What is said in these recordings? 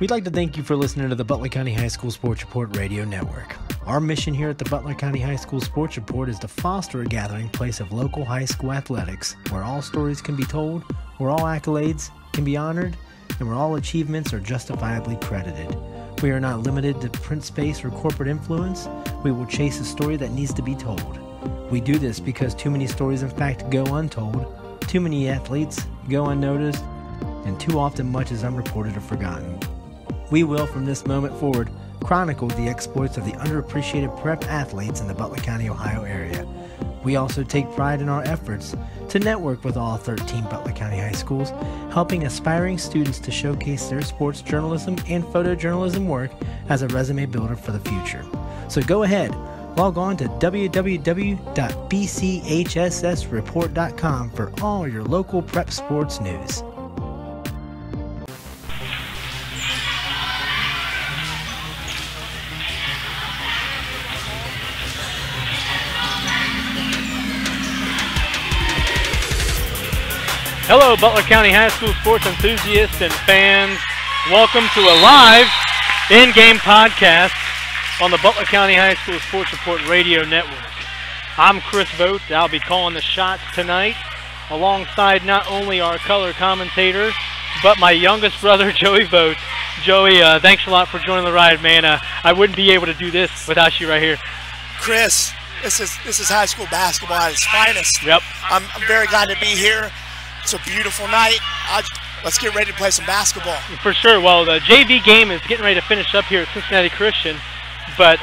We'd like to thank you for listening to the Butler County High School Sports Report Radio Network. Our mission here at the Butler County High School Sports Report is to foster a gathering place of local high school athletics where all stories can be told, where all accolades can be honored, and where all achievements are justifiably credited. We are not limited to print space or corporate influence. We will chase a story that needs to be told. We do this because too many stories in fact go untold, too many athletes go unnoticed, and too often much is unreported or forgotten. We will, from this moment forward, chronicle the exploits of the underappreciated prep athletes in the Butler County, Ohio area. We also take pride in our efforts to network with all 13 Butler County high schools, helping aspiring students to showcase their sports journalism and photojournalism work as a resume builder for the future. So go ahead, log on to www.bchssreport.com for all your local prep sports news. Hello, Butler County High School sports enthusiasts and fans. Welcome to a live in-game podcast on the Butler County High School Sports Report Radio Network. I'm Chris Vogt. I'll be calling the shots tonight alongside not only our color commentator, but my youngest brother, Joey Vogt. Joey, thanks a lot for joining the ride, man. I wouldn't be able to do this without you right here. Chris, this is high school basketball at its finest. Yep. I'm very glad to be here. It's a beautiful night. Let's get ready to play some basketball. For sure. Well, the JV game is getting ready to finish up here at Cincinnati Christian. But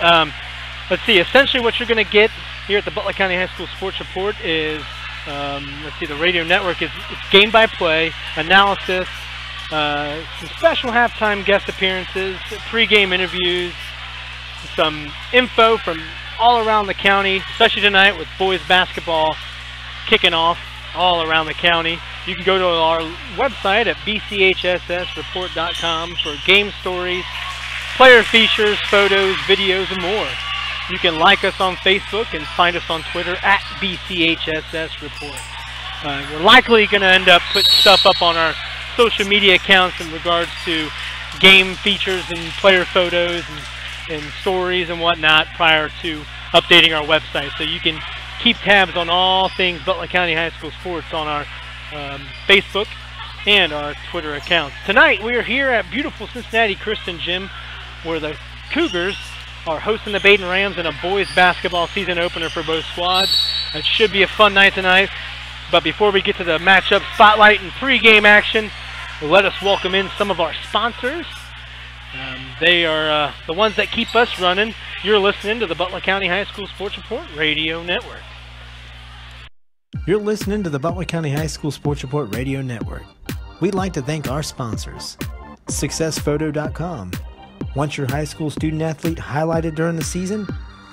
let's see. Essentially what you're going to get here at the Butler County High School Sports Report is, let's see, the radio network is game by play, analysis, some special halftime guest appearances, pregame interviews, some info from all around the county, especially tonight with boys basketball kicking off all around the county. You can go to our website at bchssreport.com for game stories, player features, photos, videos, and more. You can like us on Facebook and find us on Twitter at bchssreport. We're likely going to end up putting stuff up on our social media accounts in regards to game features and player photos and stories and whatnot prior to updating our website. So you can keep tabs on all things Butler County High School sports on our Facebook and our Twitter accounts. Tonight we are here at beautiful Cincinnati Christian Gym where the Cougars are hosting the Badin Rams in a boys basketball season opener for both squads. It should be a fun night tonight. But before we get to the matchup spotlight and pregame action, let us welcome in some of our sponsors. They are the ones that keep us running. You're listening to the Butler County High School Sports Report Radio Network. You're listening to the Butler County High School Sports Report Radio Network. We'd like to thank our sponsors. SuccessPhoto.com. Want your high school student athlete highlighted during the season?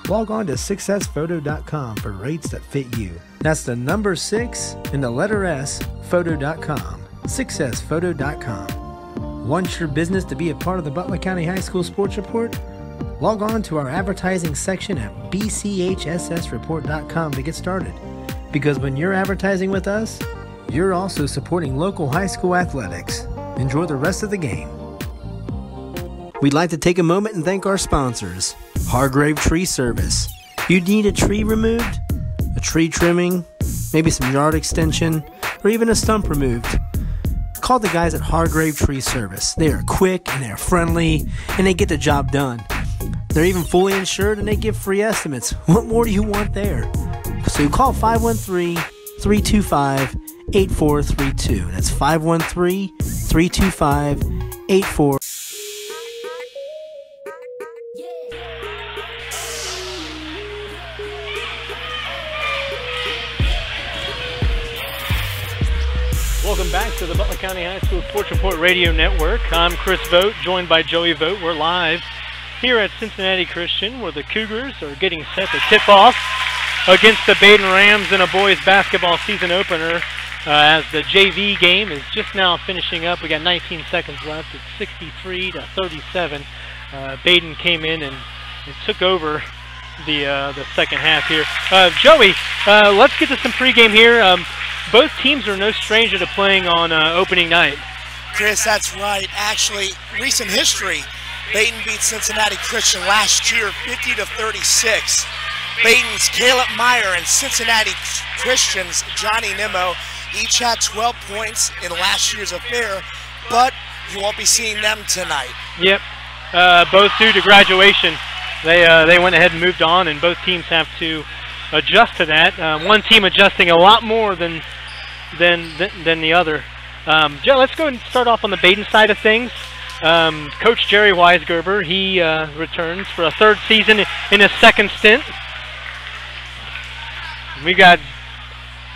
Log on to SuccessPhoto.com for rates that fit you. That's the number 6 and the letter S, photo.com. SuccessPhoto.com. Want your business to be a part of the Butler County High School Sports Report? Log on to our advertising section at bchssreport.com to get started. Because when you're advertising with us, you're also supporting local high school athletics. Enjoy the rest of the game. We'd like to take a moment and thank our sponsors. Hargrave Tree Service. You need a tree removed, a tree trimming, maybe some yard extension, or even a stump removed. Call the guys at Hargrave Tree Service. They are quick and they're friendly and they get the job done. They're even fully insured and they give free estimates. What more do you want there? So call 513-325-8432. That's 513-325-8432. Welcome back to the Butler County High School Sports Report Radio Network. I'm Chris Vogt, joined by Joey Vogt. We're live here at Cincinnati Christian, where the Cougars are getting set to tip off against the Badin Rams in a boys basketball season opener as the JV game is just now finishing up. We got 19 seconds left. It's 63-37. Badin came in and took over the second half here. Joey, let's get to some pregame here. Both teams are no stranger to playing on opening night. Chris, that's right. Actually, recent history, Badin beat Cincinnati Christian last year 50-36. Badin's Caleb Meyer and Cincinnati Christian's Johnny Nimmo each had 12 points in last year's affair, but you won't be seeing them tonight. Yep, both due to graduation. They went ahead and moved on, and both teams have to adjust to that. One team adjusting a lot more than the other. Joe, let's go and start off on the Badin side of things. Coach Jerry Weisgerber, he returns for a third season in his second stint. We got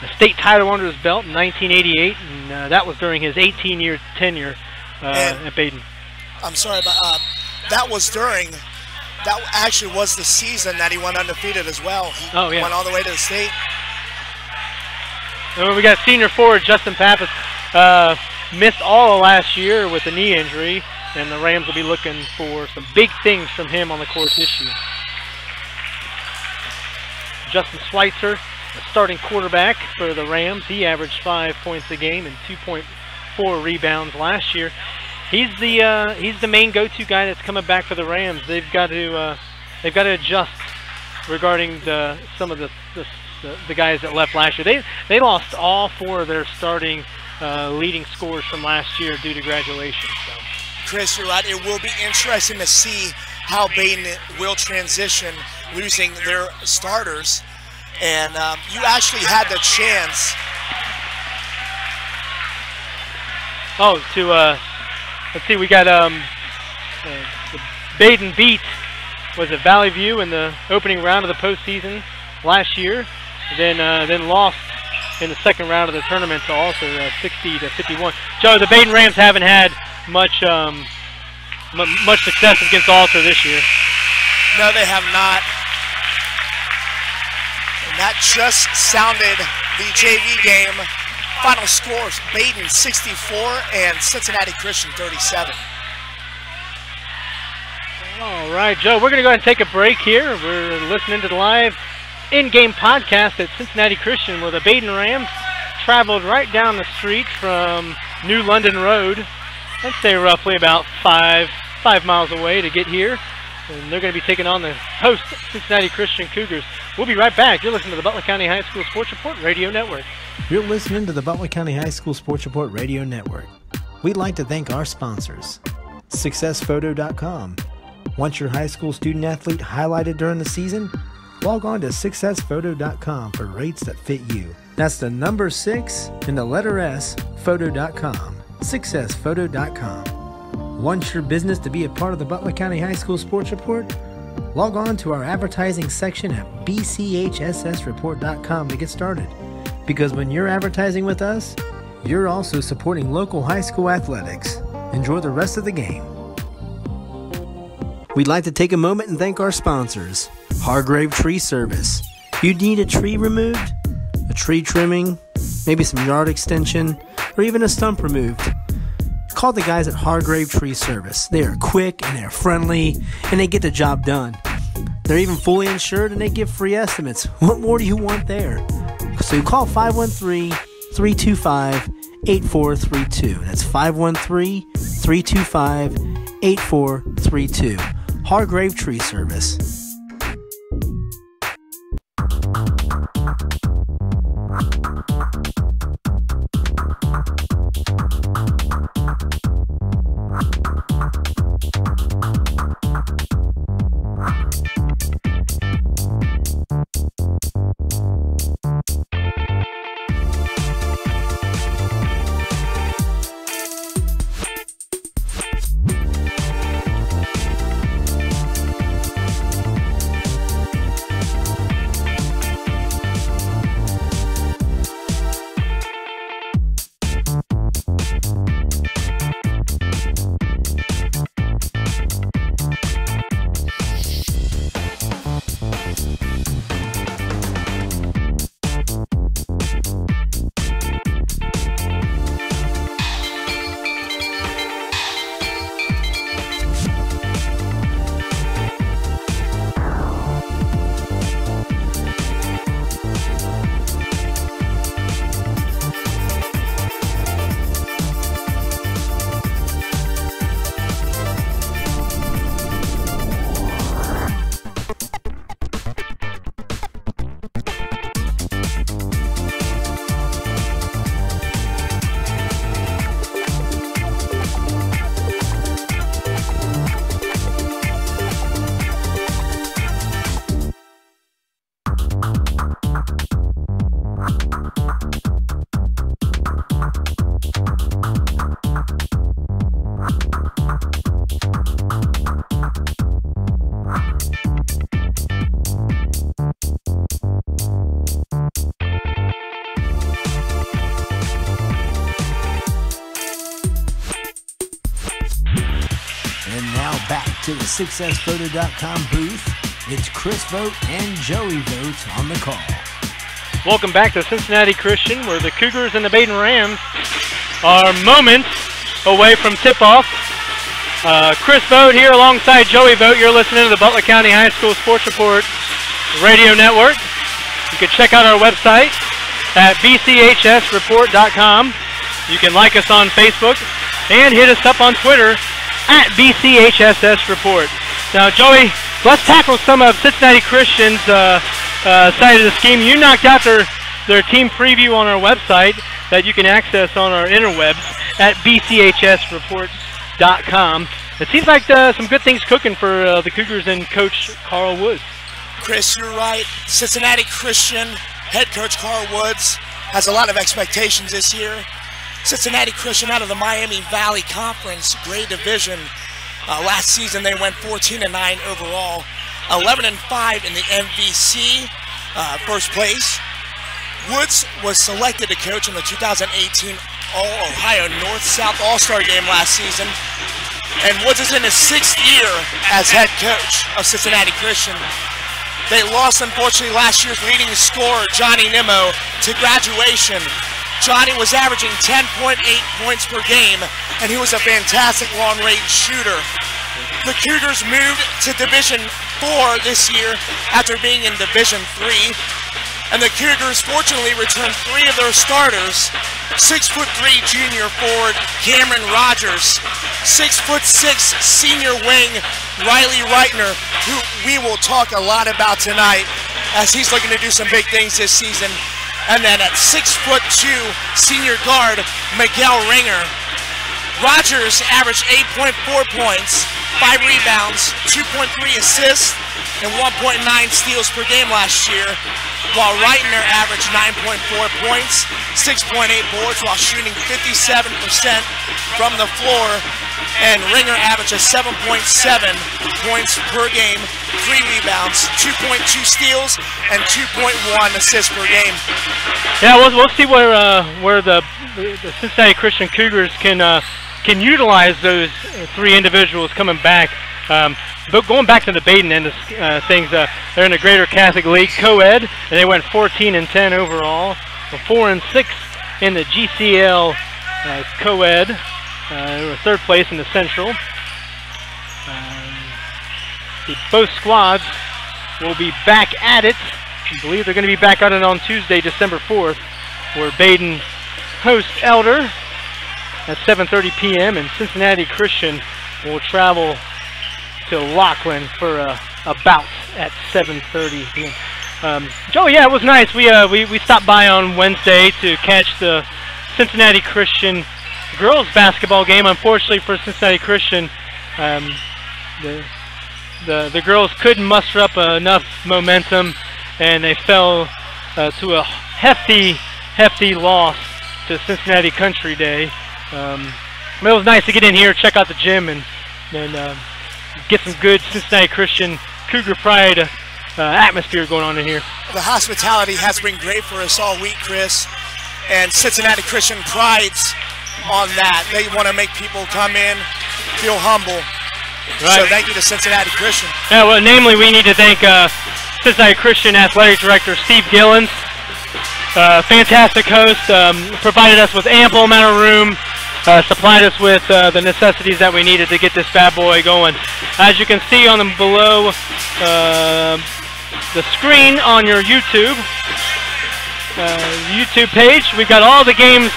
a state title under his belt in 1988, and that was during his 18-year tenure at Badin. I'm sorry, but that was during. That actually was the season that he went undefeated as well. He went all the way to the state. And we got senior forward Justin Pappas, missed all of last year with a knee injury, and the Rams will be looking for some big things from him on the court this year. Justin Schweitzer, a starting quarterback for the Rams. He averaged 5 points a game and 2.4 rebounds last year. He's the main go-to guy that's coming back for the Rams. They've got to adjust regarding some of the guys that left last year. They lost all 4 of their starting leading scorers from last year due to graduation. So. Chris, you're right. It will be interesting to see how Badin will transition, losing their starters. And you actually had the chance. Let's see, we got the Badin beat was at Valley View in the opening round of the postseason last year, then lost in the second round of the tournament to Alter 60-51. Joe, the Badin Rams haven't had much success against Alter this year. No, they have not. And that just sounded the JV game. Final scores, Badin 64 and Cincinnati Christian 37. All right, Joe, we're going to go ahead and take a break here. We're listening to the live in-game podcast at Cincinnati Christian, where the Badin Rams traveled right down the street from New London Road. I'd say roughly about five miles away to get here. And they're going to be taking on the host Cincinnati Christian Cougars. We'll be right back. You're listening to the Butler County High School Sports Report Radio Network. You're listening to the Butler County High School Sports Report Radio Network. We'd like to thank our sponsors, SuccessPhoto.com. Want your high school student athlete highlighted during the season? Log on to SuccessPhoto.com for rates that fit you. That's the number 6 and the letter S, photo.com. SuccessPhoto.com. Want your business to be a part of the Butler County High School Sports Report? Log on to our advertising section at bchssreport.com to get started. Because when you're advertising with us, you're also supporting local high school athletics. Enjoy the rest of the game. We'd like to take a moment and thank our sponsors, Hargrave Tree Service. You need a tree removed, a tree trimming, maybe some yard extension, or even a stump removed. Call the guys at Hargrave Tree Service. They are quick and they're friendly and they get the job done. They're even fully insured and they give free estimates. What more do you want there? So you call 513-325-8432. That's 513-325-8432. Hargrave Tree Service. successphoto.com booth, it's Chris Vogt and Joey Vogt on the call. Welcome back to Cincinnati Christian, where the Cougars and the Badin Rams are moments away from tip-off. Chris Vogt here alongside Joey Vogt. You're listening to the Butler County High School Sports Report Radio Network. You can check out our website at bchsreport.com. You can like us on Facebook and hit us up on Twitter at bchssreport. Now, Joey, let's tackle some of Cincinnati Christian's side of the scheme. You knocked out their team preview on our website that you can access on our interwebs at bchsreport.com. It seems like some good things cooking for the Cougars and Coach Carl Woods. Chris, you're right. Cincinnati Christian head coach Carl Woods has a lot of expectations this year. Cincinnati Christian out of the Miami Valley Conference, grade division. Last season they went 14-9 overall, 11-5 in the MVC, first place. Woods was selected to coach in the 2018 All-Ohio North-South All-Star Game last season. And Woods is in his 6th year as head coach of Cincinnati Christian. They lost, unfortunately, last year's leading scorer, Johnny Nimmo, to graduation. Johnny was averaging 10.8 points per game, and he was a fantastic long-range shooter. The Cougars moved to Division 4 this year after being in Division 3. And the Cougars fortunately returned 3 of their starters. 6'3" junior forward Cameron Rogers, 6'6" senior wing Riley Reitner, who we will talk a lot about tonight as he's looking to do some big things this season. And then at 6'2" senior guard Miguel Ringer. Rogers averaged 8.4 points, 5 rebounds, 2.3 assists, and 1.9 steals per game last year, while Reitner averaged 9.4 points, 6.8 boards while shooting 57% from the floor, and Ringer averaged a 7.7 points per game, 3 rebounds, 2.2 steals, and 2.1 assists per game. Yeah, we'll see where the Cincinnati Christian Cougars can utilize those 3 individuals coming back. But going back to the Badin end of things, they're in the Greater Catholic League co-ed, and they went 14-10 overall, 4-6 in the GCL co-ed. They were 3rd place in the Central. Both squads will be back at it. I believe they're going to be back at it on Tuesday, December 4th, where Badin hosts Elder at 7:30 p.m. and Cincinnati Christian will travel to Laughlin for a bout at 7:30 p.m. Joe, yeah, it was nice. We stopped by on Wednesday to catch the Cincinnati Christian girls basketball game. Unfortunately for Cincinnati Christian, the girls couldn't muster up enough momentum, and they fell to a hefty loss to Cincinnati Country Day. But it was nice to get in here, check out the gym, and get some good Cincinnati Christian Cougar Pride atmosphere going on in here. The hospitality has been great for us all week, Chris, and Cincinnati Christian prides on that. They want to make people come in, feel humble. Right. So thank you to Cincinnati Christian. Yeah, well, namely, we need to thank Cincinnati Christian Athletic Director Steve Gillens. Fantastic host, provided us with ample amount of room, supplied us with the necessities that we needed to get this bad boy going. As you can see on the below the screen on your YouTube page, we've got all the games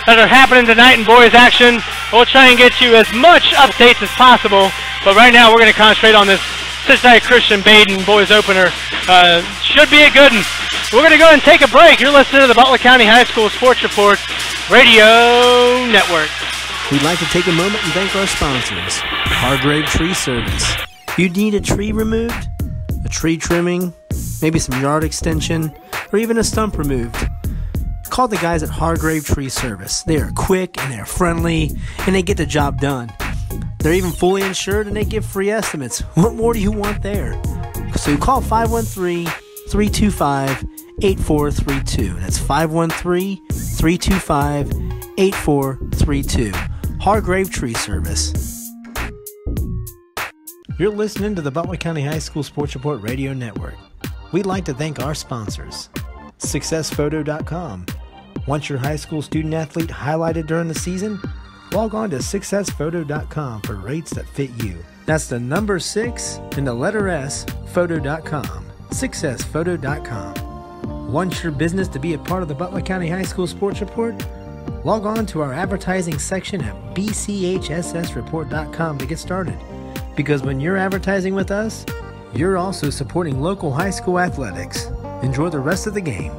that are happening tonight in boys action. We'll try and get you as much updates as possible, but right now we're going to concentrate on this Cincinnati Christian Badin boys opener. Should be a good one. We're going to go ahead and take a break. You're listening to the Butler County High School Sports Report Radio Network. We'd like to take a moment and thank our sponsors, Hargrave Tree Service. You need a tree removed, a tree trimming, maybe some yard extension, or even a stump removed. Call the guys at Hargrave Tree Service. They are quick and they're friendly and they get the job done. They're even fully insured and they give free estimates. What more do you want there? So call 513-325-8432. That's 513-325-8432. Hargrave Tree Service. You're listening to the Butler County High School Sports Report Radio Network. We'd like to thank our sponsors, SuccessPhoto.com. Want your high school student athlete highlighted during the season? Log on to SuccessPhoto.com for rates that fit you. That's the number 6 and the letter S, photo.com. SuccessPhoto.com. Want your business to be a part of the Butler County High School Sports Report? Log on to our advertising section at bchssreport.com to get started. Because when you're advertising with us, you're also supporting local high school athletics. Enjoy the rest of the game.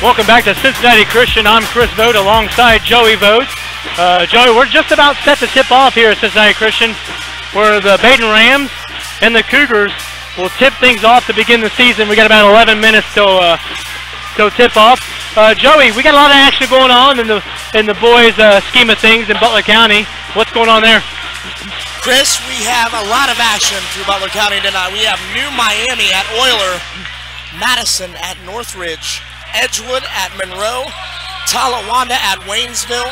Welcome back to Cincinnati Christian. I'm Chris Vogt alongside Joey Vogt. Joey, we're just about set to tip off here at Cincinnati Christian, where the Badin Rams and the Cougars will tip things off to begin the season. We got about 11 minutes till tip off. Joey, we got a lot of action going on in the boys' scheme of things in Butler County. What's going on there? Chris, we have a lot of action through Butler County tonight. We have New Miami at Euler, Madison at Northridge, Edgewood at Monroe, Talawanda at Waynesville,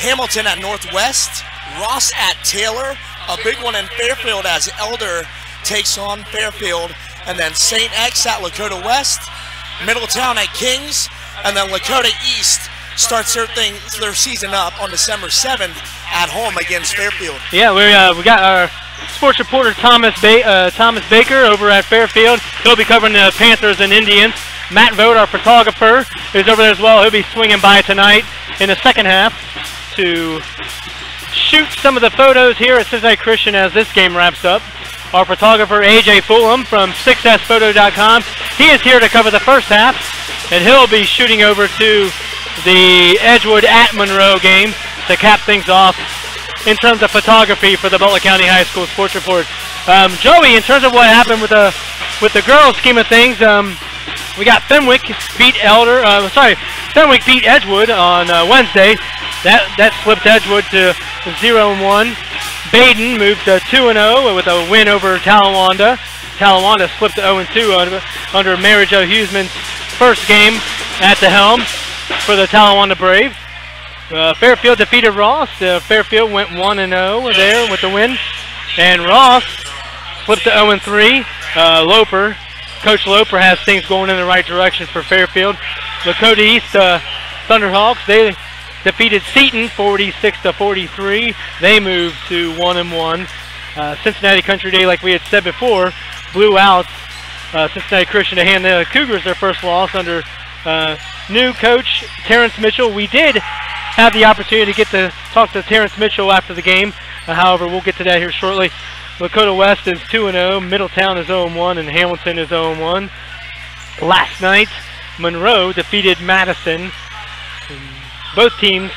Hamilton at Northwest, Ross at Taylor, a big one in Fairfield as Elder takes on Fairfield, and then St. X at Lakota West, Middletown at Kings, and then Lakota East starts their season up on December 7th at home against Fairfield. Yeah, we got our sports reporter Thomas Baker over at Fairfield. He'll be covering the Panthers and Indians. Matt Vogt, our photographer, is over there as well. He'll be swinging by tonight in the second half to shoot some of the photos here at Cincinnati Christian as this game wraps up. Our photographer, AJ Fulham from SuccessPhoto.com, he is here to cover the first half, and he'll be shooting over to the Edgewood at Monroe game to cap things off in terms of photography for the Butler County High School Sports Report. Joey, in terms of what happened with the girls' scheme of things, we got Fenwick beat Fenwick beat Edgewood on Wednesday. That slipped Edgewood to 0-1. Badin moved to 2-0 with a win over Talawanda. Talawanda slipped to 0-2 under Mary Jo Huseman's first game at the helm for the Talawanda Braves. Fairfield defeated Ross. Fairfield went 1-0 there with the win. And Ross flipped to 0-3. Coach Loper has things going in the right direction for Fairfield. Lakota East Thunderhawks, they defeated Seton 46-43. They moved to 1-1. Cincinnati Country Day, like we had said before, blew out Cincinnati Christian to hand the Cougars their first loss under new coach Terrence Mitchell. We did have the opportunity to get to talk to Terrence Mitchell after the game. However, we'll get to that here shortly. Lakota West is 2-0, Middletown is 0-1, and Hamilton is 0-1. Last night, Monroe defeated Madison. Both teams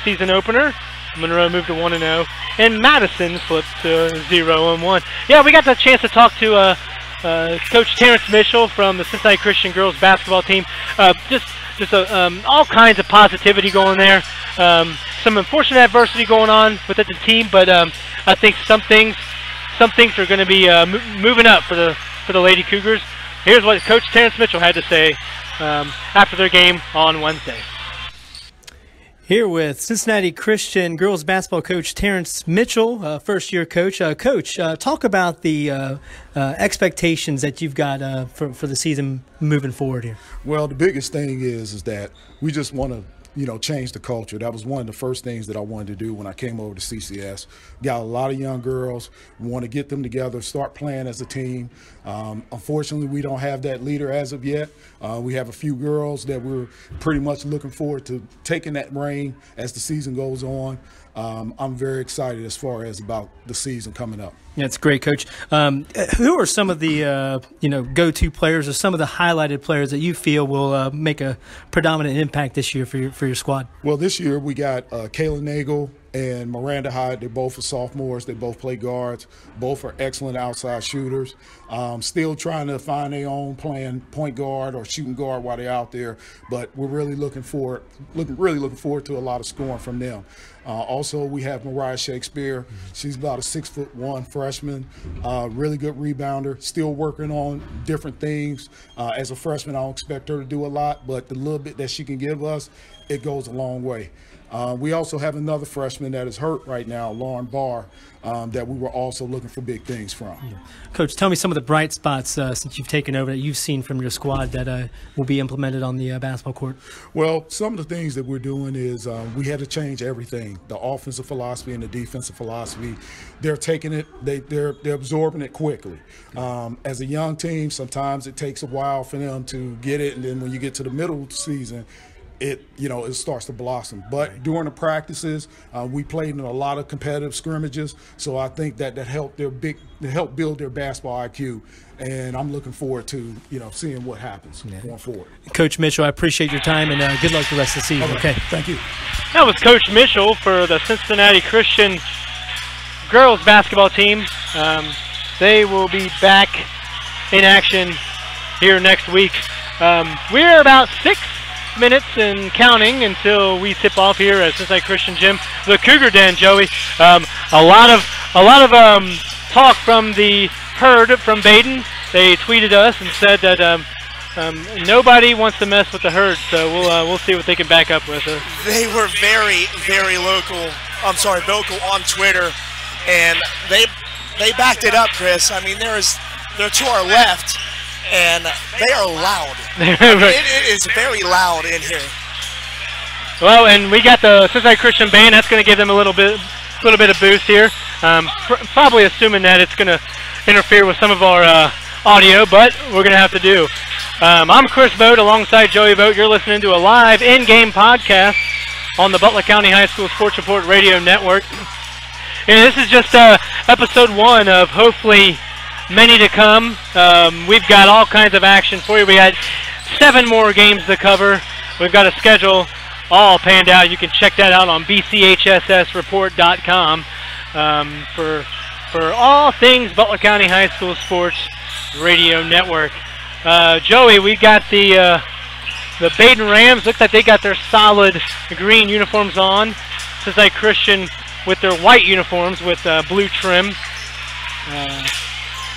season opener. Monroe moved to 1-0, and Madison flipped to 0-1. Yeah, we got the chance to talk to Coach Terrence Mitchell from the Cincinnati Christian girls basketball team. Just all kinds of positivity going there. Some unfortunate adversity going on within the team, but I think some things are going to be moving up for the Lady Cougars. Here's what Coach Terrence Mitchell had to say after their game on Wednesday. Here with Cincinnati Christian girls basketball coach Terrence Mitchell, first-year coach. Coach, talk about the expectations that you've got for the season moving forward here. Well, the biggest thing is that we just want to, change the culture. That was one of the first things that I wanted to do when I came over to CCS. Got a lot of young girls. We want to get them together, start playing as a team. Unfortunately, we don't have that leader as of yet. We have a few girls that we're pretty much looking forward to taking that reign as the season goes on. I'm very excited as far as about the season coming up. Yeah, it's great, Coach. Who are some of the go-to players or some of the highlighted players that you feel will make a predominant impact this year for your squad? Well, this year we got Kayla Nagel and Miranda Hyde. They both are sophomores. They both play guards. Both are excellent outside shooters. Still trying to find their own playing point guard or shooting guard while they're out there. But we're really looking forward to a lot of scoring from them. Also, we have Mariah Shakespeare. She's about a 6'1" freshman, really good rebounder, still working on different things. As a freshman, I don't expect her to do a lot, but the little bit that she can give us, it goes a long way. We also have another freshman that is hurt right now, Lauren Barr, that we were also looking for big things from. Yeah. Coach, tell me some of the bright spots since you've taken over that you've seen from your squad that will be implemented on the basketball court. Well, some of the things that we're doing is we had to change everything, the offensive philosophy and the defensive philosophy. They're taking it, they're absorbing it quickly. As a young team, sometimes it takes a while for them to get it, and then when you get to the middle of the season, it starts to blossom. But during the practices, we played in a lot of competitive scrimmages, so I think that helped build their basketball IQ. And I'm looking forward to seeing what happens going forward. Coach Mitchell, I appreciate your time, and good luck the rest of the season. Okay, thank you. That was Coach Mitchell for the Cincinnati Christian girls basketball team. They will be back in action here next week. We're about 6 minutes and counting until we tip off here at Cincinnati Christian Gym, the Cougar Den. Joey, a lot of talk from the herd from Badin. They tweeted us and said that nobody wants to mess with the herd, so we'll see what they can back up with. They were very, very vocal on Twitter, and they backed it up, Chris. I mean, they're to our left, and they are loud. It is very loud in here. Well, and we got the Cincinnati Christian Band. That's going to give them a little bit of boost here. Probably assuming that it's going to interfere with some of our audio, but we're going to have to do. I'm Chris Vogt alongside Joey Vogt. You're listening to a live in-game podcast on the Butler County High School Sports Report Radio Network. And this is just episode 1 of hopefully many to come. We've got all kinds of action for you. We got 7 more games to cover. We've got a schedule all panned out. You can check that out on bchssreport.com for all things Butler County High School Sports Radio Network. Joey, we got the Badin Rams. Looks like they got their solid green uniforms on. Cincinnati Christian with their white uniforms with blue trim.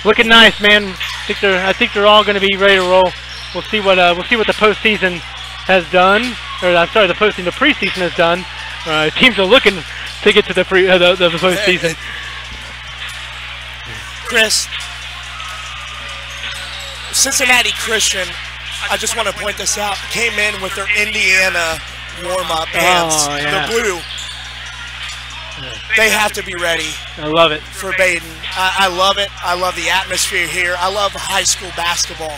Looking nice, man. I think they're all going to be ready to roll. We'll see what the postseason has done, or I'm sorry, the preseason has done. Teams are looking to get to the postseason. Chris, Cincinnati Christian, I just want to point this out, came in with their Indiana warm-up bands, the blue. they have to be ready. I love it. For Badin. I love it. I love the atmosphere here. I love high school basketball.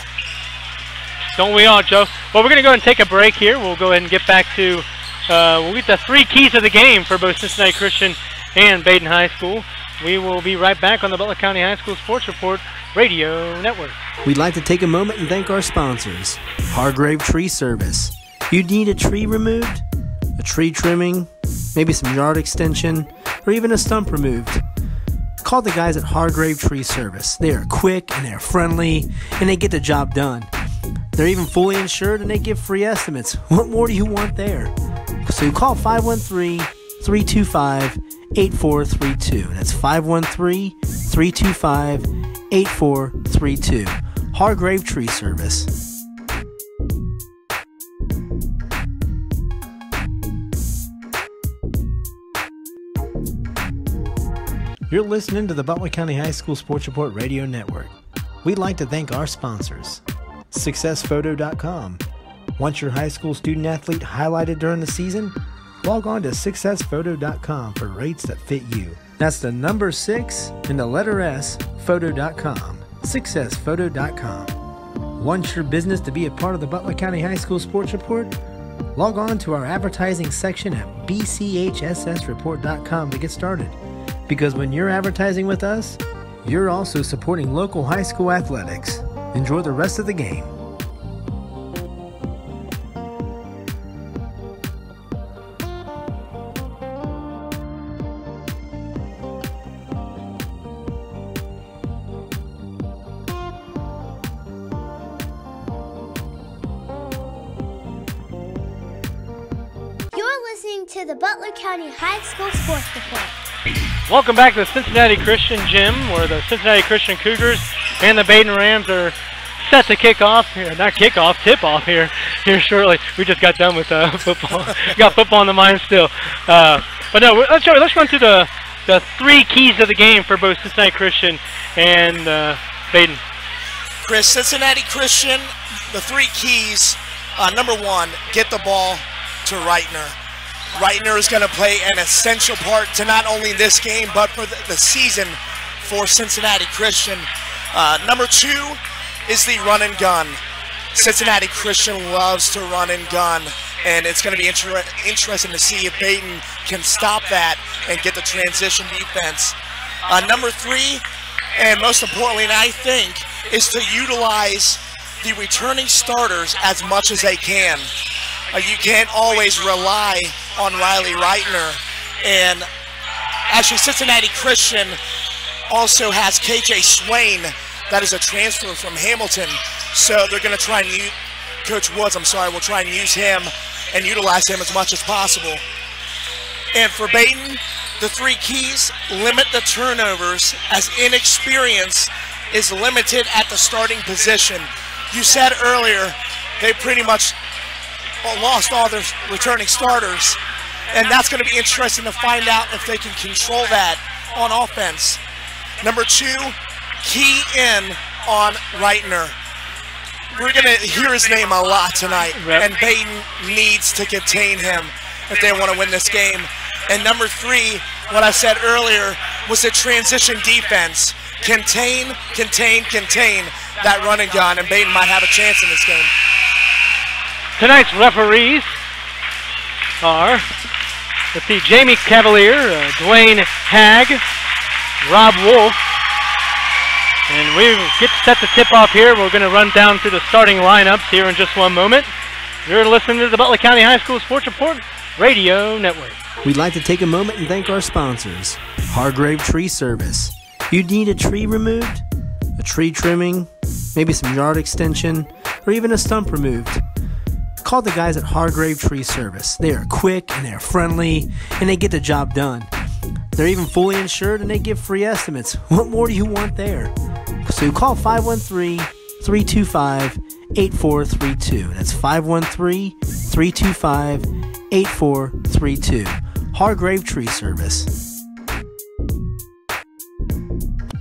Don't we all, Joe? Well, we're going to go and take a break here. We'll go ahead and get back to, we'll get the 3 keys of the game for both Cincinnati Christian and Badin High School. We will be right back on the Butler County High School Sports Report Radio Network. We'd like to take a moment and thank our sponsors, Hargrave Tree Service. You need a tree removed, a tree trimming, maybe some yard extension, or even a stump removed. Call the guys at Hargrave Tree Service. They are quick and they're friendly and they get the job done. They're even fully insured and they give free estimates. What more do you want there? So call 513-325-8432. That's 513-325-8432. Hargrave Tree Service. You're listening to the Butler County High School Sports Report Radio Network. We'd like to thank our sponsors, SuccessPhoto.com. Want your high school student athlete highlighted during the season? Log on to SuccessPhoto.com for rates that fit you. That's the number 6 and the letter S, photo.com. SuccessPhoto.com. Want your business to be a part of the Butler County High School Sports Report? Log on to our advertising section at bchssreport.com to get started. Because when you're advertising with us, you're also supporting local high school athletics. Enjoy the rest of the game. You're listening to the Butler County High School Sports Report. Welcome back to the Cincinnati Christian Gym, where the Cincinnati Christian Cougars and the Badin Rams are set to kick off. Not kick off, tip off here shortly. We just got done with football. Got football in the mind still. But no, let's run through the 3 keys of the game for both Cincinnati Christian and Badin. Chris, Cincinnati Christian, the 3 keys. Number 1, get the ball to Reitner. Reitner is going to play an essential part to not only this game, but for the season for Cincinnati Christian. Number 2 is the run and gun. Cincinnati Christian loves to run and gun, and it's going to be interesting to see if Badin can stop that and get the transition defense. Number 3, and most importantly, I think, is to utilize the returning starters as much as they can. You can't always rely on Riley Reitner. And actually, Cincinnati Christian also has KJ Swain. That is a transfer from Hamilton. So they're going to try and use, Coach Woods, will try and use him and utilize him as much as possible. And for Badin, the 3 keys: limit the turnovers, as inexperience is limited at the starting position. You said earlier they pretty much lost all their returning starters, and that's going to be interesting to find out if they can control that on offense. Number 2, key in on Reitner. We're going to hear his name a lot tonight, and Badin needs to contain him if they want to win this game. And number 3, what I said earlier, was the transition defense. Contain that run and gun, and Badin might have a chance in this game. Tonight's referees are, Jamie Cavalier, Dwayne Hagg, Rob Wolf. And we get set to tip off here. We're going to run down through the starting lineups here in just one moment. You're listening to the Butler County High School Sports Report Radio Network. We'd like to take a moment and thank our sponsors, Hargrave Tree Service. You need a tree removed, a tree trimming, maybe some yard extension, or even a stump removed. Call the guys at Hargrave Tree Service. They are quick and they're friendly and they get the job done. They're even fully insured and they give free estimates. What more do you want there? So call 513-325-8432. That's 513-325-8432. Hargrave Tree Service.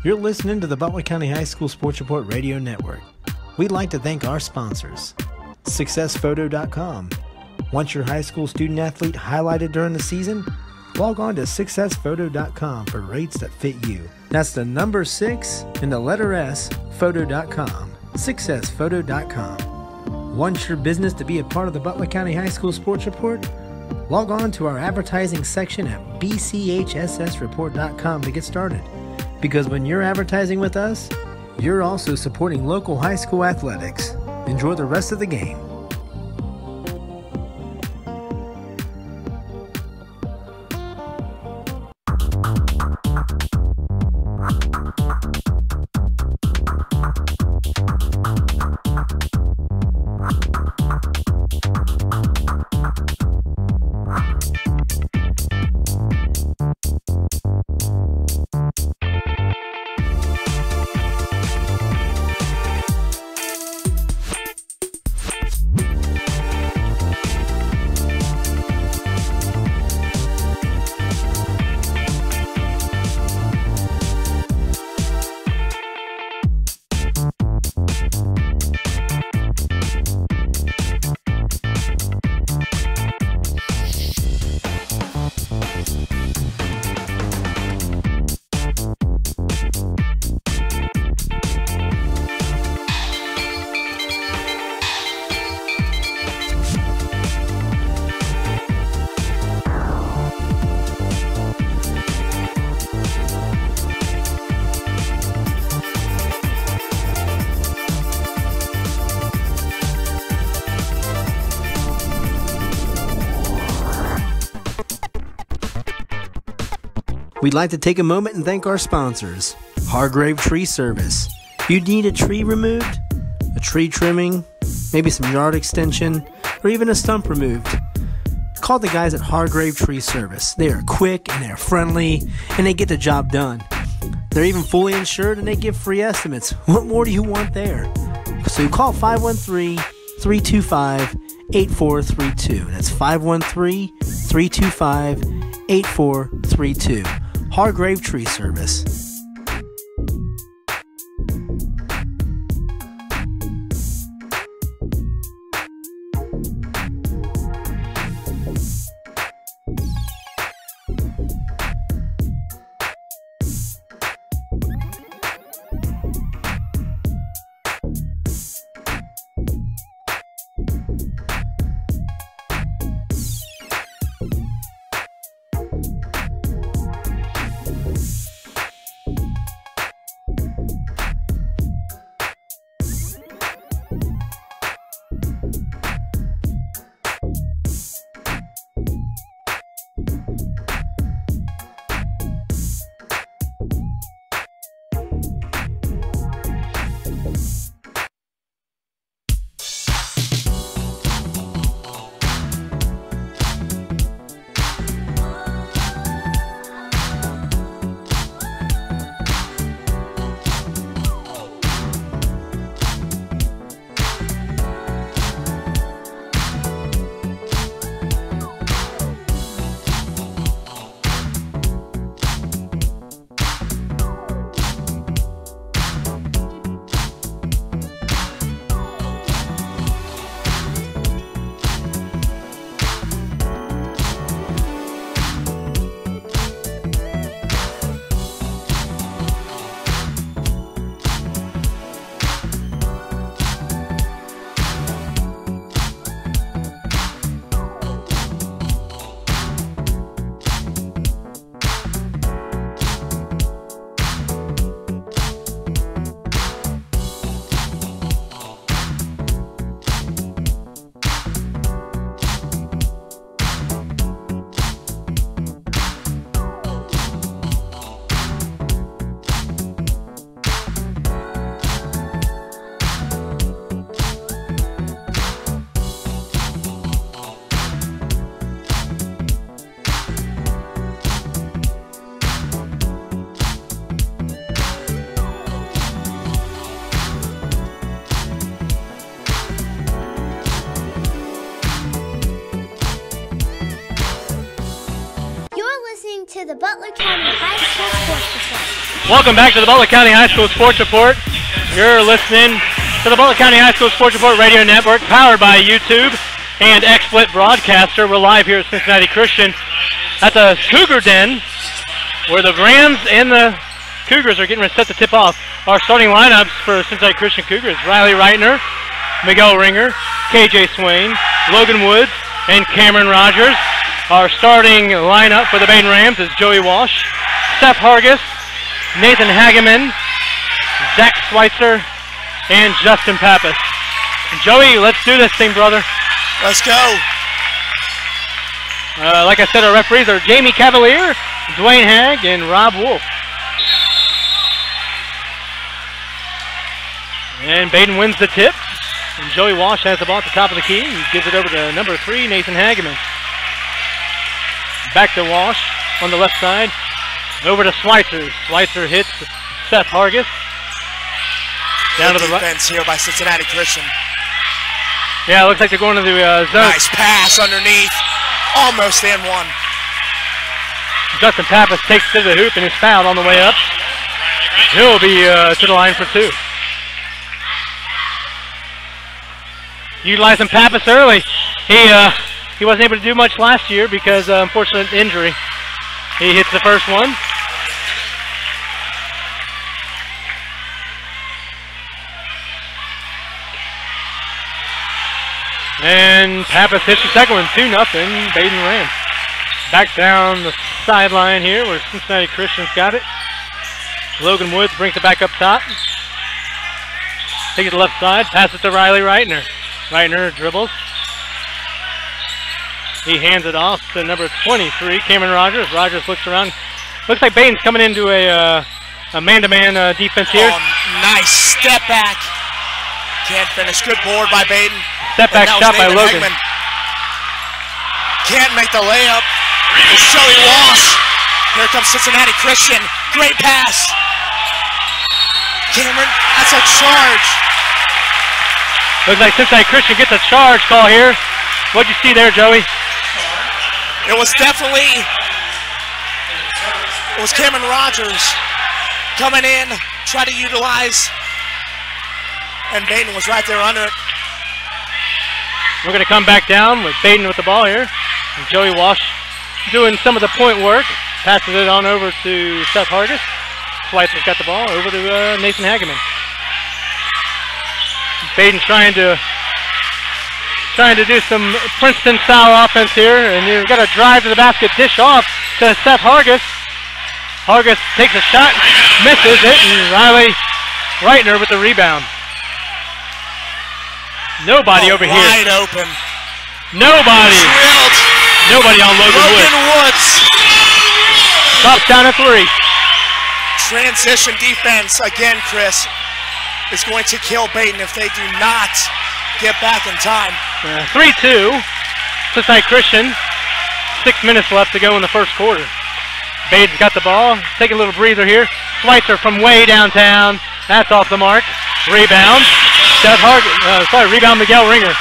You're listening to the Butler County High School Sports Report Radio Network. We'd like to thank our sponsors, SuccessPhoto.com. Want your high school student athlete highlighted during the season? log on to successphoto.com for rates that fit you. That's the number 6 and the letter S, photo.com. Successphoto.com. Want your business to be a part of the Butler County High School Sports Report? Log on to our advertising section at bchssreport.com to get started. Because when you're advertising with us, you're also supporting local high school athletics. Enjoy the rest of the game. We'd like to take a moment and thank our sponsors, Hargrave Tree Service. If you need a tree removed, a tree trimming, maybe some yard extension, or even a stump removed, call the guys at Hargrave Tree Service. They are quick and they're friendly and they get the job done. They're even fully insured and they give free estimates. What more do you want there? So you call 513-325-8432. That's 513-325-8432. Hargrave Tree Service. To the Butler County High School Sports Report. Welcome back to the Butler County High School Sports Report. You're listening to the Butler County High School Sports Report Radio Network, powered by YouTube and XSplit Broadcaster. We're live here at Cincinnati Christian. at the Cougar Den, where the Rams and the Cougars are getting ready to set the tip off. Our starting lineups for Cincinnati Christian Cougars: Riley Reitner, Miguel Ringer, KJ Swain, Logan Woods, and Cameron Rogers. Our starting lineup for the Badin Rams is Joey Walsh, Seth Hargis, Nathan Hageman, Zach Schweitzer, and Justin Pappas. Joey, let's do this thing, brother. Let's go. Like I said, our referees are Jamie Cavalier, Dwayne Hagg, and Rob Wolf. And Badin wins the tip. And Joey Walsh has the ball at the top of the key. He gives it over to number 3, Nathan Hageman. Back to Walsh on the left side. Over to Schweitzer. Schweitzer hits Seth Hargis. Down to the right. Defense here by Cincinnati Christian. Yeah, it looks like they're going to the zone. Nice pass underneath. Almost in one. Justin Pappas takes to the hoop and is fouled on the way up. He'll be to the line for 2. Utilizing Pappas early. He wasn't able to do much last year because unfortunate injury. He hits the first one. And Pappas hits the second one, 2-0, Badin Rams. Back down the sideline here where Cincinnati Christian's got it. Logan Woods brings it back up top. Take it to the left side, pass it to Riley Reitner. Reitner dribbles. He hands it off to number 23, Cameron Rogers. Rogers looks around. Looks like Badin's coming into a man-to-man defense here. Oh, nice step back. Can't finish. Good board by Badin. Step back shot by Logan. Hagman. Can't make the layup. It's Joey Walsh. Here comes Cincinnati Christian. Great pass. Cameron, that's a charge. Looks like Cincinnati Christian gets a charge call here. What'd you see there, Joey? It was Cameron Rogers coming in, try to utilize, and Badin was right there under it. We're going to come back down with Badin with the ball here. And Joey Walsh doing some of the point work. Passes it on over to Seth Hargis. Schweitzer's got the ball over to Nathan Hageman. Badin trying to do some Princeton-style offense here, and you've got to drive to the basket, dish off to Seth Hargis. Hargis takes a shot, misses it, and Riley Reitner with the rebound. Nobody over here. Wide open. Nobody. Drilled. Nobody on Logan Woods. Drops down a 3. Transition defense again, Chris, is going to kill Badin if they do not get back in time. 3-2. Cincinnati Christian. 6 minutes left to go in the first quarter. Badin's got the ball. Take a little breather here. Schweitzer from way downtown. That's off the mark. Rebound. Seth Hargis. Rebound Miguel Ringer.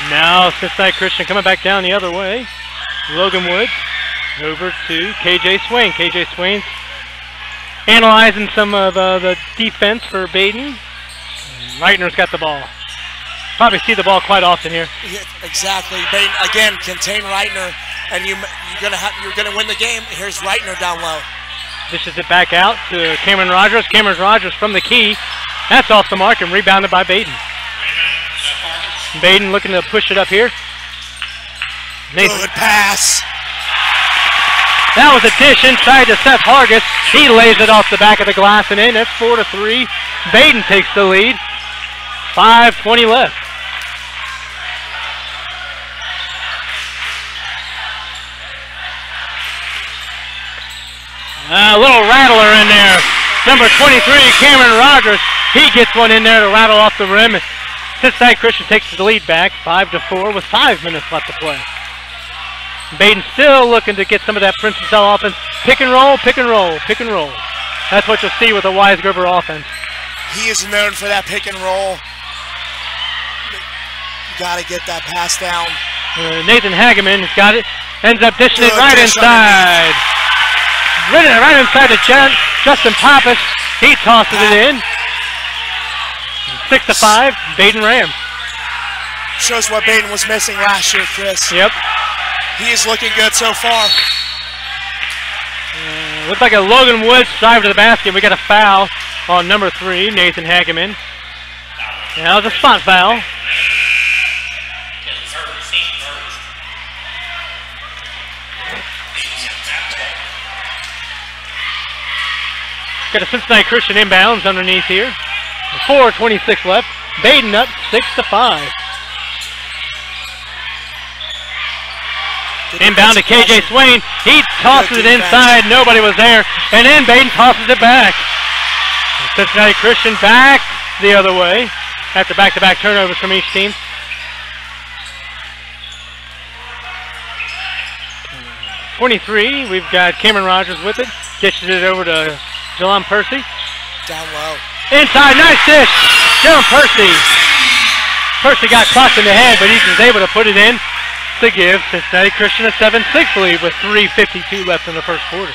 Now Cincinnati Christian coming back down the other way. Logan Woods over to KJ Swain. KJ Swain's analyzing some of the defense for Badin. Reitner's got the ball. Probably see the ball quite often here. Yeah, exactly. Badin again contain Reitner, and you're gonna win the game. Here's Reitner down low. Dishes it back out to Cameron Rogers. Cameron Rogers from the key. That's off the mark and rebounded by Badin. Badin looking to push it up here. Nathan. Good pass. That was a dish inside to Seth Hargis. He lays it off the back of the glass and in. That's 4-3. Badin takes the lead. 5:20 left. A little rattler in there. Number 23, Cameron Rogers. He gets one in there to rattle off the rim. Cincinnati Christian takes the lead back, 5-4, with 5 minutes left to play. Badin still looking to get some of that Princeton-style offense. Pick and roll, pick and roll, pick and roll. That's what you'll see with a Weisgerber offense. He is known for that pick and roll. Got to get that pass down. Nathan Hageman has got it. Ends up dishing it right inside. Right inside to Justin Pappas. He tosses it in. 6-5, Badin Rams. Shows what Badin was missing last year, Chris. Yep. He is looking good so far. Looks like a Logan Woods drive to the basket. We got a foul on number 3, Nathan Hageman. Now it's a spot foul. Got a Cincinnati Christian inbounds underneath here. 4:26 left. Badin up 6-5. Inbound to KJ Swain. He tosses it inside. Nobody was there. And then Badin tosses it back. Cincinnati Christian back the other way after back-to-back turnovers from each team. .23. We've got Cameron Rogers with it. Dishes it over to Jelon Percy. Down low. Inside, nice dish. Jelon Percy. Percy got clocked in the head, but he was able to put it in to give Cincinnati Christian a 7-6 lead with 3:52 left in the first quarter.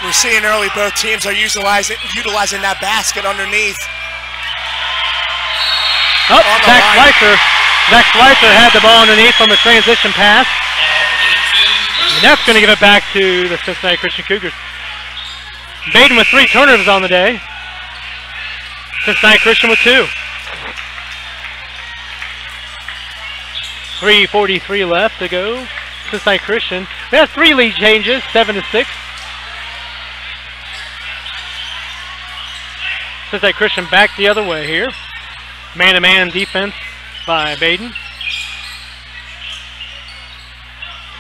We're seeing early both teams are utilizing that basket underneath. Oh, Zach Schweitzer had the ball underneath from a transition pass. And that's going to give it back to the Cincinnati Christian Cougars. Badin with 3 turnovers on the day. Cincinnati Christian with 2. 3:43 left to go. Cincinnati Christian. We have 3 lead changes, 7-6. Cincinnati Christian back the other way here. Man-to-man defense by Badin.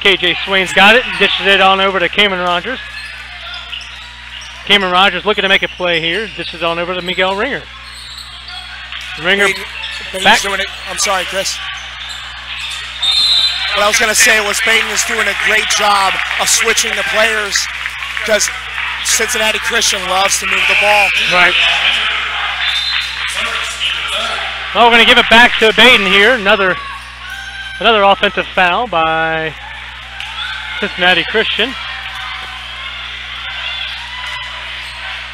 KJ Swain's got it, dishes it on over to Cameron Rogers. Cameron Rogers looking to make a play here, dishes on over to Miguel Ringer. Ringer back. Doing it. I'm sorry, Chris. What I was going to say was Badin is doing a great job of switching the players because Cincinnati Christian loves to move the ball. Right. Well, we're going to give it back to Badin here. Another offensive foul by Cincinnati Christian.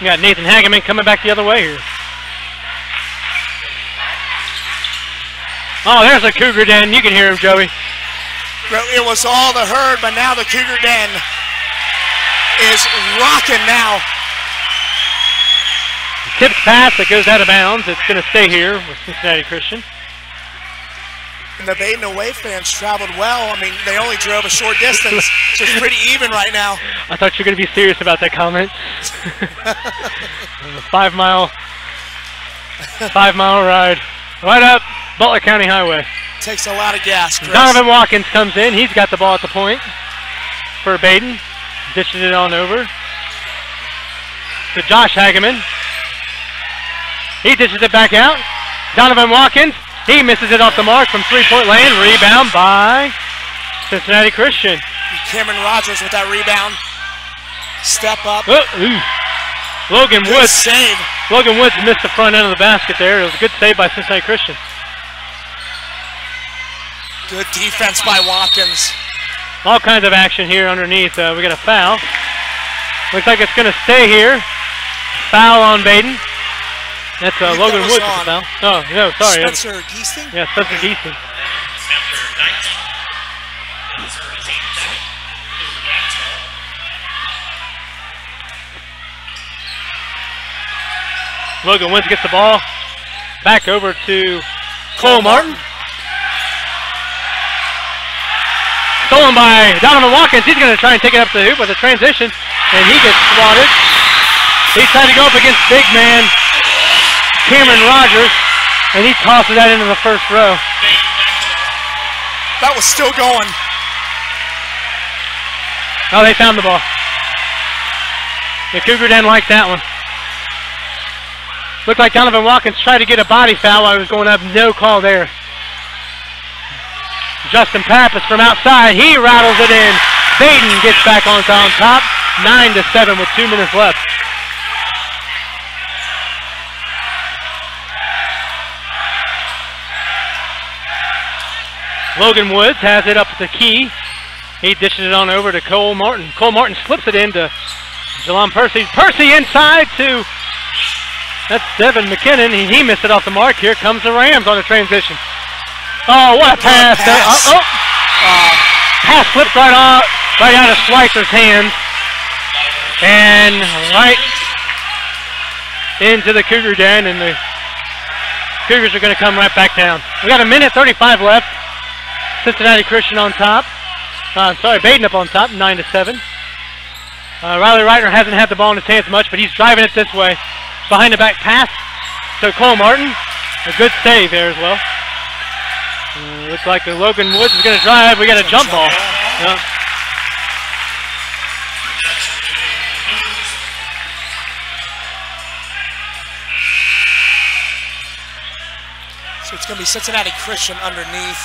We got Nathan Hageman coming back the other way here. Oh, there's a Cougar Den. You can hear him, Joey. It was all the herd, but now the Cougar Den is rocking now. Tipped pass that goes out of bounds. It's going to stay here with Cincinnati Christian. And the Badin away fans traveled well. I mean, they only drove a short distance, so it's pretty even right now. I thought you were going to be serious about that comment. 5 mile ride. Right up Butler County Highway. Takes a lot of gas, Chris. Donovan Watkins comes in. He's got the ball at the point for Badin. Dishes it on over to Josh Hageman. He dishes it back out. Donovan Watkins. He misses it off the mark from three-point land. Rebound by Cincinnati Christian. Cameron Rogers with that rebound. Step up. Logan Good Woods. Save. Logan Woods missed the front end of the basket there. It was a good save by Cincinnati Christian. Good defense by Watkins. All kinds of action here underneath. We got a foul. Looks like it's going to stay here. Foul on Badin. That's Logan Woods with the foul. Oh, no, sorry. Spencer Geesting? Yeah, Spencer Geesting. Logan Woods gets the ball back over to Cole Martin. Stolen by Donovan Watkins. He's going to try and take it up the hoop with a transition, and he gets swatted. He tried to go up against big man Cameron Rogers, and he tosses that into the first row. That was still going. Oh, they found the ball. The Cougar didn't like that one. Looked like Donovan Watkins tried to get a body foul while he was going up. No call there. Justin Pappas from outside. He rattles it in. Badin gets back on top. 9-7 with 2 minutes left. Logan Woods has it up at the key. He dishes it on over to Cole Martin. Cole Martin slips it into Jelon Percy. Percy inside to, that's Devin McKinnon. He missed it off the mark. Here comes the Rams on a transition. Oh, what a pass. Pass slipped right out of Schweitzer's hands. And right into the Cougar den, and the Cougars are going to come right back down. We got 1:35 left. Cincinnati Christian on top. Badin up on top, 9-7. Riley Reitner hasn't had the ball in his hands much, but he's driving it this way. Behind the back pass to Cole Martin. A good save there as well. Looks like the Logan Woods is going to drive. We got a jump ball. Yeah. So it's going to be Cincinnati Christian underneath.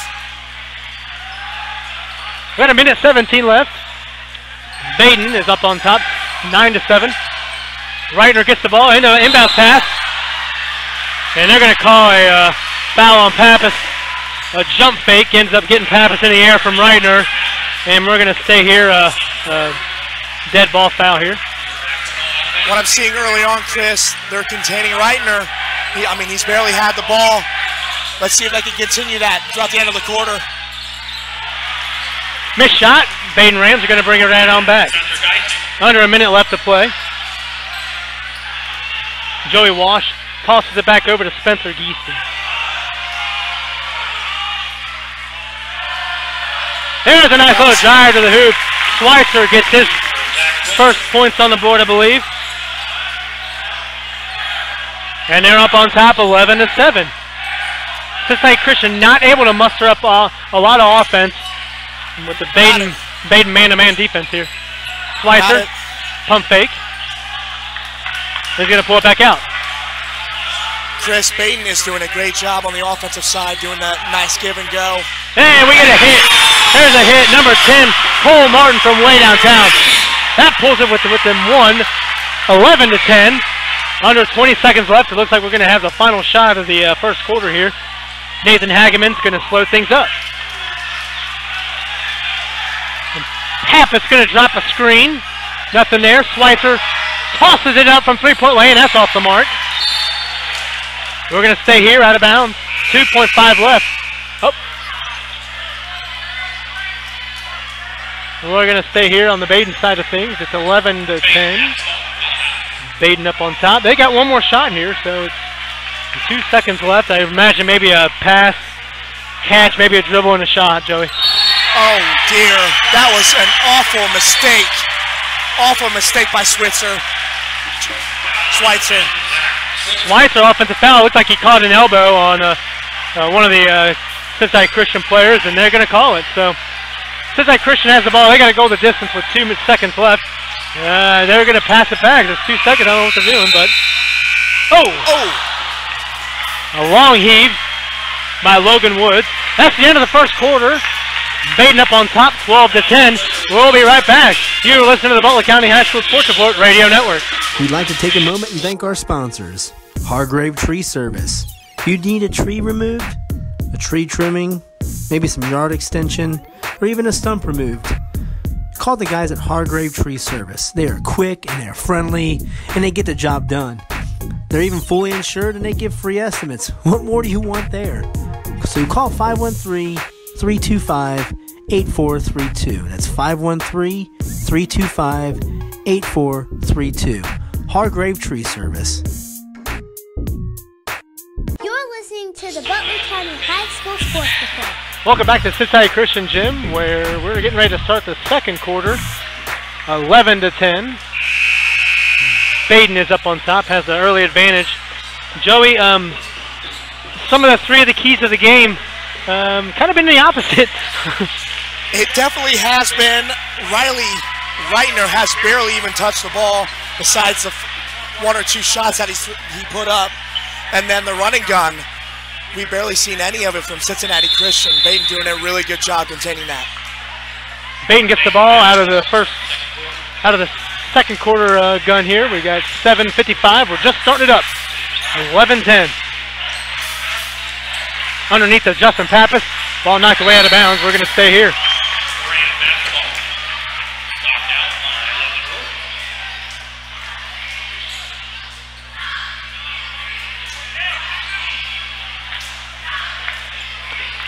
We got 1:17 left. Badin is up on top, 9-7. Reitner gets the ball into an inbound pass. And they're going to call a foul on Pappas. A jump fake ends up getting Pappas in the air from Reitner. And we're going to stay here, dead ball foul here. What I'm seeing early on, Chris, they're containing Reitner. He's barely had the ball. Let's see if they can continue that throughout the end of the quarter. Missed shot. Badin Rams are going to bring it right on back. Under a minute left to play. Joey Walsh tosses it back over to Spencer Geeston. There's a nice little drive to the hoop. Schweitzer gets his first points on the board, I believe. And they're up on top, 11-7. Cincinnati Christian not able to muster up a lot of offense with the Badin man-to-man defense here. Schweitzer, pump fake. He's going to pull it back out. Chris, Badin is doing a great job on the offensive side, doing that nice give and go. And we get a hit. There's a hit, number 10, Cole Martin from way downtown. That pulls it with them one, 11-10. Under 20 seconds left. It looks like we're going to have the final shot of the first quarter here. Nathan Hageman's going to slow things up. Pappas going to drop a screen. Nothing there. Schweitzer tosses it up from three-point lane. That's off the mark. We're going to stay here out of bounds. 2.5 left. Oh. We're going to stay here on the Badin side of things. It's 11-10. Badin up on top. They got one more shot here, so it's 2 seconds left. I imagine maybe a pass, catch, maybe a dribble and a shot, Joey. Oh, dear. That was an awful mistake. Awful mistake by Schweitzer. Schweitzer, offensive foul. Looks like he caught an elbow on one of the Cincinnati Christian players, and they're going to call it. So Cincinnati Christian has the ball. They got to go the distance with 2 seconds left. They're going to pass it back. There's 2 seconds. I don't know what they're doing, but... A long heave by Logan Woods. That's the end of the first quarter. Badin up on top, 12-10. We'll be right back. You're listening to the Butler County High School Sports Report Radio Network. We'd like to take a moment and thank our sponsors, Hargrave Tree Service. If you need a tree removed, a tree trimming, maybe some yard extension, or even a stump removed, call the guys at Hargrave Tree Service. They are quick and they're friendly and they get the job done. They're even fully insured and they give free estimates. What more do you want there? So call 513-325-8432. That's 513-325-8432. Hargrave Tree Service. You're listening to the Butler County High School Sports Report. Welcome back to Cincinnati Christian Gym, where we're getting ready to start the second quarter. 11-10. Badin is up on top, has the early advantage. Joey, some of the three of the keys of the game kind of been the opposite. It definitely has been. Riley Reitner has barely even touched the ball, besides the 1 or 2 shots that he put up. And then the running gun, we've barely seen any of it from Cincinnati Christian. Badin doing a really good job containing that. Badin gets the ball out of the second quarter gun here. We got 7:55. We're just starting it up. 11-10. Underneath of Justin Pappas. Ball knocked away out of bounds. We're going to stay here.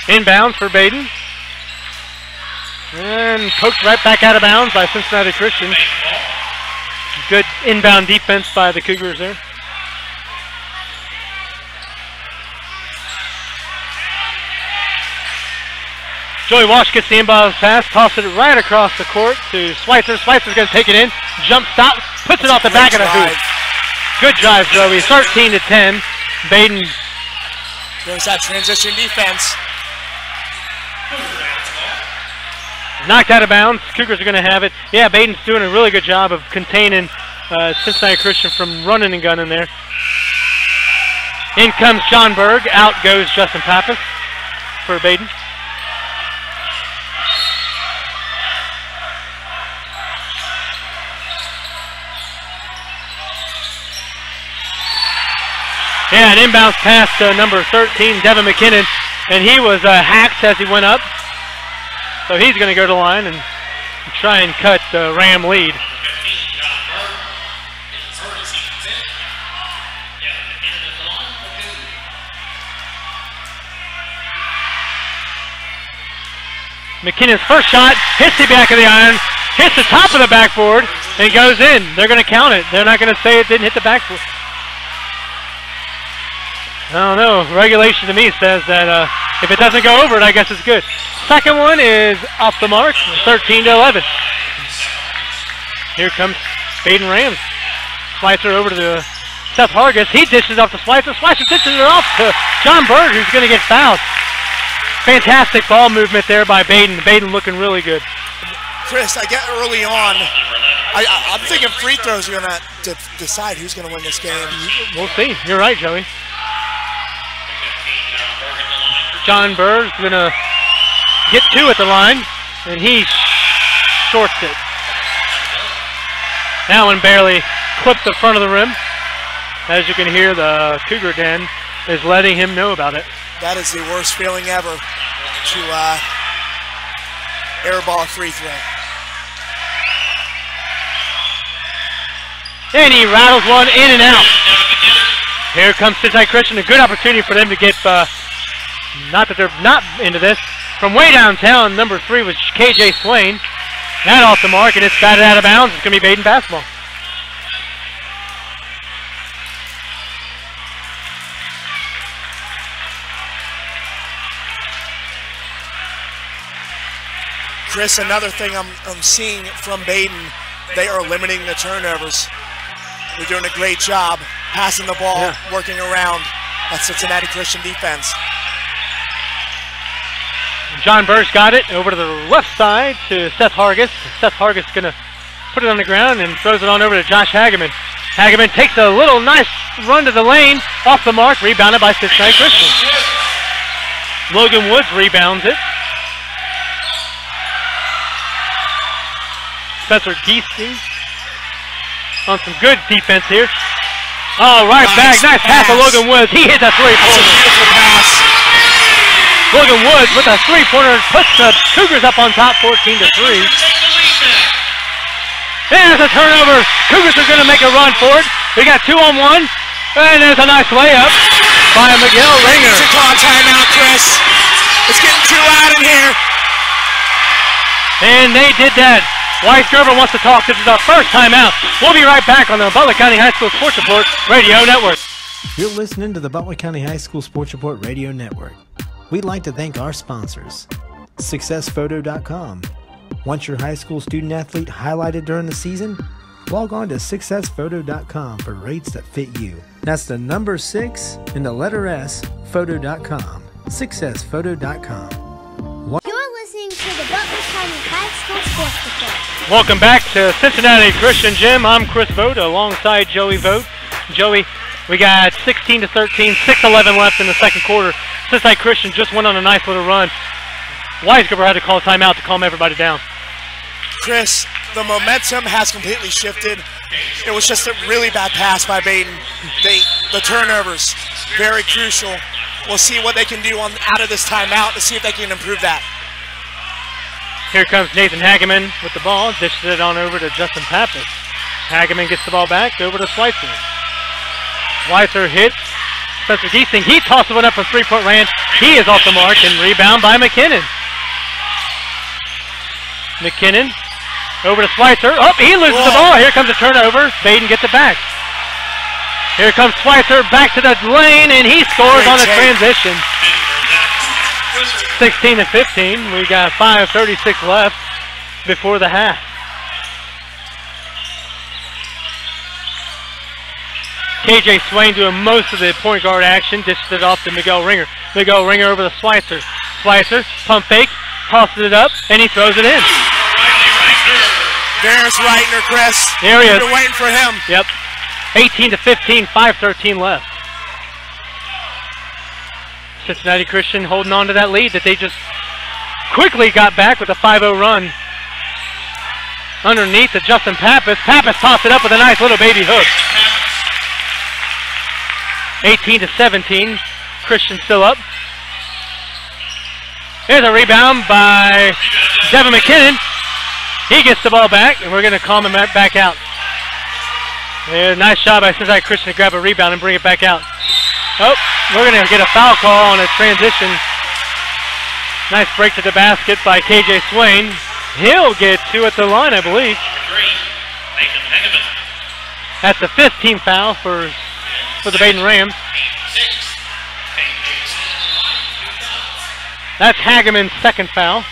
Inbounds for Badin. And poked right back out of bounds by Cincinnati Christian. Good inbound defense by the Cougars there. Joey Walsh gets the inbound pass, tosses it right across the court to Schweitzer. Schweitzer's going to take it in, jump stop, puts it off the back of the hoop. Good drive, Joey. 13-10. Badin. There's that transition defense. Knocked out of bounds. Cougars are going to have it. Yeah, Badin's doing a really good job of containing Cincinnati Christian from running and gunning there. In comes John Berg. Out goes Justin Pappas for Badin. Yeah, an inbounds pass to number 13, Devin McKinnon, and he was hacked as he went up. So he's going to go to the line and try and cut the Ram lead. McKinnon's first shot hits the back of the iron, hits the top of the backboard, and goes in. They're going to count it. They're not going to say it didn't hit the backboard. I don't know. Regulation to me says that if it doesn't go over it, I guess it's good. Second one is off the mark, 13-11. Here comes Badin Rams. Schweitzer over to the Seth Hargis. He dishes off to Schweitzer. Schweitzer dishes it off to John Bird, who's going to get fouled. Fantastic ball movement there by Badin. Badin looking really good. Chris, I get early on, I'm thinking free throws are going to decide who's going to win this game. We'll see. You're right, Joey. John Bird's going to get two at the line, and he shorts it. That one barely clipped the front of the rim. As you can hear, the Cougar Den is letting him know about it. That is the worst feeling ever to airball a free throw. And he rattles one in and out. Here comes Cincinnati Christian, a good opportunity for them to get, not that they're not into this. From way downtown, number 3 was KJ Swain. That off the mark, and it's batted out of bounds. It's going to be Badin basketball. Chris, another thing I'm seeing from Badin, they are limiting the turnovers. They're doing a great job passing the ball, working around that Cincinnati Christian defense. John Burge got it over to the left side to Seth Hargis. Seth Hargis is going to put it on the ground and throws it on over to Josh Hageman. Hageman takes a little nice run to the lane, off the mark, rebounded by Cincinnati Christian. Logan Woods rebounds it. Spencer Geesting on some good defense here. Oh, right back. Nice pass to Logan Woods. He hit that three-pointer. Beautiful pass. Logan Woods with a three-pointer puts the Cougars up on top 14-3. There's a turnover. Cougars are going to make a run for it. We got 2-on-1. And there's a nice layup by Miguel Ringer. It's a call timeout, Chris. It's getting too loud in here. And they did that. Weiss Gerber wants to talk. This is our first timeout. We'll be right back on the Butler County High School Sports Report Radio Network. You're listening to the Butler County High School Sports Report Radio Network. We'd like to thank our sponsors, SuccessPhoto.com. Want your high school student athlete highlighted during the season? Log on to SuccessPhoto.com for rates that fit you. That's the number 6 and the letter S, photo.com. SuccessPhoto.com. You're listening to the Butler County High School Sports Report. Welcome back to Cincinnati Christian Gym. I'm Chris Vogt alongside Joey Vogt. Joey, we got 16-13, 6:11 left in the second quarter. Cincinnati Christian just went on a nice little run. Weisgerber had to call a timeout to calm everybody down. Chris, the momentum has completely shifted. It was just a really bad pass by Badin. The turnovers, very crucial. We'll see what they can do out of this timeout to see if they can improve that. Here comes Nathan Hageman with the ball. Dishes it on over to Justin Pappas. Hageman gets the ball back over to Schweitzer. Schweitzer hits Spencer Geesting. He tosses one up from three-point land. He is off the mark and rebound by McKinnon. McKinnon Over to Schweitzer. Oh, he loses the ball. Here comes a turnover. Badin gets it back. Here comes Schweitzer back to the lane, and he scores on a transition. 16-15. We got 5:36 left before the half. KJ Swain doing most of the point guard action. Dished it off to Miguel Ringer. Miguel Ringer over to Schweitzer. Schweitzer, pump fake, tosses it up, and he throws it in. There's Reitner, Chris. Here he is. You're waiting for him. Yep. 18-15, 5:13 left. Cincinnati Christian holding on to that lead that they just quickly got back with a 5-0 run. Underneath to Justin Pappas. Pappas tossed it up with a nice little baby hook. 18-17. Christian still up. Here's a rebound by Devin McKinnon. He gets the ball back, and we're going to calm him back out. Yeah, nice shot by Cincinnati Christian to grab a rebound and bring it back out. Oh, we're going to get a foul call on a transition. Nice break to the basket by KJ Swain. He'll get two at the line, I believe. That's the 15th foul for the Badin Rams. That's Hageman's second foul.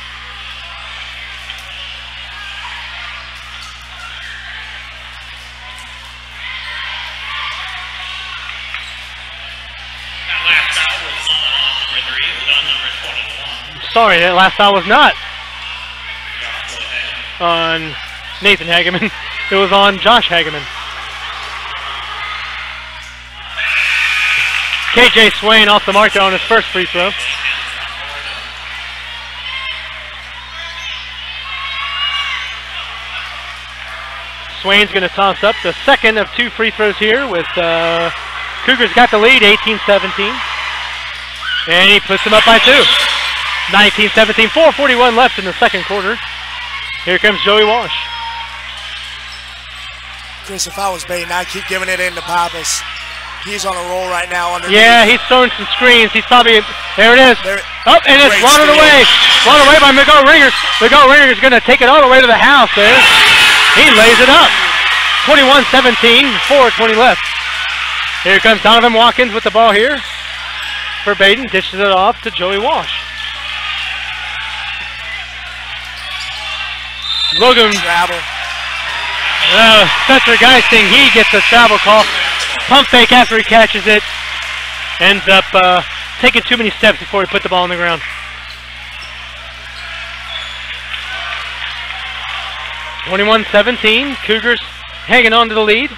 Sorry, that last foul was not on Nathan Hageman. It was on Josh Hageman. KJ Swain off the mark on his first free throw. Swain's going to toss up the second of two free throws here with Cougars got the lead, 18-17. And he puts them up by two. 19-17, 4:41 left in the second quarter. Here comes Joey Walsh. Chris, if I was Badin, I'd keep giving it in to Pappas. He's on a roll right now. Underneath. Yeah, he's throwing some screens. He's probably, there it is. Oh, and it's watered away. Watered away by Miguel Ringer. Miguel Ringer is going to take it all the way to the house there. He lays it up. 21-17, 4:20 left. Here comes Donovan Watkins with the ball here for Badin. Dishes it off to Joey Walsh. Logan. Travel. Spencer Geisting, he gets a travel call. Pump fake after he catches it. Ends up taking too many steps before he put the ball on the ground. (21-17). Cougars hanging on to the lead.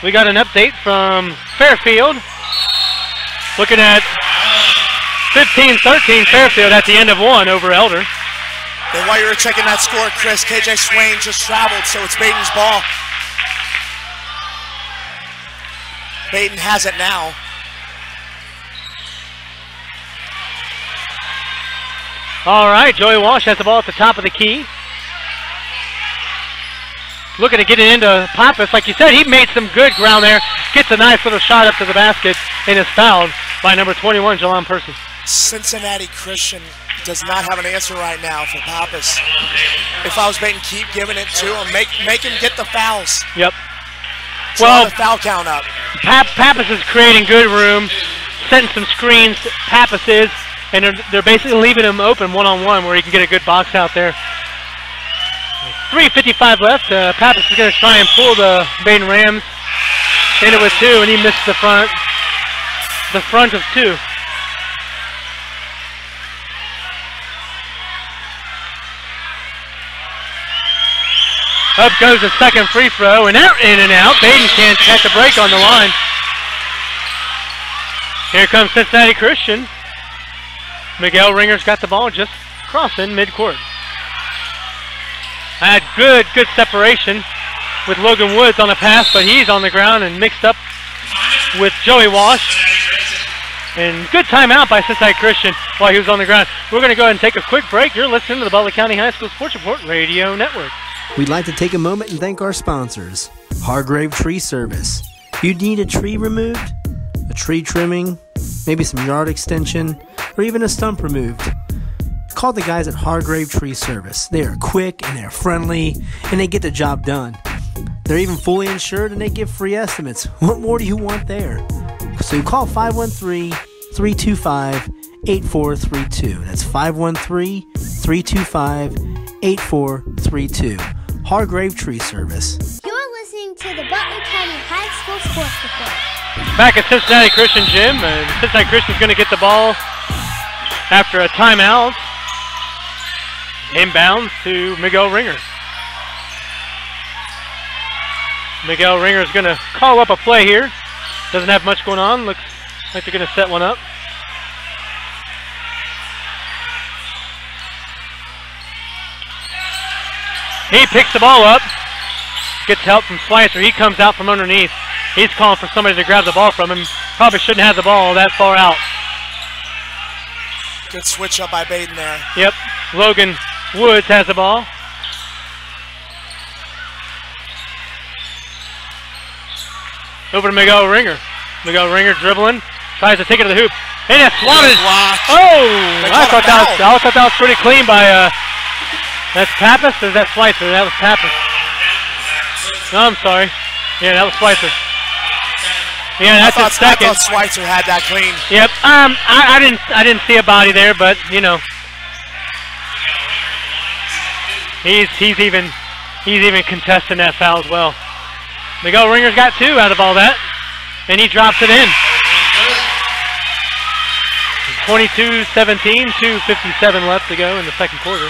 We got an update from Fairfield. Looking at 15-13 Fairfield at the end of one over Elder. And while you were checking that score, Chris, KJ Swain just traveled, so it's Badin's ball. Badin has it now. All right, Joey Walsh has the ball at the top of the key. Looking to get it into Pappas. Like you said, he made some good ground there. Gets a nice little shot up to the basket and is fouled by number 21, Jelon Person. Cincinnati Christian does not have an answer right now for Pappas. If I was Badin, keep giving it to him. Make him get the fouls. Yep. Draw the foul count up. Pappas is creating good room, setting some screens. Pappas is, and they're basically leaving him open one-on-one where he can get a good box out there. 3:55 left. Pappas is going to try and pull the Badin Rams into with two, and he missed the front of two. Up goes the second free throw, and out, in and out. Badin can't catch a break on the line. Here comes Cincinnati Christian. Miguel Ringer's got the ball just crossing midcourt. Had good separation with Logan Woods on a pass, but he's on the ground and mixed up with Joey Walsh. And good timeout by Cincinnati Christian while he was on the ground. We're going to go ahead and take a quick break. You're listening to the Butler County High School Sports Report Radio Network. We'd like to take a moment and thank our sponsors, Hargrave Tree Service. You need a tree removed, a tree trimming, maybe some yard extension, or even a stump removed. call the guys at Hargrave Tree Service. They are quick and they're friendly and they get the job done. They're even fully insured and they give free estimates. What more do you want there? So you call 513-325-8432. That's 513-325-8432. Hargrave Tree Service. You're listening to the Butler County High School Sports Report. Back at Cincinnati Christian Gym, and Cincinnati Christian's going to get the ball after a timeout. Inbounds to Miguel Ringer. Miguel Ringer is going to call up a play here. Doesn't have much going on. Looks like they're going to set one up. He picks the ball up. Gets help from Slicer. He comes out from underneath. He's calling for somebody to grab the ball from him. Probably shouldn't have the ball that far out. Good switch up by Badin there. Yep. Logan Woods has the ball. Over to Miguel Ringer. Miguel Ringer dribbling. Tries to take it to the hoop. And it's swatted. Oh! I thought that was pretty clean by, that's Pappas or is that Slicer? That was Pappas. No, I'm sorry. Yeah, that was Slicer. Yeah, that's his second. I thought Schweitzer had that clean. Yep. I didn't see a body there, but you know, he's even contesting that foul as well. Miguel Ringer's got 2 out of all that, and he drops it in. 22-17, 2:57 left to go in the second quarter.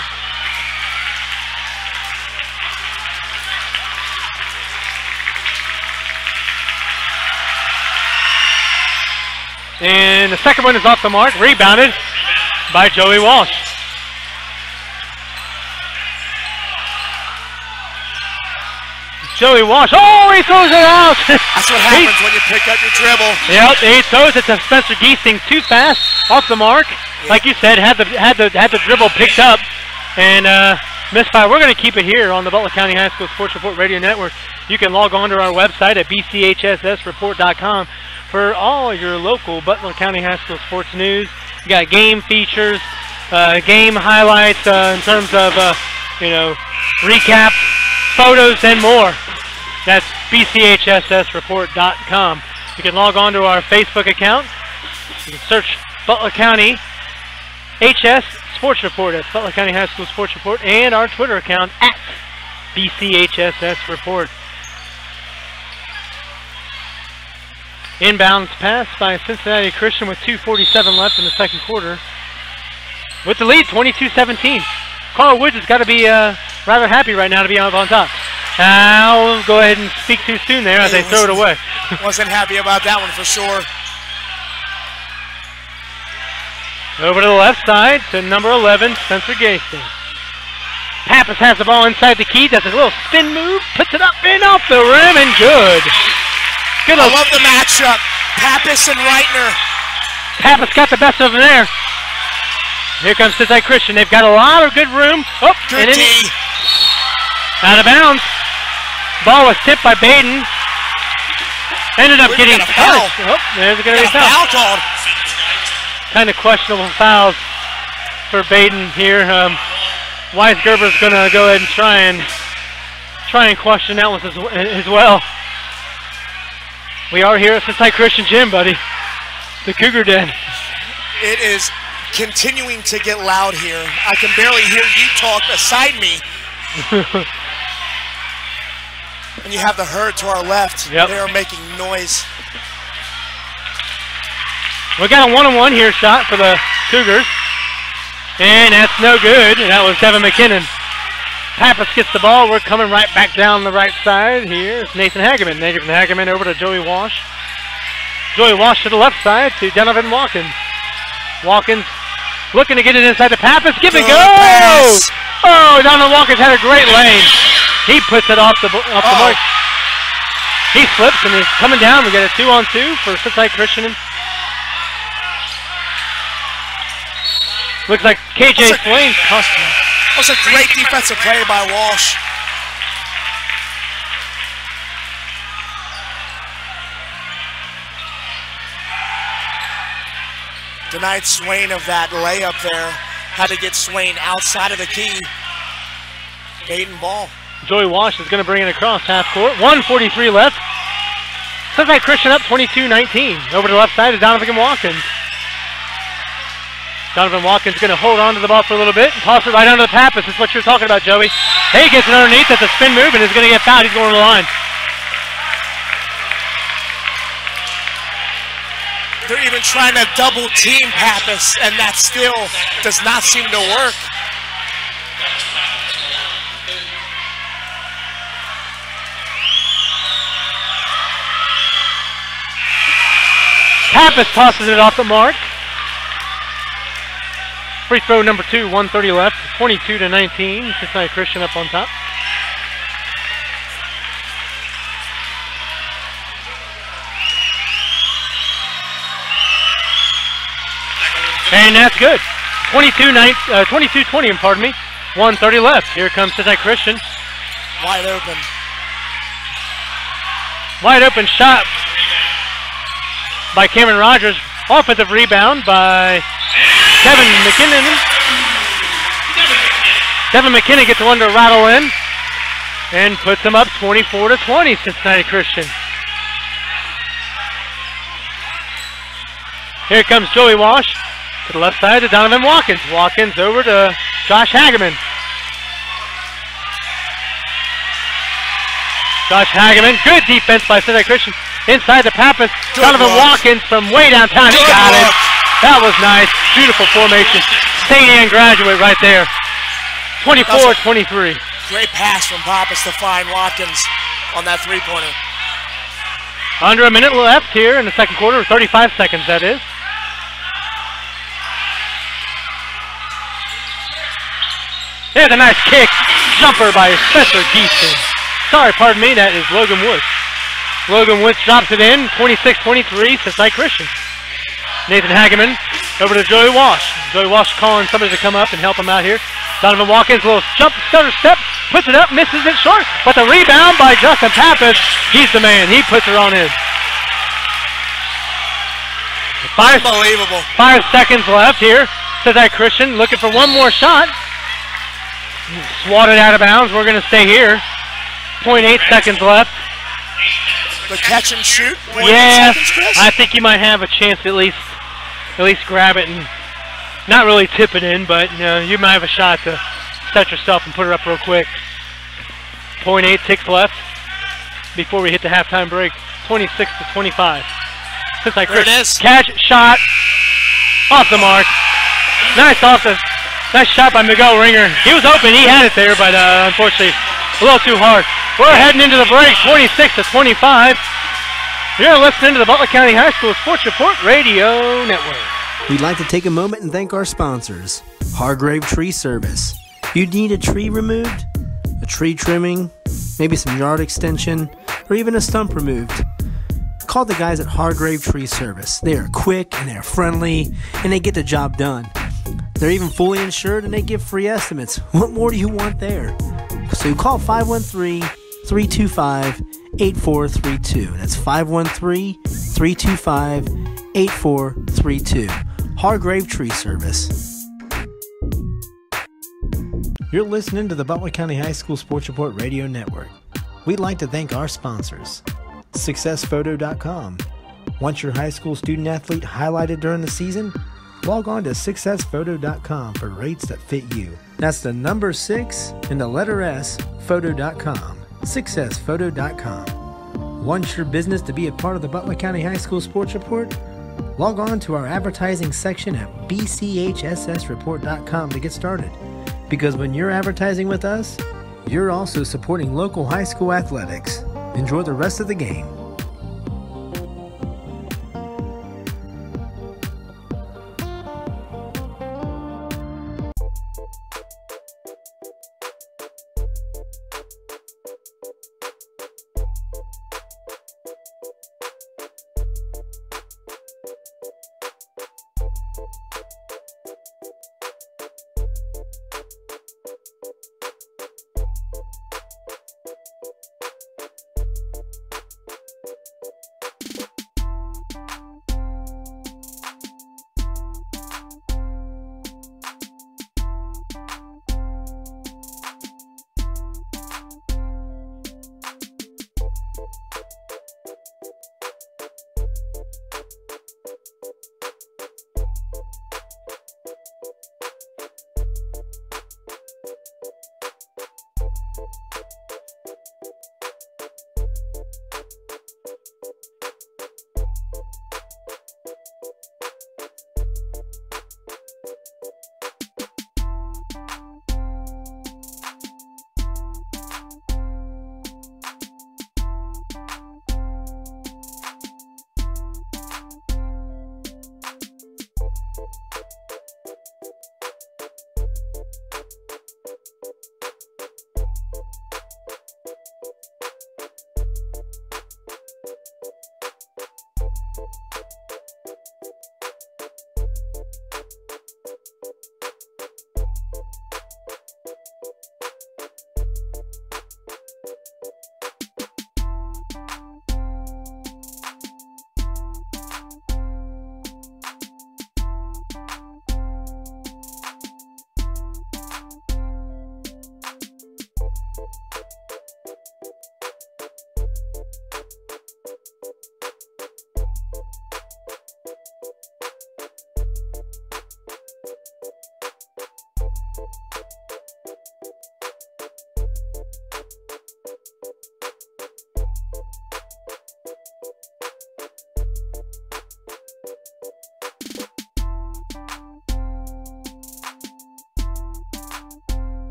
And the second one is off the mark, rebounded by Joey Walsh. Joey Walsh, oh, he throws it out! That's what happens when you pick up your dribble. Yep, he throws it to Spencer Giesing too fast, off the mark. Yep. Like you said, had the dribble picked up and misfire. We're going to keep it here on the Butler County High School Sports Report Radio Network. You can log on to our website at bchssreport.com for all your local Butler County High School sports news. You got game features, game highlights in terms of recaps, photos, and more. That's bchssreport.com. You can log on to our Facebook account. You can search Butler County HS Sports Report. That's Butler County High School Sports Report, and our Twitter account at bchssreport. Inbounds pass by Cincinnati Christian with 2:47 left in the second quarter. With the lead, 22-17. Carl Woods has got to be rather happy right now to be on top. I'll go ahead and speak too soon there as they throw it away. Wasn't happy about that one for sure. Over to the left side to number 11, Spencer Giesing. Pappas has the ball inside the key, does a little spin move, puts it up and off the rim, and good. I love the matchup. Pappas and Reitner. Pappas got the best of them there. Here comes Cincinnati Christian. They've got a lot of good room. Oh, good D. Out of bounds. Ball was tipped by Badin. Ended up getting touched. Oh, there's going to be a foul called. Kind of questionable fouls for Badin here. Weisgerber's going to go ahead and try and question that one as well. We are here at Cincinnati Christian Gym, buddy. The Cougar Den. It is continuing to get loud here. I can barely hear you talk beside me. And you have the herd to our left. Yep. They are making noise. We got a one-on-one here shot for the Cougars. And that's no good. And that was Devin McKinnon. Pappas gets the ball. We're coming right back down the right side. Here's Nathan Hageman. Nathan Hageman over to Joey Walsh. Joey Walsh to the left side to Donovan Watkins. Watkins looking to get it inside the Pappas. Give it go! Pass. Oh, Donovan Watkins had a great lane. He puts it off the mark. He slips and is coming down. We got a 2-on-2 for Cincinnati Christian. Looks like KJ Swain's custom. That was a great defensive play by Walsh. Denied Swain of that layup there. had to get Swain outside of the key. Baden ball. Joey Walsh is going to bring it across half court. 1:43 left. Cincinnati Christian up 22-19. Over to the left side is Donovan Watkins. Donovan Watkins going to hold on to the ball for a little bit and toss it right under the Pappas. That's what you're talking about, Joey. Hay gets it underneath. That's a spin move and is going to get fouled. He's going to the line. They're even trying to double team Pappas, and that still does not seem to work. Pappas tosses it off the mark. Free throw number 2, 1:30 left, 22-19. Cincinnati Christian up on top. And that's good. 22-20, pardon me. 1:30 left. Here comes Cincinnati Christian. Wide open. Wide open shot by Cameron Rogers. Offensive rebound by Kevin McKinnon. Kevin McKinnon gets one to rattle in and puts them up 24-20, Cincinnati Christian. Here comes Joey Walsh to the left side to Donovan Watkins. Watkins over to Josh Hageman. Josh Hageman, good defense by Cincinnati Christian. Inside the Pappas, Donovan Watkins from way downtown. He got it. That was nice. Beautiful formation. St. Anne graduate right there. 24-23. Great pass from Pappas to find Watkins on that three-pointer. Under a minute left here in the second quarter, 35 seconds that is. There's a nice kick. Jumper by Spencer Geeson. Sorry, pardon me, that is Logan Woods. Logan Woods drops it in, 26-23, Cincinnati Christian. Nathan Hageman over to Joey Walsh. Joey Walsh calling somebody to come up and help him out here. Donovan Watkins, little jump, stutter step, puts it up, misses it short, but the rebound by Justin Pappas, he's the man. He puts it on in. Unbelievable. 5 seconds left here. Cincinnati Christian looking for one more shot. Swatted out of bounds. We're going to stay here. 0.8 seconds left. The catch and shoot. Yeah, I think you might have a chance to at least grab it and not really tip it in, but you might have a shot to set yourself and put it up real quick. 0.8 ticks left before we hit the halftime break. 26-25. Cincinnati Christian. Catch, shot, off the mark. Nice shot by Miguel Ringer. He was open, he had it there, but unfortunately a little too hard. We're heading into the break, 26-25. You're listening to the Butler County High School Sports Report Radio Network. We'd like to take a moment and thank our sponsors. Hargrave Tree Service. You need a tree removed, a tree trimming, maybe some yard extension, or even a stump removed. Call the guys at Hargrave Tree Service. They are quick and they're friendly and they get the job done. They're even fully insured and they give free estimates. What more do you want there? So call 513-325-8432. That's 513-325-8432. Hargrave Tree Service. You're listening to the Butler County High School Sports Report Radio Network. We'd like to thank our sponsors. SuccessPhoto.com. Want your high school student athlete highlighted during the season? Log on to SuccessPhoto.com for rates that fit you. That's the number 6 and the letter S, photo.com. SuccessPhoto.com. Want your business to be a part of the Butler County High School Sports Report? Log on to our advertising section at bchssreport.com to get started. Because when you're advertising with us, you're also supporting local high school athletics. Enjoy the rest of the game.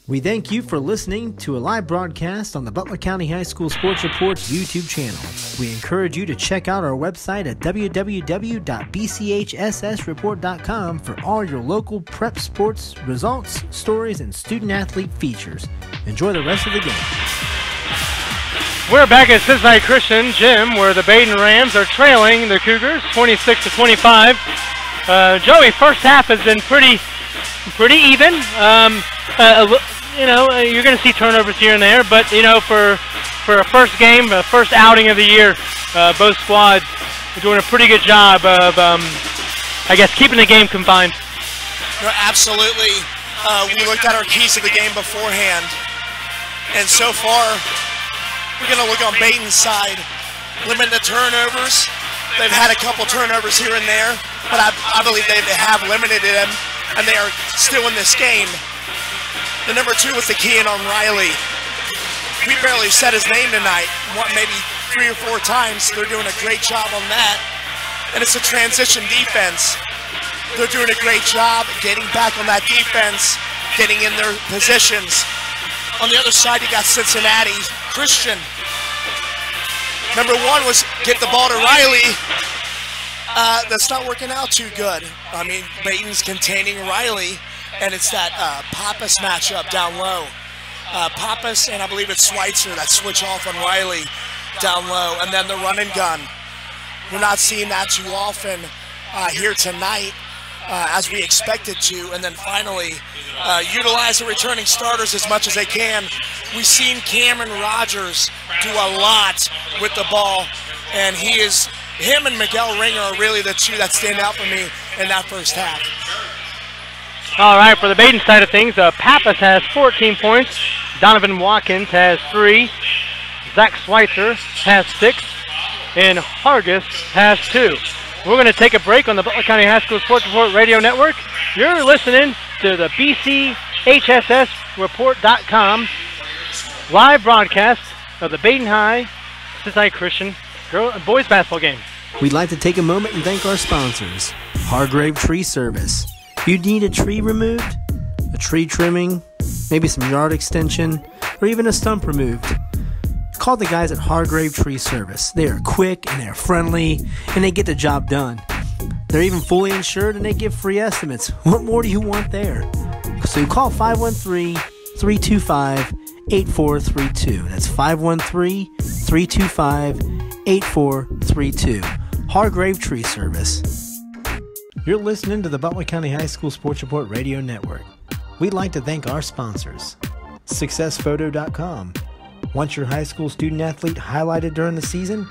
We thank you for listening to a live broadcast on the Butler County High School Sports Report's YouTube channel. We encourage you to check out our website at www.bchssreport.com for all your local prep sports results, stories, and student-athlete features. Enjoy the rest of the game. We're back at Cincinnati Christian Gym, where the Badin Rams are trailing the Cougars 26-25. Joey, first half has been pretty even. You're going to see turnovers here and there, but for a first game, first outing of the year, both squads are doing a pretty good job of, keeping the game confined. No, absolutely. We looked at our keys to the game beforehand, and so far, we're going to look on Badin's side. Limit the turnovers. They've had a couple turnovers here and there, but I believe they have limited them, and they are still in this game. The number 2 was the key in on Riley. We barely said his name tonight, maybe 3 or 4 times. They're doing a great job on that. And it's a transition defense. They're doing a great job getting back on that defense, getting in their positions. On the other side, you got Cincinnati Christian. Number 1 was get the ball to Riley. That's not working out too good. I mean, Badin's containing Riley. And it's that Pappas matchup down low. Pappas and I believe it's Schweitzer that switch off on Riley down low. And then the run and gun. We're not seeing that too often here tonight as we expected to. And then finally, utilize the returning starters as much as they can. We've seen Cameron Rogers do a lot with the ball. And him and Miguel Ringer are really the two that stand out for me in that first half. All right, for the Badin side of things, Pappas has 14 points. Donovan Watkins has 3. Zach Schweitzer has 6. And Hargis has 2. We're going to take a break on the Butler County High School Sports Report Radio Network. You're listening to the BCHSSreport.com live broadcast of the Badin High Cincinnati Christian boys basketball game. We'd like to take a moment and thank our sponsors, Hargrave Tree Service. If you need a tree removed, a tree trimming, maybe some yard extension, or even a stump removed, call the guys at Hargrave Tree Service. They are quick and they're friendly and they get the job done. They're even fully insured and they give free estimates. What more do you want there? So you call 513-325-8432. That's 513-325-8432. Hargrave Tree Service. You're listening to the Butler County High School Sports Report Radio Network. We'd like to thank our sponsors, SuccessPhoto.com. Want your high school student athlete highlighted during the season?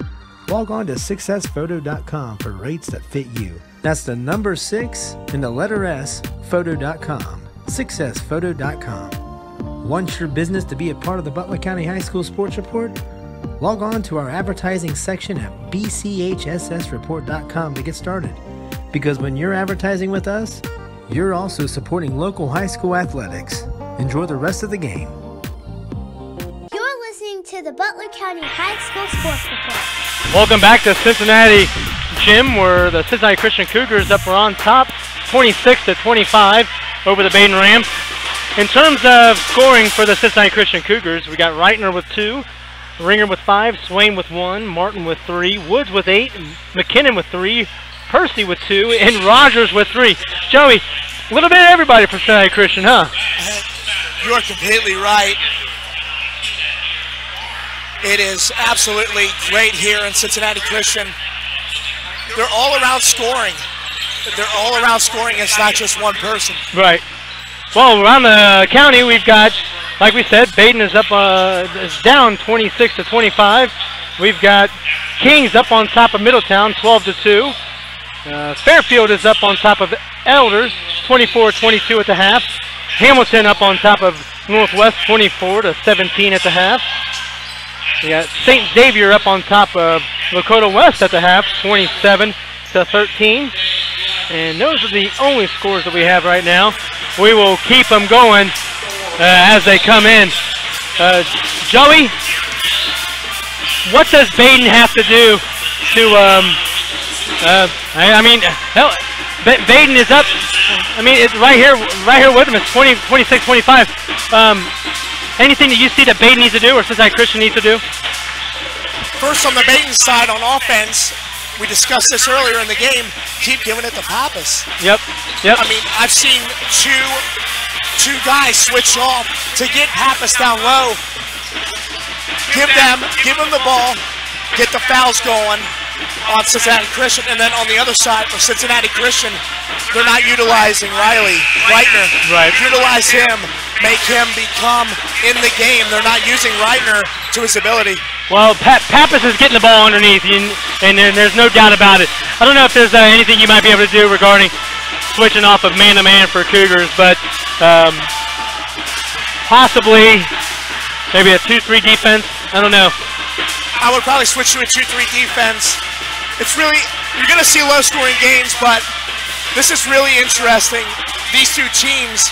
Log on to SuccessPhoto.com for rates that fit you. That's the number 6 and the letter S, photo.com. SuccessPhoto.com. Want your business to be a part of the Butler County High School Sports Report? Log on to our advertising section at bchssreport.com to get started. Because when you're advertising with us, you're also supporting local high school athletics. Enjoy the rest of the game. You're listening to the Butler County High School Sports Report. Welcome back to Cincinnati Gym, where the Cincinnati Christian Cougars are on top, 26-25 over the Badin Rams. In terms of scoring for the Cincinnati Christian Cougars, we got Reitner with 2, Ringer with 5, Swain with 1, Martin with 3, Woods with 8, McKinnon with 3, Percy with 2, and Rogers with 3. Joey, a little bit of everybody for Cincinnati Christian, huh? You are completely right. It is absolutely great here in Cincinnati Christian. They're all around scoring. They're all around scoring. It's not just one person. Right. Well, around the county, we've got, like we said, Badin is up, is down 26-25. We've got Kings up on top of Middletown, 12-2. Fairfield is up on top of Elders, 24-22 at the half. Hamilton up on top of Northwest, 24-17 at the half. We got St. Xavier up on top of Lakota West at the half, 27-13. And those are the only scores that we have right now. We will keep them going as they come in. Joey, what does Badin have to do to, hell, Badin is up. I mean, it's right here with them. It's 26-25. Anything that you see that Badin needs to do or Cincinnati Christian needs to do? First, on the Badin side on offense, we discussed this earlier in the game, keep giving it to Pappas. Yep. I mean, I've seen two guys switch off to get Pappas down low. Give them the ball, get the fouls going on Cincinnati Christian, and then on the other side for Cincinnati Christian, they're not utilizing Reitner. Right. Utilize him, make him become in the game. They're not using Reitner to his ability. Well, Pappas is getting the ball underneath, and there's no doubt about it. I don't know if there's anything you might be able to do regarding switching off of man-to-man for Cougars, but possibly maybe a 2-3 defense. I don't know. I would probably switch to a 2-3 defense. It's really, you're going to see low-scoring games, but this is really interesting. These two teams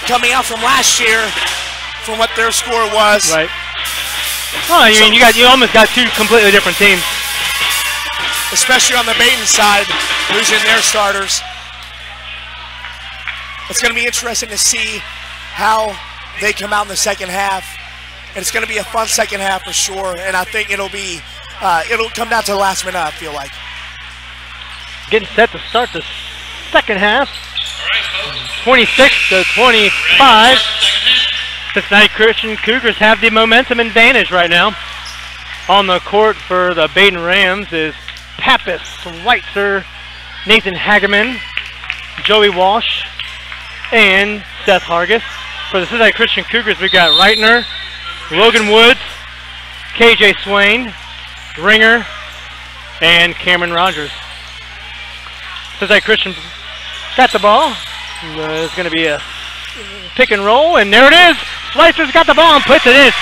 coming out from last year, from what their score was. Right. Well, I mean, you almost got two completely different teams. Especially on the Badin side, losing their starters. It's going to be interesting to see how they come out in the second half. And it's going to be a fun second half for sure. And I think it'll come down to the last minute, I feel like. Getting set to start the second half. 26-25. Cincinnati Christian Cougars have the momentum advantage right now. On the court for the Badin Rams is Pappas, Schweitzer, Nathan Hagerman, Joey Walsh, and Seth Hargis. For the Cincinnati Christian Cougars, we got Reitner, Logan Woods, KJ Swain, Ringer, and Cameron Rogers. Cincinnati Christian got the ball. It's going to be a pick and roll, and there it is. Schweitzer's got the ball and puts it in.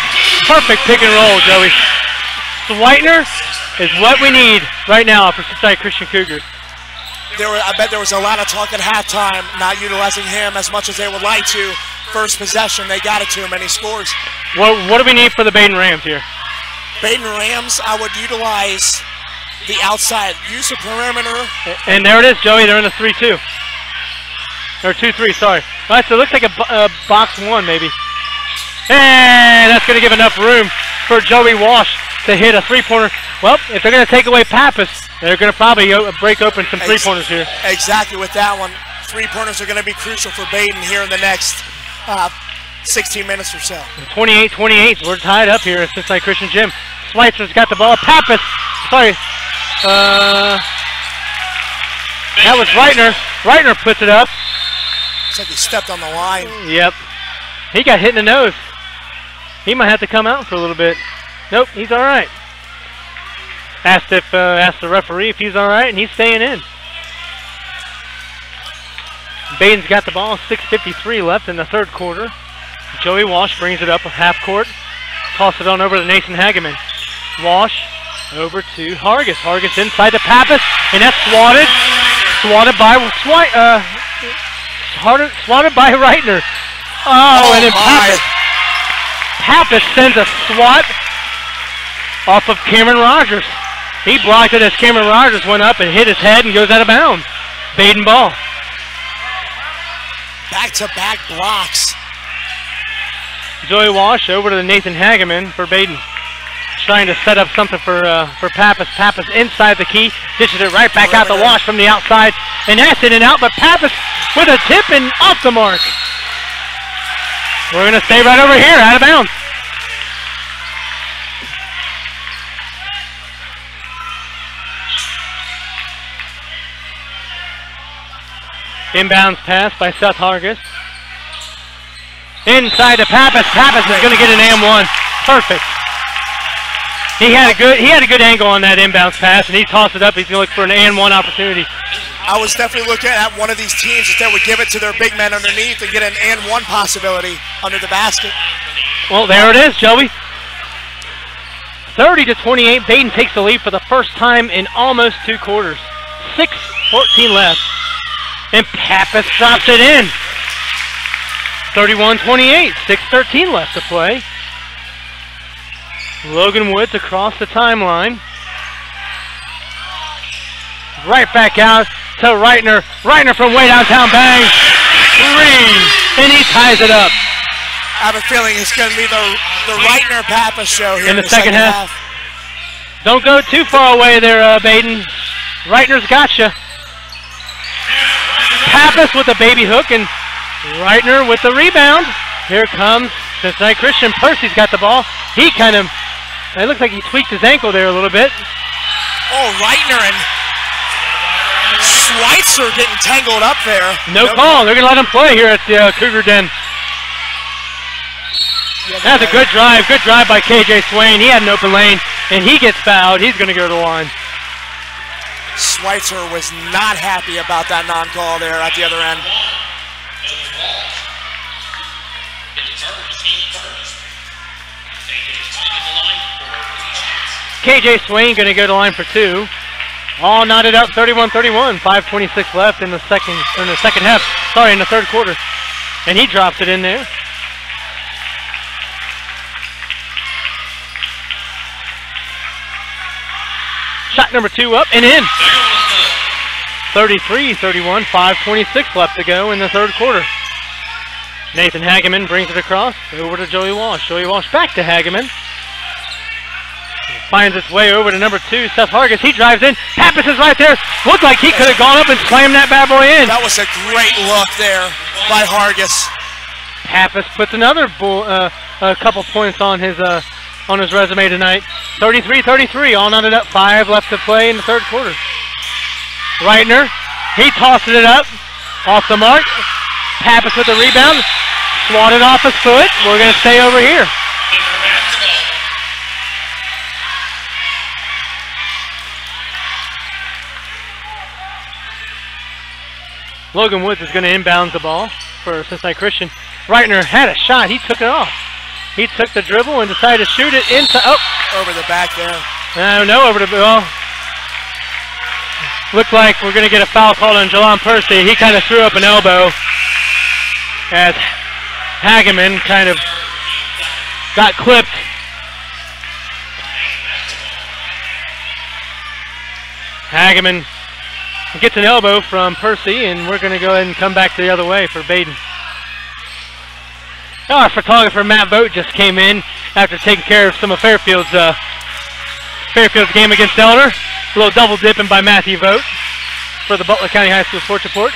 Perfect pick and roll, Joey. Schweitzer is what we need right now for Cincinnati Christian Cougars. I bet there was a lot of talk at halftime, not utilizing him as much as they would like to. First possession, they got it to him, and he scores. What do we need for the Badin Rams here? Badin Rams, I would utilize the outside. Use the perimeter. And there it is, Joey. They're in a 3-2. Or 2-3, sorry. All right, so it looks like a box one, maybe. And that's going to give enough room for Joey Walsh to hit a three-pointer. Well, if they're going to take away Pappas, they're going to probably break open some three-pointers here. Exactly with that one. Three-pointers are going to be crucial for Badin here in the next 16 minutes or so. 28-28. We're tied up here at Cincinnati Christian Gym. Schweitzer's got the ball. Pappas. Sorry. That was Reitner. Reitner puts it up. Looks like he stepped on the line. Yep. He got hit in the nose. He might have to come out for a little bit. Nope, he's all right. Asked the referee if he's all right, and he's staying in. Badin's got the ball. 6:53 left in the third quarter. Joey Walsh brings it up half court. Toss it on over to Nathan Hageman. Walsh over to Hargis. Hargis inside to Pappas, and that's swatted. Swatted by Reitner. Oh, and then Pappas sends a swat off of Cameron Rogers. He blocked it as Cameron Rogers went up and hit his head and goes out of bounds. Badin ball. Back-to-back blocks. Joey Walsh over to Nathan Hageman for Badin. Trying to set up something for Pappas. Pappas inside the key. Dishes it right back out to Walsh from the outside. And that's in and out, but Pappas with a tip and off the mark. We're going to stay right over here, out of bounds. Inbounds pass by Seth Hargis. Inside to Pappas. Pappas is going to get an and one. Perfect. He had a good angle on that inbounds pass, and he tossed it up. He's going to look for an and one opportunity. I was definitely looking at one of these teams that would give it to their big men underneath and get an and one possibility under the basket. Well, there it is, Joey. 30-28. Badin takes the lead for the first time in almost 2 quarters. 6:14 left. And Pappas drops it in. 31-28. 6:13 left to play. Logan Woods across the timeline. Right back out to Reitner. Reitner from way downtown. Bang. 3. And he ties it up. I have a feeling it's going to be the Reitner-Pappas show here in the second half. Don't go too far away there, Badin. Reitner's got you. Pappas with a baby hook, and Reitner with the rebound. Here comes Cincinnati Christian. Percy's got the ball. He it looks like he tweaked his ankle there a little bit. Oh, Reitner and Schweitzer getting tangled up there. No call. They're going to let him play here at the Cougar Den. That's a good drive. Good drive by KJ Swain. He had an open lane, and he gets fouled. He's going to go to the line. Schweitzer was not happy about that non-call there at the other end. KJ Swain going to go to line for two. All knotted up, 31-31. 5:26 left in the second half. Sorry, in the third quarter. And he drops it in there. Shot number two up and in. 33-31. 5:26 left to go in the third quarter. Nathan Hageman brings it across over to Joey Walsh. Joey Walsh back to Hageman. Finds its way over to number two, Seth Hargis. He drives in. Pappas is right there. Looked like he could have gone up and slammed that bad boy in. That was a great look there by Hargis. Pappas puts another a couple points on his resume tonight. 33-33, all knotted up. 5 left to play in the third quarter. Reitner, he tosses it up. Off the mark. Pappas with the rebound. Swatted off his foot. We're going to stay over here. Logan Woods is going to inbound the ball for Cincinnati Christian. Reitner had a shot. He took it off. He took the dribble and decided to shoot it into... over the back there. No, over the... Well, looked like we're going to get a foul called on Jelon Percy. He kind of threw up an elbow as Hageman kind of got clipped. Hageman gets an elbow from Percy, and we're going to go ahead and come back the other way for Badin. Our photographer Matt Vogt just came in after taking care of some of Fairfield's game against Elder. A little double dipping by Matthew Vogt for the Butler County High School Sports Report.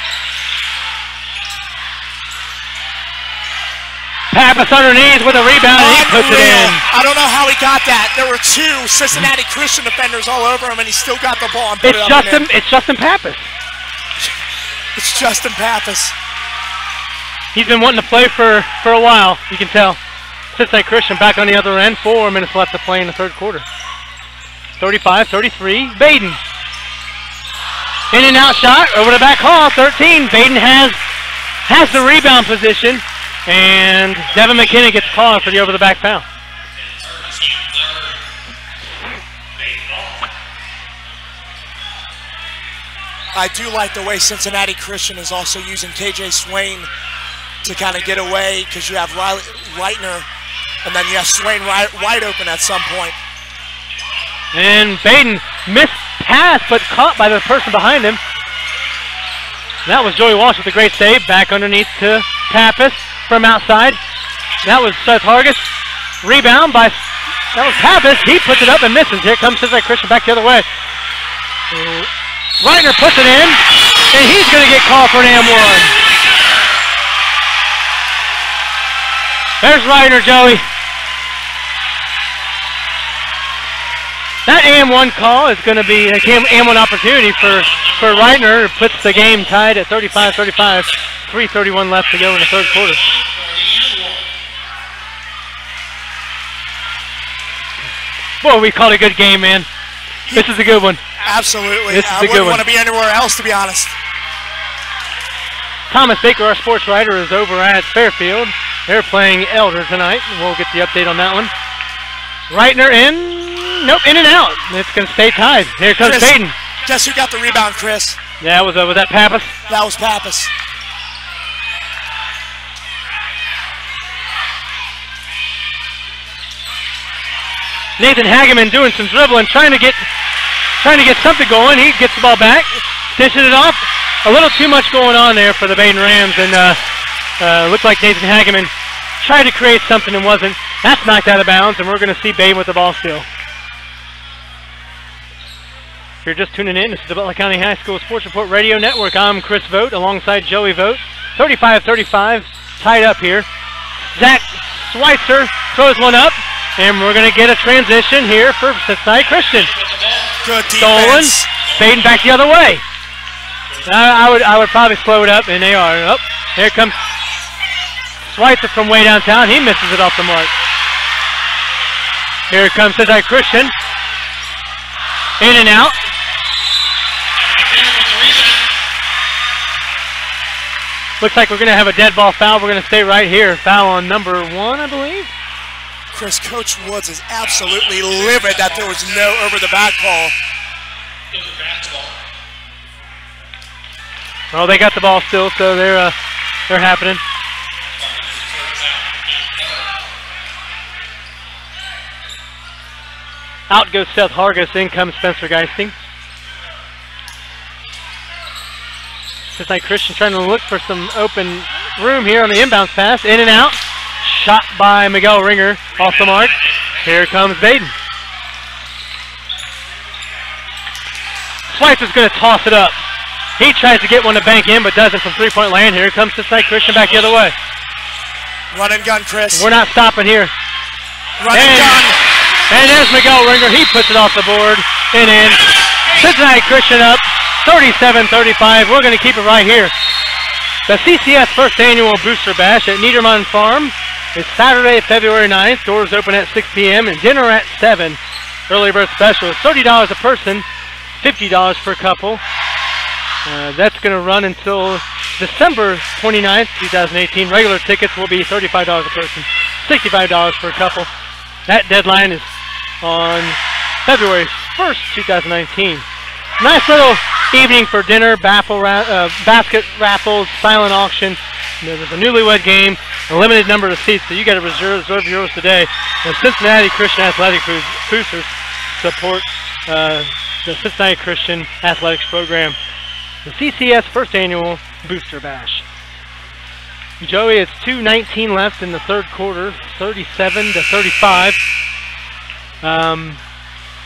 Pappas underneath with a rebound, and he puts it in. I don't know how he got that. There were two Cincinnati Christian defenders all over him, and he still got the ball and put it up and in. It's Justin Pappas. It's Justin Pappas. He's been wanting to play for a while, you can tell. Cincinnati Christian back on the other end. 4 minutes left to play in the third quarter. 35-33, Badin. In and out shot, over the back hall, 13. Badin has the rebound position. And Devin McKinnon gets called for the over-the-back foul. I do like the way Cincinnati Christian is also using KJ Swain to kind of get away, because you have Reitner, and then you have Swain wide open at some point. And Badin missed pass, but caught by the person behind him. That was Joey Walsh with a great save. Back underneath to Pappas. From outside. That was Seth Hargis. Rebound by, that was Pappas. He puts it up and misses. Here comes Cincinnati Christian back the other way. Reitner puts it in, and he's going to get called for an M1. There's Reitner, Joey. That AM1 call is going to be an AM1 opportunity for Reitner. It puts the game tied at 35-35. 3:31 left to go in the third quarter. Boy, we called a good game, man. This is a good one. Absolutely. This is a good one. I wouldn't want to be anywhere else, to be honest. Thomas Baker, our sports writer, is over at Fairfield. They're playing Elder tonight. We'll get the update on that one. Reitner in. Nope, in and out. It's going to stay tied. Here comes Badin. Guess who got the rebound, Chris? Yeah, was that Pappas? That was Pappas. Nathan Hageman doing some dribbling, trying to get something going. He gets the ball back, dishes it off. A little too much going on there for the Badin Rams, and looked like Nathan Hageman tried to create something and wasn't. That's knocked out of bounds, and we're going to see Badin with the ball still. If you're just tuning in, this is the Butler County High School Sports Report Radio Network. I'm Chris Vogt alongside Joey Vogt. 35-35, tied up here. Zach Schweitzer throws one up, and we're going to get a transition here for Cincinnati Christian. Good Stolen. defense. Badin back the other way. I would probably slow it up, and they are. Oh, here comes Schweitzer from way downtown. He misses it off the mark. Here comes Cincinnati Christian. In and out. Looks like we're going to have a dead ball foul. We're going to stay right here. Foul on number 1, I believe. Chris, Coach Woods is absolutely livid that there was no over-the-back call. Well, they got the ball still, so they're happening. Out goes Seth Hargis. In comes Spencer Geisting. Cincinnati Christian trying to look for some open room here on the inbounds pass. In and out. Shot by Miguel Ringer. Off the mark. Here comes Badin. Schweitzer's going to toss it up. He tries to get one to bank in, but doesn't from three-point land. Here comes Cincinnati Christian back the other way. Run and gun, Chris. We're not stopping here. Run and gun. And there's Miguel Ringer. He puts it off the board and in. Cincinnati Christian up 37-35. We're going to keep it right here. The CCS first annual Booster Bash at Niedermann Farm is Saturday, February 9th. Doors open at 6 p.m. and dinner at 7. Early bird special is $30 a person, $50 per couple. That's going to run until December 29th, 2018. Regular tickets will be $35 a person, $65 per couple. That deadline is on February 1st, 2019. Nice little evening for dinner, basket raffles, silent auction. There's a newlywed game, a limited number of seats, so you got to reserve yours today. The Cincinnati Christian Athletic Boosters support the Cincinnati Christian Athletics program. The CCS first annual Booster Bash. Joey, it's 2:19 left in the third quarter, 37-35.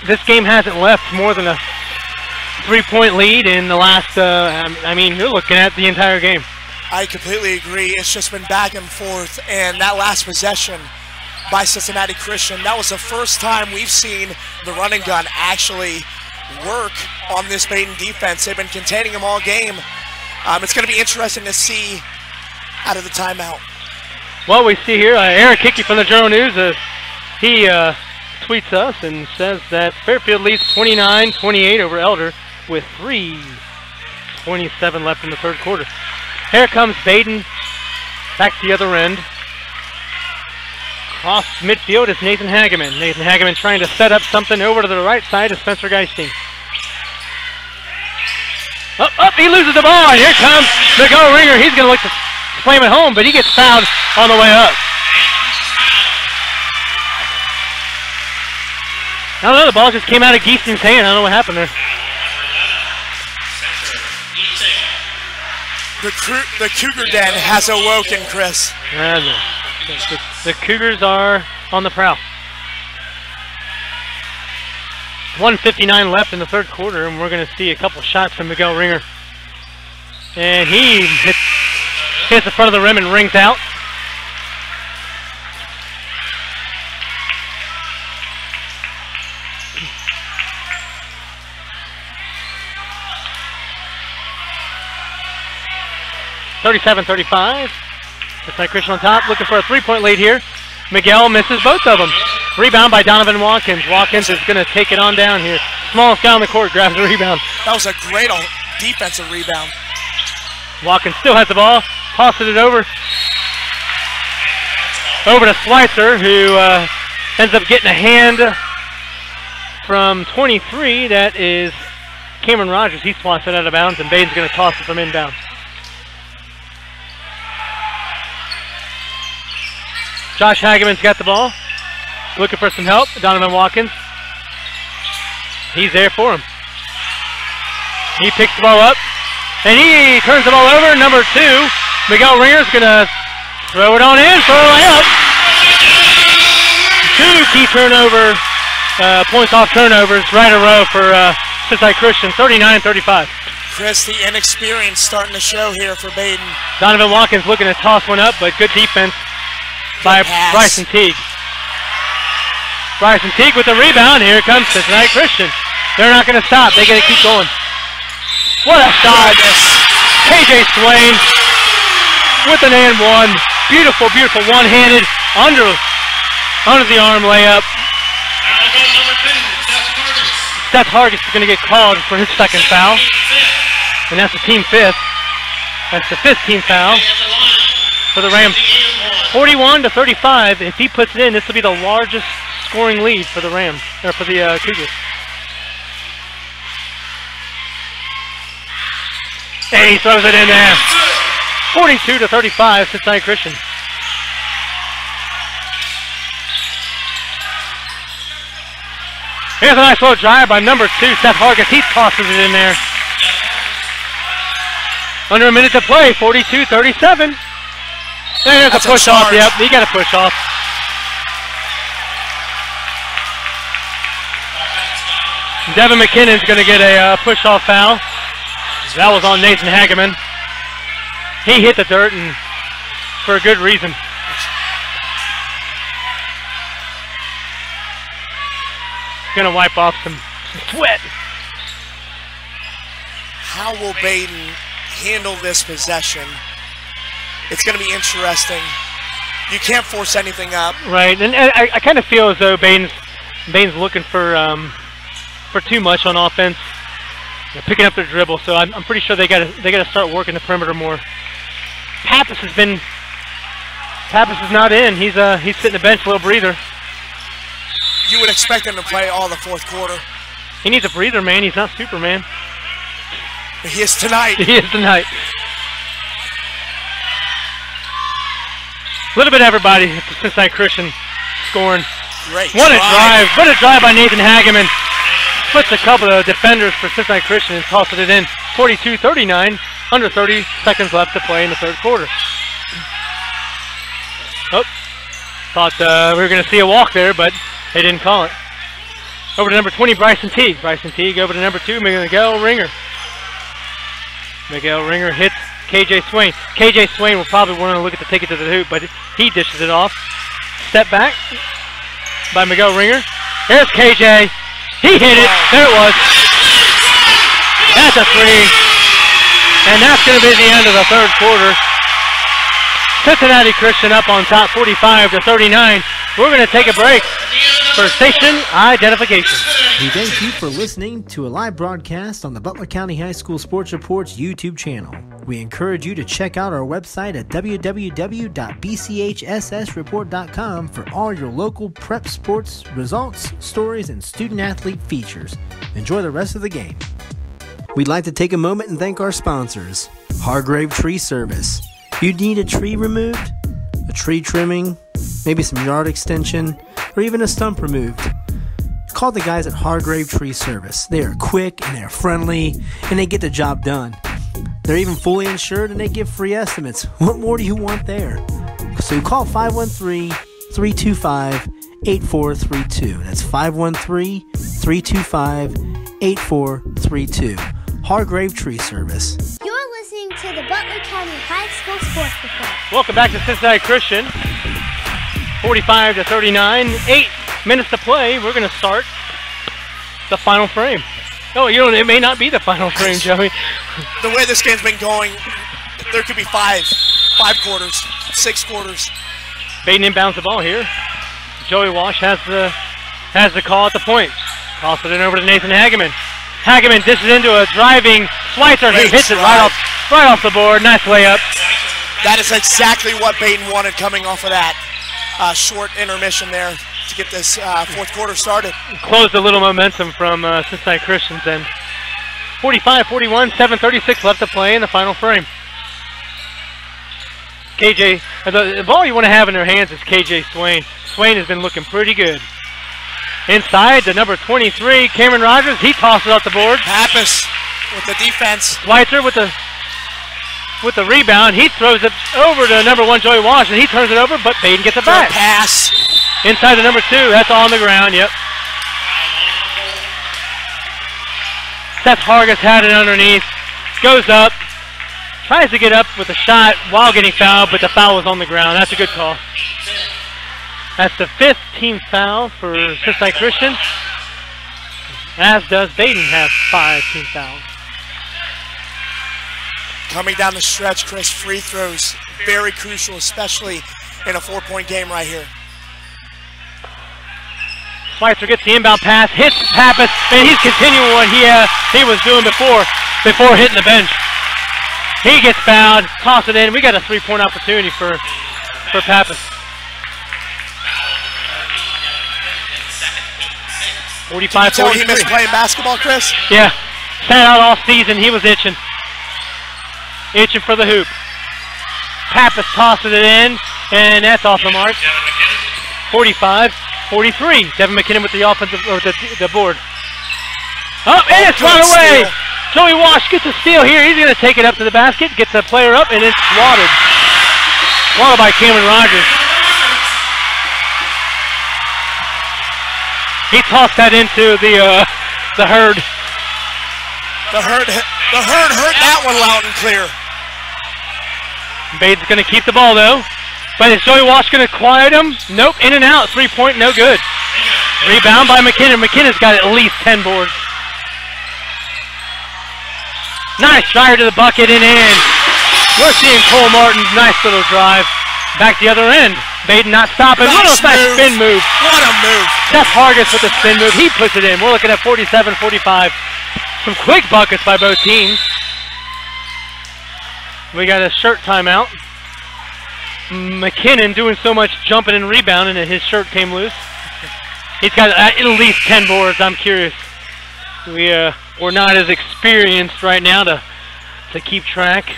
This game hasn't left more than a 3-point lead in the last, you're looking at the entire game. I completely agree. It's just been back and forth, and that last possession by Cincinnati Christian, that was the first time we've seen the run and gun actually work on this Badin defense. They've been containing them all game. It's going to be interesting to see out of the timeout. Well, we see here Eric Hickey from the Journal News. He tweets us and says that Fairfield leads 29-28 over Elder with 3:27 left in the third quarter. Here comes Badin back to the other end. Cross midfield is Nathan Hageman. Nathan Hageman trying to set up something over to the right side of Spencer Geisting. Up, he loses the ball, and here comes Miguel Ringer. He's going to look to slam it home, but he gets fouled on the way up. I don't know, the ball just came out of Geisting's hand. I don't know what happened there. The Cougar Den has awoken, Chris. The Cougars are on the prowl. 1:59 left in the third quarter, and we're going to see a couple shots from Miguel Ringer. And he hits the front of the rim and rings out. (37-35). Cincinnati Christian on top, looking for a three-point lead here. Miguel misses both of them. Rebound by Donovan Watkins. Watkins is going to take it on down here. Smallest guy on the court grabs the rebound. That was a great defensive rebound. Watkins still has the ball. Tosses it over to Schweitzer, who ends up getting a hand from 23. That is Cameron Rogers. He swats it out of bounds, and Badin's going to toss it from inbounds. Josh Hageman's got the ball. Looking for some help. Donovan Watkins. He's there for him. He picks the ball up. And he turns the ball over. Number 2, Miguel Ringer's going to throw it on in for a layup. 2 key turnover, points off turnovers right in a row for Cincinnati Christian, 39-35. Chris, the inexperience starting to show here for Badin. Donovan Watkins looking to toss one up, but good defense by Bryson Teague. Bryson Teague with the rebound. Here comes Cincinnati Christian. They're not going to stop. They got to keep going. What a shot. KJ Swain with an and one. Beautiful, beautiful one-handed under the arm layup. Seth Hargis is going to get called for his second foul. And that's the team 5th. That's the 5th team foul for the Rams. 41-35. If he puts it in, this will be the largest scoring lead for the Rams, or for the Cougars. And he throws it in there. 42-35, Cincinnati Christian. Here's a nice little drive by number 2, Seth Hargis. He tosses it in there. Under a minute to play, 42-37. There's a push off. Yep, he got a push off. Devin McKinnon's going to get a push off foul. That was on Nathan Hageman. He hit the dirt, and for a good reason. Going to wipe off some sweat. How will Badin handle this possession? It's going to be interesting. You can't force anything up. Right, and I kind of feel as though Badin's looking for too much on offense. They're picking up their dribble, so I'm pretty sure they got to start working the perimeter more. Pappas is not in. He's sitting the bench, a little breather. You would expect him to play all the 4th quarter. He needs a breather, man. He's not Superman. He is tonight. He is tonight. A little bit of everybody at the Cincinnati Christian scoring. Great What a drive. What a drive by Nathan Hageman. Splits a couple of defenders for Cincinnati Christian and tosses it in. 42-39. Under 30 seconds left to play in the 3rd quarter. Oh, thought we were going to see a walk there, but they didn't call it. Over to number 20, Bryson Teague. Bryson Teague over to number 2, Miguel Ringer. Miguel Ringer hits KJ Swain. KJ Swain will probably want to look at the take it to the hoop, but he dishes it off. Step back by Miguel Ringer. There's KJ. He hit it. There it was. That's a 3. And that's going to be the end of the 3rd quarter. Cincinnati Christian up on top, 45-39. We're going to take a break for station identification. We thank you for listening to a live broadcast on the Butler County High School Sports Report's YouTube channel. We encourage you to check out our website at www.bchssreport.com for all your local prep sports results, stories, and student-athlete features. Enjoy the rest of the game. We'd like to take a moment and thank our sponsors, Hargrave Tree Service. You need a tree removed, a tree trimming, maybe some yard extension, or even a stump removed. Call the guys at Hargrave Tree Service. They are quick and they're friendly and they get the job done. They're even fully insured and they give free estimates. What more do you want there? So call 513-325-8432. That's 513-325-8432. Hargrave Tree Service. You're listening to the Butler County High School Sports Report. Welcome back to Cincinnati Christian. 45-39. 8 minutes to play. We're going to start the final frame. Oh, it may not be the final frame, Joey. The way this game's been going, there could be 5 quarters, 6 quarters. Badin inbounds the ball here. Joey Walsh has the call at the point. Tosses it over to Nathan Hageman. Hageman dishes into a driving Schweitzer who hits it right off the board. Nice layup. That is exactly what Badin wanted coming off of that short intermission there to get this 4th quarter started. Closed a little momentum from Cincinnati Christian's end. 45-41, 7:36 left to play in the final frame. KJ, the ball you want to have in their hands is KJ Swain. Swain has been looking pretty good. Inside to number 23, Cameron Rogers. He tosses out the board. Pappas with the defense. Schweitzer with the with the rebound. He throws it over to number 1, Joey Walsh, and he turns it over, but Badin gets it back. Pass. Inside the number 2. That's on the ground, yep. Seth Hargis had it underneath. Goes up. Tries to get up with a shot while getting fouled, but the foul was on the ground. That's a good call. That's the 5th team foul for Cincinnati Christian, as does Badin have 5 team fouls. Coming down the stretch, Chris, free throws, very crucial, especially in a 4-point game right here. Schweitzer gets the inbound pass, hits Pappas, and he's continuing what he was doing before hitting the bench. He gets fouled, toss it in. We got a 3-point opportunity for Pappas. 45-43. He missed playing basketball, Chris? Yeah. Sat out all season. He was itching. Itching for the hoop. Pappas tosses it in, and that's off the mark. 45-43. Devin McKinnon with the offensive, or the board. Oh, and it's run away! Joey Walsh gets a steal here. He's going to take it up to the basket, gets the player up, and it's swatted. Swatted by Cameron Rogers. He tossed that into the herd. The herd heard that one loud and clear. Bade's going to keep the ball, though. But is Joey Walsh going to quiet him? Nope, in and out. 3-point, no good. Rebound by McKinnon. McKinnon's got at least 10 boards. Nice drive to the bucket and in. We're seeing Cole Martin's nice little drive. Back the other end. Badin not stopping. Nice spin move. What a move. Seth Hargis with the spin move. He puts it in. We're looking at 47-45. Some quick buckets by both teams. We got a shirt timeout. McKinnon doing so much jumping and rebounding that his shirt came loose. He's got at least 10 boards. I'm curious. We're not as experienced right now to keep track.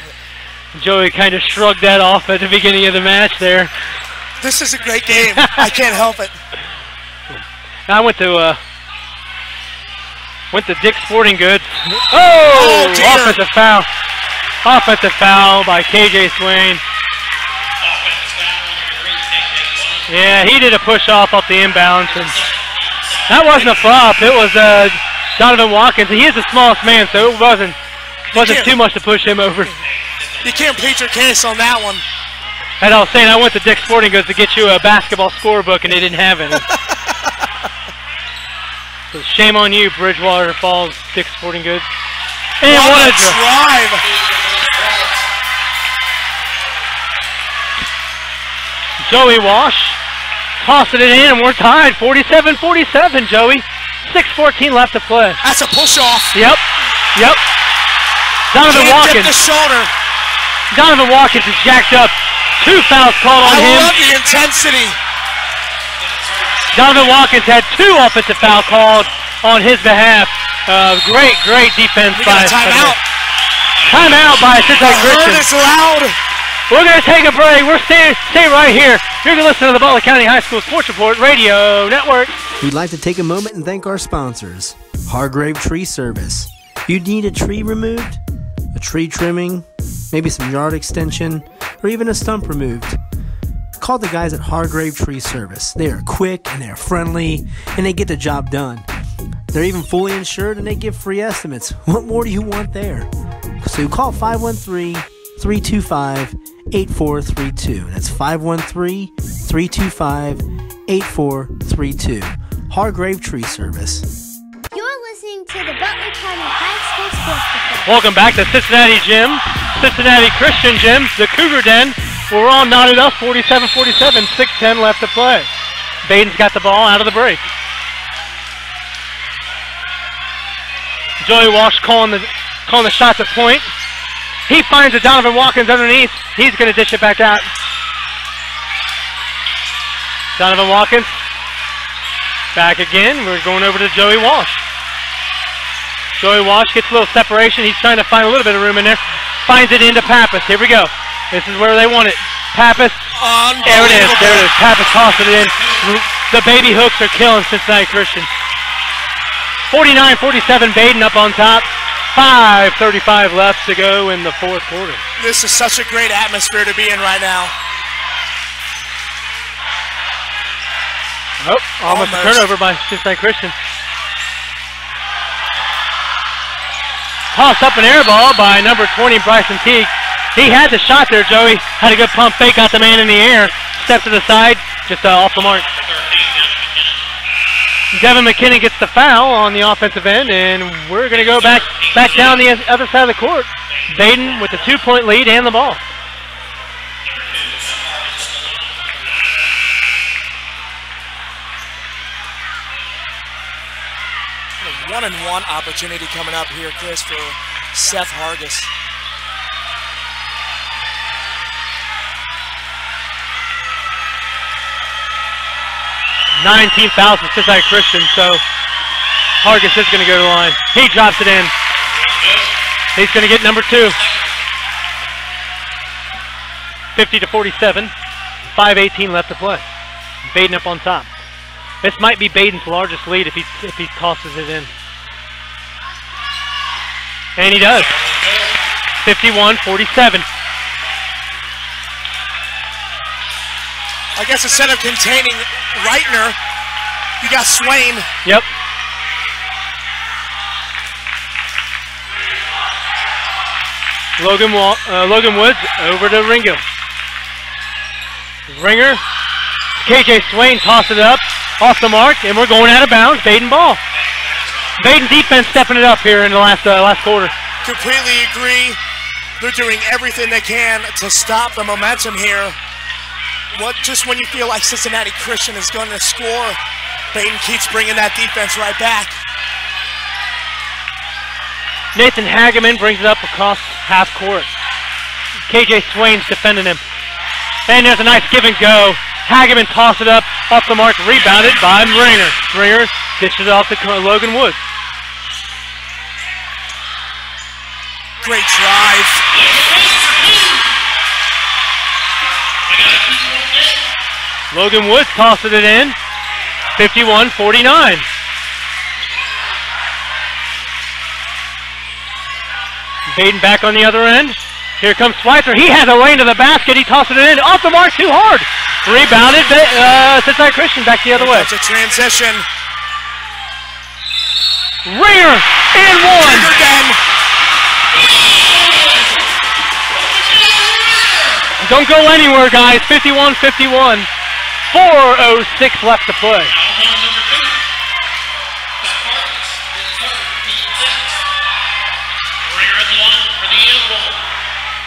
Joey kind of shrugged that off at the beginning of the match there. This is a great game. I can't help it. I went to Dick's Sporting Goods. Oh, offensive foul. Offensive foul by KJ Swain. Yeah, he did a push-off off the inbounds. And that wasn't a flop. It was Donovan Watkins. He is the smallest man, so it wasn't too much to push him over. You can't plead your case on that one. As I was saying, I went to Dick's Sporting Goods to get you a basketball scorebook, and they didn't have it. So shame on you, Bridgewater Falls, Dick's Sporting Goods. And what a drive! Joey Walsh tossing it in, and we're tied. 47-47, Joey. 6:14 left to play. That's a push-off. Yep. Donovan Watkins. The shoulder. Donovan Watkins is jacked up. 2 fouls called on him. I love the intensity. Donovan Watkins had 2 offensive foul called on his behalf. Great defense by timeout. Timeout by Cincinnati Christian. It's loud. We're going to take a break. We're stay right here. You're going to listen to the Butler County High School Sports Report Radio Network. We'd like to take a moment and thank our sponsors, Hargrave Tree Service. You need a tree removed, a tree trimming, maybe some yard extension, or even a stump removed. Call the guys at Hargrave Tree Service. They are quick and they're friendly and they get the job done. They're even fully insured and they give free estimates. What more do you want there? So call 513-325-8432. That's 513-325-8432. Hargrave Tree Service. You're listening to the Butler County High School Sports Report. Welcome back to Cincinnati Gym, Cincinnati Christian Gym, the Cougar Den. We're all knotted up, 47-47, 6:10 left to play. Badin's got the ball out of the break. Joey Walsh calling the shots at point. He finds a Donovan Watkins underneath. He's going to dish it back out. Donovan Watkins back again. We're going over to Joey Walsh. Joey Walsh gets a little separation. He's trying to find a little bit of room in there. Finds it into Pappas. Here we go. This is where they want it. Pappas. There it is. Pappas tosses it in. The baby hooks are killing Cincinnati Christian. 49-47, Badin up on top. 5:35 left to go in the fourth quarter. This is such a great atmosphere to be in right now. Oh, almost a turnover by Cincinnati Christian. Tossed up an air ball by number 20, Bryson Teague. He had the shot there, Joey. Had a good pump fake, got the man in the air. Step to the side, just off the mark. Devin McKinnon gets the foul on the offensive end, and we're going to go back down the other side of the court. Badin with the 2-point lead and the ball. A 1-and-1 opportunity coming up here, Chris, for Seth Hargis. $19,000 Cincinnati Christian, so Hargis is going to go to the line. He drops it in. He's going to get number 2. 50-47. 5:18 left to play. Badin up on top. This might be Badin's largest lead if he tosses it in. And he does. 51-47. I guess instead of containing Reitner, you got Swain. Yep. Logan Woods over to Ringo. Ringer. KJ Swain tosses it up off the mark, and we're going out of bounds. Badin ball. Badin defense stepping it up here in the last quarter. Completely agree. They're doing everything they can to stop the momentum here. Just when you feel like Cincinnati Christian is going to score, Badin keeps bringing that defense right back. Nathan Hageman brings it up across half court. KJ Swain's defending him. And there's a nice give and go. Hageman tosses it up off the mark, rebounded by Ringer. Ringer dishes it off to Logan Woods. Great drive. Logan Woods tosses it in. 51-49. Badin back on the other end. Here comes Schweitzer. He has a lane to the basket. He tosses it in. Off the mark, too hard. Rebounded. Cincinnati Christian back the other way. It's a transition. Ringer and one. Again. Don't go anywhere, guys. 51-51. 4:06 left to play.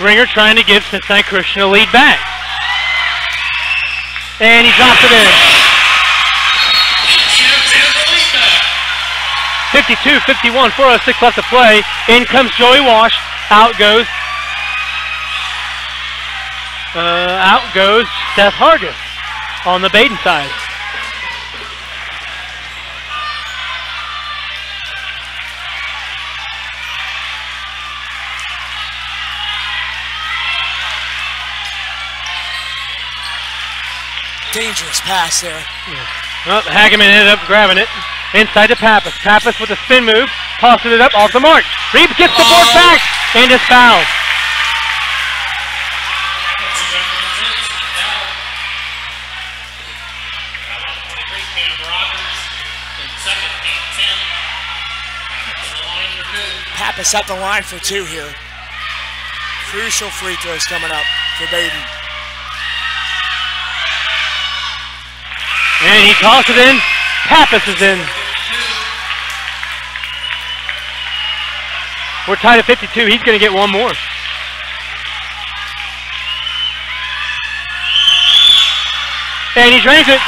Ringer trying to give Cincinnati Christian a lead back. And he drops it in. 52-51, 4:06 left to play. In comes Joey Walsh. Out goes Seth Hargis on the Badin side. Dangerous pass there. Well, Hageman ended up grabbing it. Inside to Pappas. Pappas with a spin move. Tosses it up off the mark. Reeves gets the board back and is fouled. Pappas at the line for 2 here. Crucial free throws coming up for Badin. And he tosses it in. Pappas is in. We're tied at 52. He's going to get one more. And he drains it.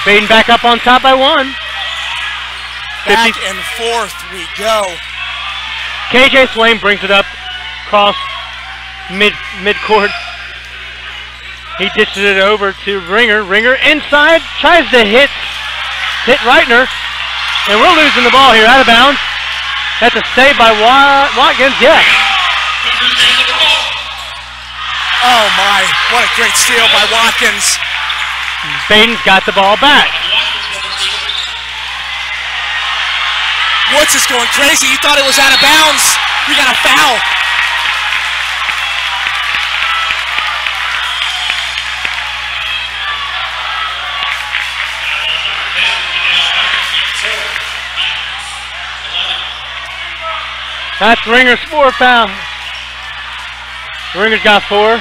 Badin back up on top by 1. Back and forth we go. KJ Swain brings it up across mid-court. He dishes it over to Ringer. Ringer inside, tries to hit Reitner. And we're losing the ball here, out of bounds. That's a save by Watkins, yes. Oh my, what a great steal by Watkins. Badin's got the ball back. Woods is going crazy. He thought it was out of bounds. We got a foul. That's Ringer's 4th foul. Ringer's got 4.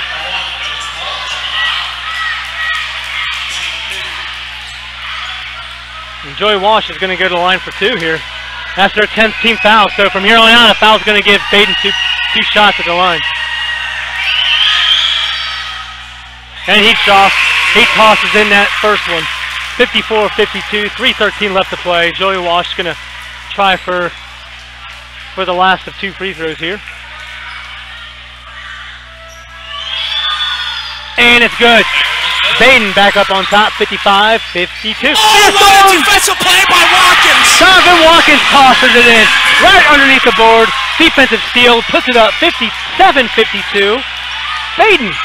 And Joey Walsh is going to go to the line for 2 here. That's their 10th team foul. So from here on out, a foul's going to give Badin two shots at the line. And he tosses in that first one. 54-52, 3:13 left to play. Joey Walsh is going to try for the last of 2 free throws here. And it's good. Badin back up on top, 55-52. Oh, what a defensive play by Watkins! Donovan Watkins tosses it in right underneath the board. Defensive steal, puts it up 57-52. Badin.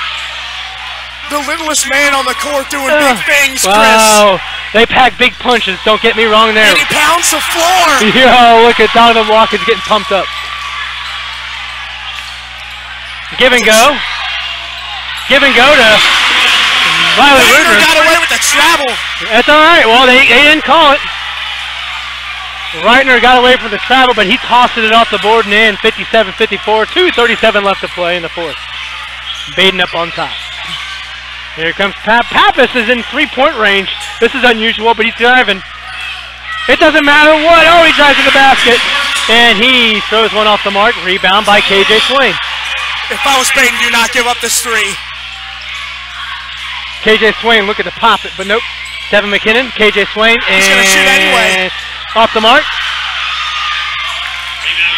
The littlest man on the court doing big things, Chris. Wow. They pack big punches, don't get me wrong there. And he pounds the floor. Yo, look at Donovan Watkins getting pumped up. Give and go. Give and go to Riley Ruger. Got away with the travel. That's all right. Well, they didn't call it. Reitner got away from the travel, but he tossed it off the board and in. 57-54. 2:37 left to play in the 4th. Badin up on top. Here comes Pappas is in 3-point range. This is unusual, but he's driving. It doesn't matter what. Oh, he drives to the basket. And he throws one off the mark. Rebound by KJ Swain. If I was Badin, do not give up this 3. KJ Swain looking to pop it, but nope. Devin McKinnon, KJ Swain, and he's going to shoot anyway. Off the mark.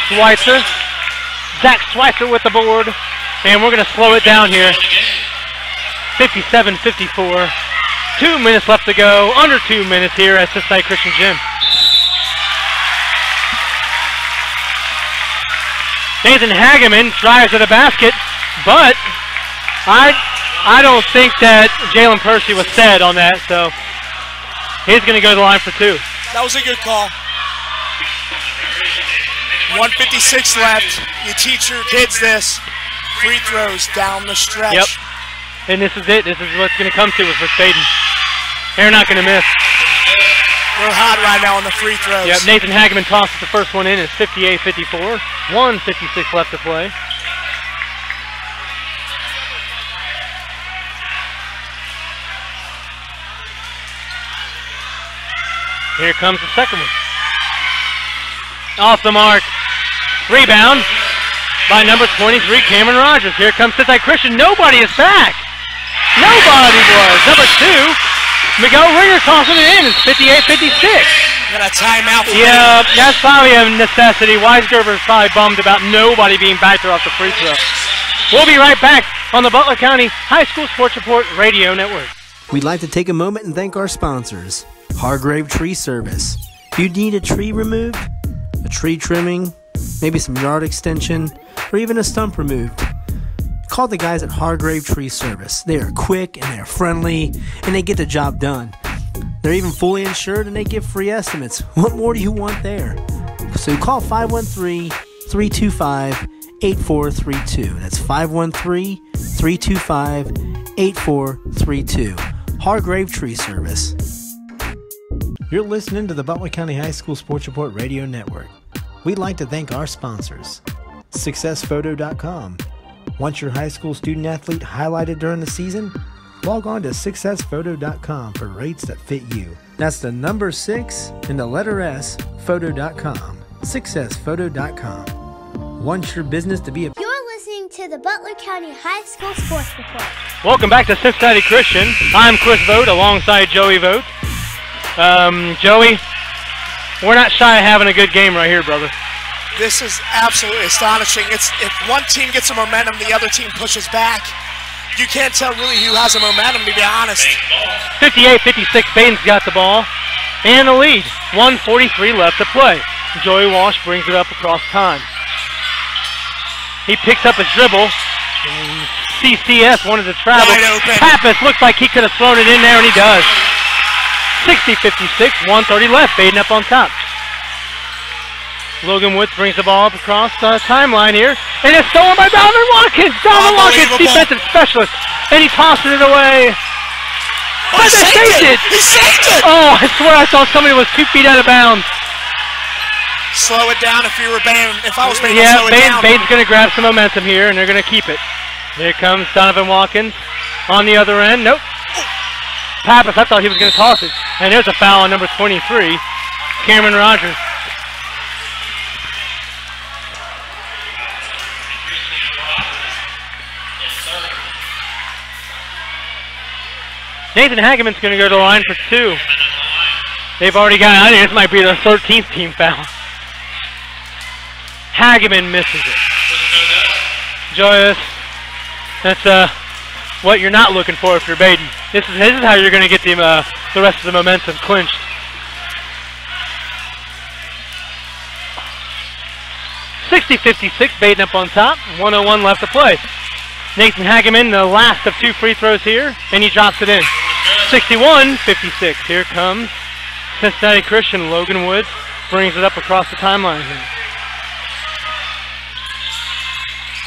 Schweitzer. Zach Schweitzer with the board. And we're going to slow it down here. 57-54. 2 minutes left to go. Under 2 minutes here at Cincinnati Christian Gym. Nathan Hageman drives to the basket, but I don't think that Jalen Percy was set on that, so he's going to go to the line for 2. That was a good call. 1:56 left. You teach your kids this. Free throws down the stretch. Yep. And this is it. This is what's going to come to us with Badin. They're not going to miss. They're hot right now on the free throws. Yep. Nathan Hageman tosses the first one in. It's 58-54. 1:56 left to play. Here comes the second one. Off the mark. Rebound by number 23, Cameron Rogers. Here comes Cincinnati Christian. Nobody is back. Nobody was. Number 2, Miguel Ringer tossing it in. It's 58-56. Got a timeout. Yeah, that's probably a necessity. Weisgerber is probably bummed about nobody being back there off the free throw. We'll be right back on the Butler County High School Sports Report Radio Network. We'd like to take a moment and thank our sponsors, Hargrave Tree Service. If you need a tree removed, a tree trimming, maybe some yard extension, or even a stump removed, call the guys at Hargrave Tree Service. They are quick and they're friendly and they get the job done. They're even fully insured and they give free estimates. What more do you want there? So call 513-325-8432. That's 513-325-8432. Hargrave Tree Service. You're listening to the Butler County High School Sports Report Radio Network. We'd like to thank our sponsors, SuccessPhoto.com. Want your high school student athlete highlighted during the season? Log on to SuccessPhoto.com for rates that fit you. That's the number 6 and the letter S, photo.com. SuccessPhoto.com. Want your business to be a... You're listening to the Butler County High School Sports Report. Welcome back to Cincinnati Christian. I'm Chris Vogt alongside Joey Vogt. Joey, we're not shy of having a good game right here, brother. This is absolutely astonishing. If one team gets some momentum, the other team pushes back. You can't tell really who has a momentum, to be honest. 58-56, Badin's got the ball. And the lead. 1:43 left to play. Joey Walsh brings it up across time. He picks up his dribble. CCS wanted to travel. Pappas looks like he could have thrown it in there, and he does. 60-56, 1:30 left. Badin up on top. Logan Woods brings the ball up across the timeline here, and it's stolen by Donovan Watkins. Donovan Watkins, defensive specialist, and he tosses it away. Oh, he saved it! He saved it! Oh, I swear I thought somebody was 2 feet out of bounds. Slow it down if you were Baden. If I was Baden, yeah, slow it down. Baden's going to grab some momentum here, and they're going to keep it. Here comes Donovan Watkins on the other end. Nope. Pappas, I thought he was going to toss it. And there's a foul on number 23, Cameron Rogers. Nathan Hageman's going to go to the line for 2. They've already got, I think this might be their 13th team foul. Hageman misses it. Joyous, that's what you're not looking for if you're Baden. This is how you're going to get the rest of the momentum clinched. (60-56), Baden up on top. 1:01 left to play. Nathan Hageman, the last of 2 free throws here, and he drops it in. 61-56. Here comes Cincinnati Christian. Logan Woods brings it up across the timeline here.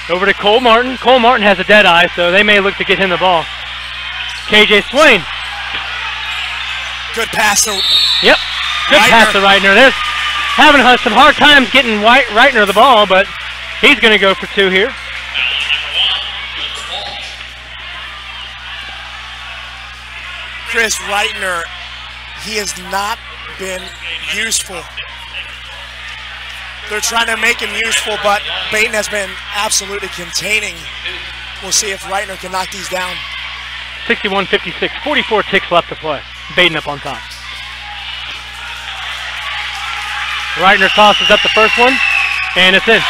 Over to Cole Martin. Cole Martin has a dead eye, so they may look to get him the ball. KJ Swain. Good pass to Yep, good pass to Reitner. There's having some hard times getting Reitner the ball, but he's going to go for 2 here. Chris Reitner, he has not been useful. They're trying to make him useful, but Baden has been absolutely containing. We'll see if Reitner can knock these down. 61-56, 44 ticks left to play. Baden up on top. Reitner tosses up the first one, and it's in.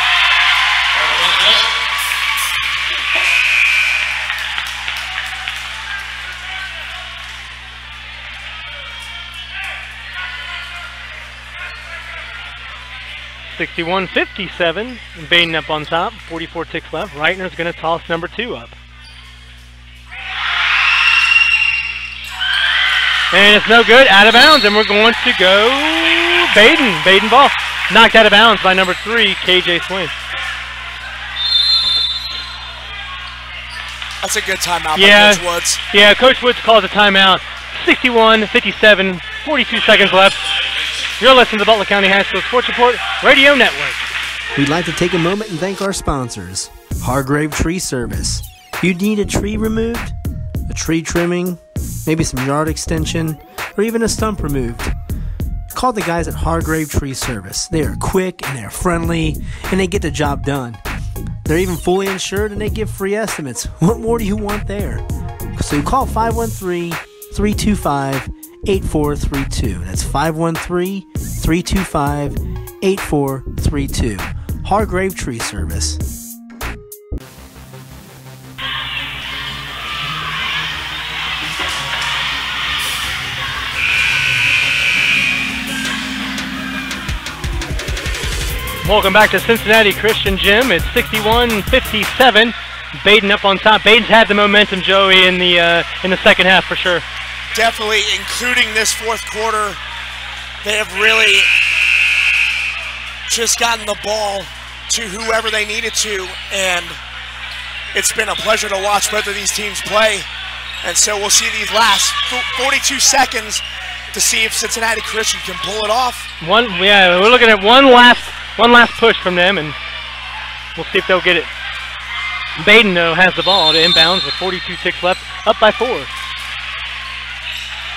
(61-57), Baden up on top, 44 ticks left. Reitner's going to toss number 2 up. And it's no good, out of bounds, and we're going to go Baden. Baden ball. Knocked out of bounds by number 3, KJ Swain. That's a good timeout by Coach Woods. Yeah, Coach Woods calls a timeout. 61-57, 42 seconds left. You're listening to the Butler County High School Sports Report Radio Network. We'd like to take a moment and thank our sponsors, Hargrave Tree Service. If you need a tree removed, a tree trimming, maybe some yard extension, or even a stump removed, call the guys at Hargrave Tree Service. They are quick and they're friendly and they get the job done. They're even fully insured and they give free estimates. What more do you want there? So call 513-325-8432. That's 513-325-8432. Hargrave Tree Service. Welcome back to Cincinnati Christian Gym. It's 61-57. Baden up on top. Baden's had the momentum, Joey, in the second half for sure. Definitely, including this fourth quarter, they have really just gotten the ball to whoever they needed to, and it's been a pleasure to watch both of these teams play. And so we'll see these last 42 seconds to see if Cincinnati Christian can pull it off. We're looking at one last push from them, and we'll see if they'll get it. Baden, though, has the ball to inbounds with 42 ticks left, up by 4.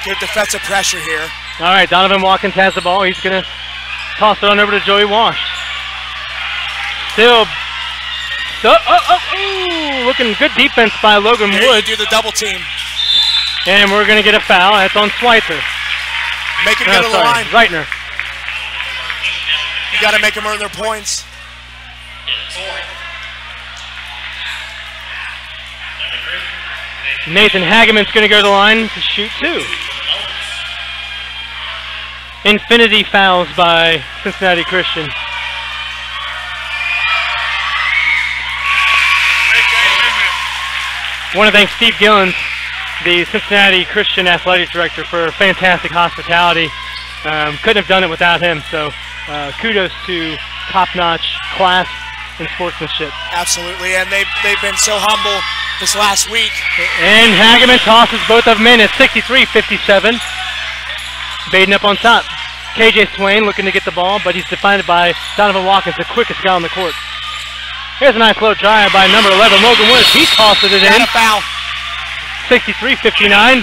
Good defensive pressure here. All right, Donovan Watkins has the ball. He's going to toss it on over to Joey Wash. Still, looking good defense by Logan Woods. Do the double team. And we're going to get a foul. That's on Schweitzer. Make him go to the line. Reitner. You got to make them earn their points. Nathan Hageman's going to go to the line to shoot 2. Infinity fouls by Cincinnati Christian. I want to thank Steve Gillens, the Cincinnati Christian Athletic Director, for fantastic hospitality. Couldn't have done it without him, so kudos to top-notch class and sportsmanship. Absolutely, and they've been so humble this last week. And Hageman tosses both of them in at 63-57. Badin up on top. KJ Swain looking to get the ball, but he's defined by Donovan Watkins, the quickest guy on the court. Here's a nice low drive by number 11, Logan Woods. He tosses it in. Got a foul. 63-59.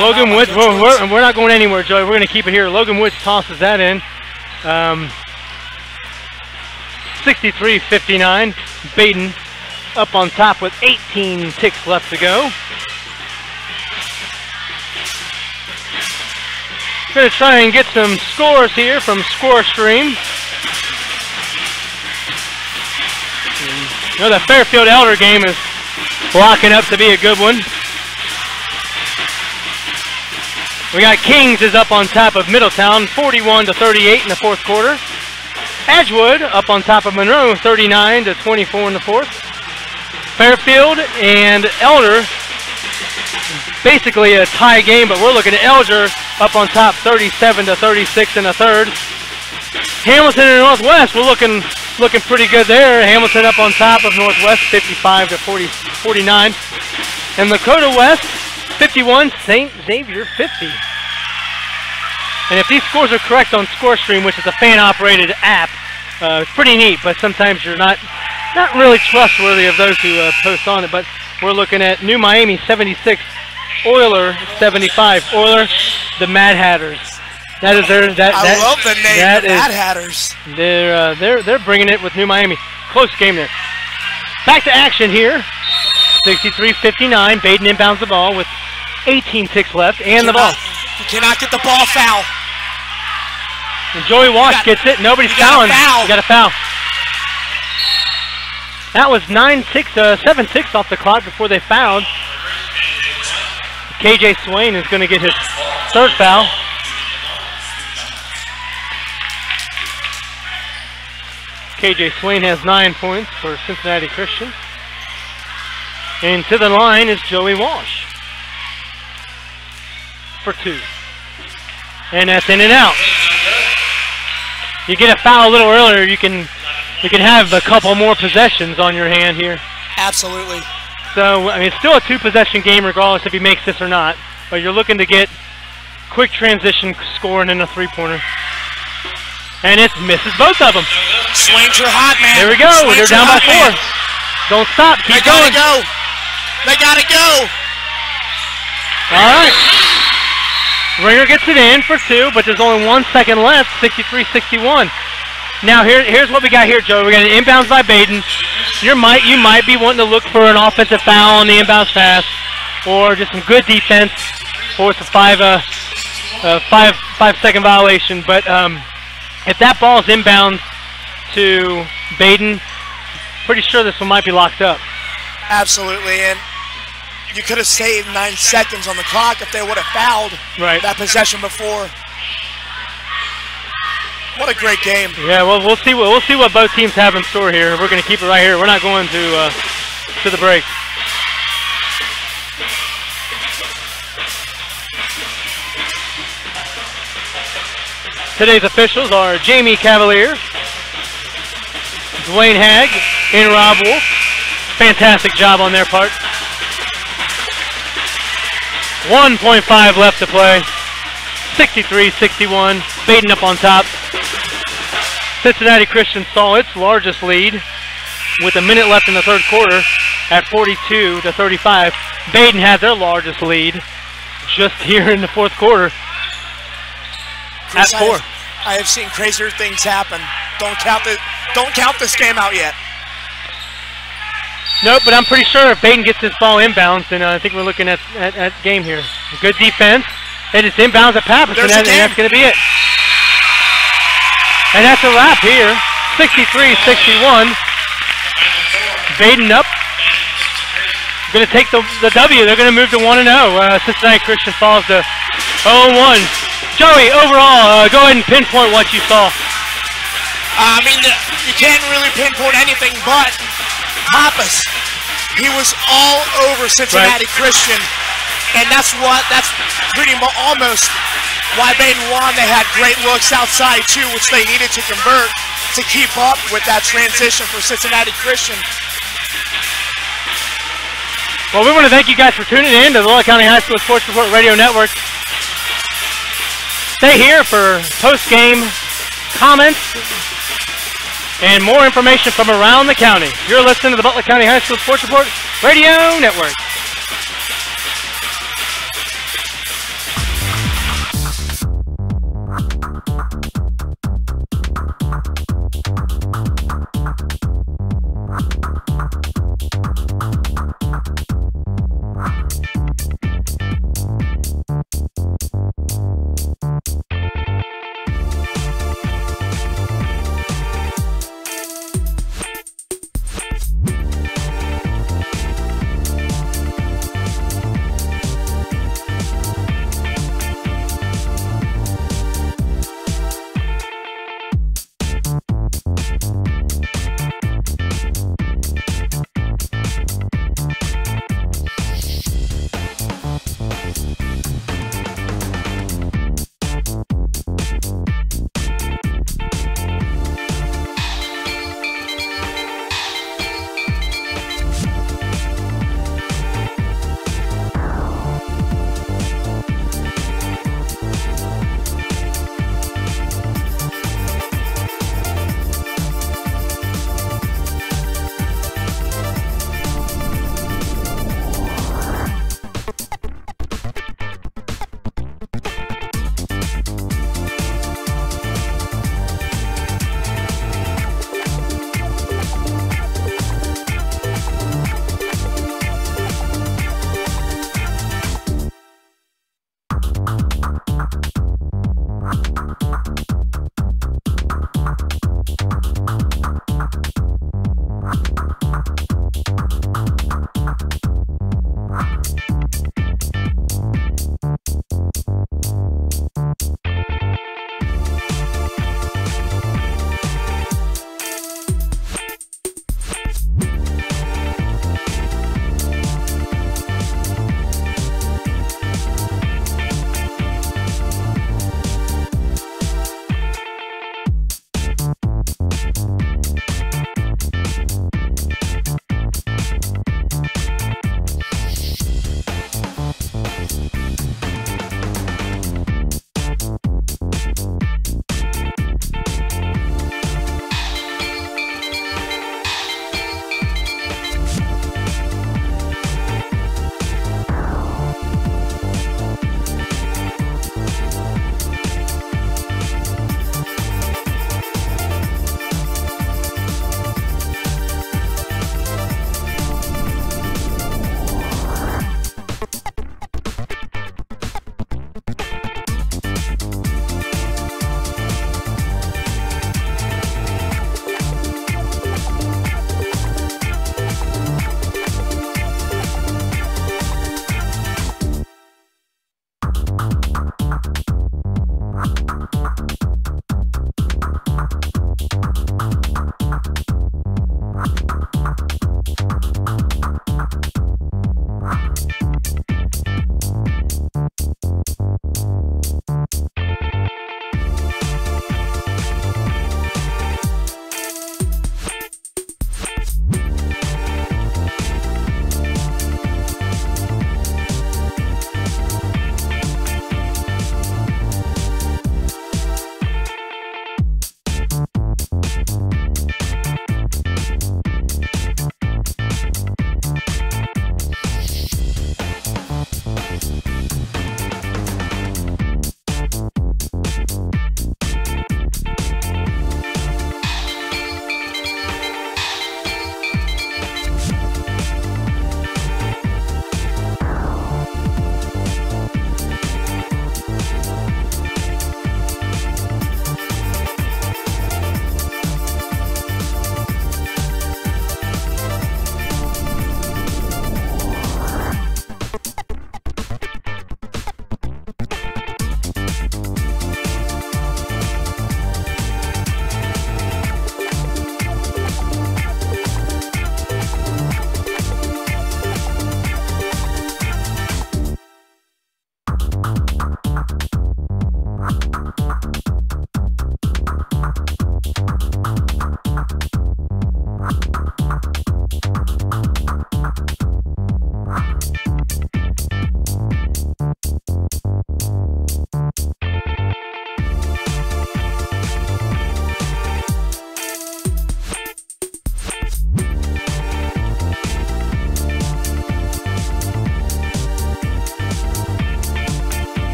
Logan Woods, we're not going anywhere, Joey. We're going to keep it here. Logan Woods tosses that in. 63-59. Badin up on top with 18 ticks left to go. Going to try and get some scores here from ScoreStream. You know, the Fairfield-Elder game is locking up to be a good one. We got Kings is up on top of Middletown, 41-38 in the fourth quarter. Edgewood up on top of Monroe, 39-24 in the fourth. Fairfield and Elder, basically a tie game, but we're looking at Elder up on top, 37-36 in the third. Hamilton and Northwest, we're looking pretty good there. Hamilton up on top of Northwest, 55-49. And Lakota West, 51, St. Xavier 50. And if these scores are correct on ScoreStream, which is a fan-operated app, it's pretty neat, but sometimes you're not really trustworthy of those who post on it. But we're looking at New Miami 76, Euler 75. Euler, the Mad Hatters. That is their. I love the name, the Mad Hatters. They're bringing it with New Miami. Close game there. Back to action here. 63-59. Badin inbounds the ball with 18 ticks left and the ball. You cannot get the ball foul. And Joey Walsh gets it. Nobody's fouling. You got a foul. That was 7 ticks off the clock before they fouled. KJ Swain is going to get his third foul. KJ Swain has 9 points for Cincinnati Christian. And to the line is Joey Walsh for 2. And that's in and out. You get a foul a little earlier, you can have a couple more possessions on your hand here. Absolutely. So, I mean, it's still a 2-possession game regardless if he makes this or not. But you're looking to get quick transition scoring in a three-pointer. And it misses both of them. Swains are hot, man. There we go. They're down by 4. Man. Don't stop. Keep going. They gotta go. All right. Ringer gets it in for 2, but there's only 1 second left, 63-61. Now here's what we got here, Joe. We got an inbounds by Badin. You might be wanting to look for an offensive foul on the inbounds pass, or just some good defense, force a 5-second violation. But if that ball is inbounds to Badin, pretty sure this one might be locked up. Absolutely, and you could have saved 9 seconds on the clock if they would have fouled that possession before. What a great game. Yeah, well, we'll see what both teams have in store here. We're going to keep it right here. We're not going to the break. Today's officials are Jamie Cavalier, Dwayne Hagg, and Rob Wolf. Fantastic job on their part. 1.5 left to play. 63-61. Badin up on top. Cincinnati Christian saw its largest lead with a minute left in the third quarter at 42-35. Badin had their largest lead just here in the fourth quarter at 4. I have seen crazier things happen. Don't count this game out yet. Nope, but I'm pretty sure if Badin gets this ball inbounds, then I think we're looking at game here. Good defense. And it's inbounds at Pappas, and that's going to be it. And that's a wrap here. 63-61. Badin up. Going to take the W. They're going to move to 1-0. Cincinnati Christian falls to 0-1. Joey, overall, go ahead and pinpoint what you saw. I mean, you can't really pinpoint anything but Pappas. He was all over Cincinnati Christian, and that's pretty much almost why Badin won. They had great looks outside too, which they needed to convert to keep up with that transition for Cincinnati Christian. Well, we want to thank you guys for tuning in to the Butler County High School Sports Report Radio Network. Stay here for post-game comments and more information from around the county. You're listening to the Butler County High School Sports Report Radio Network.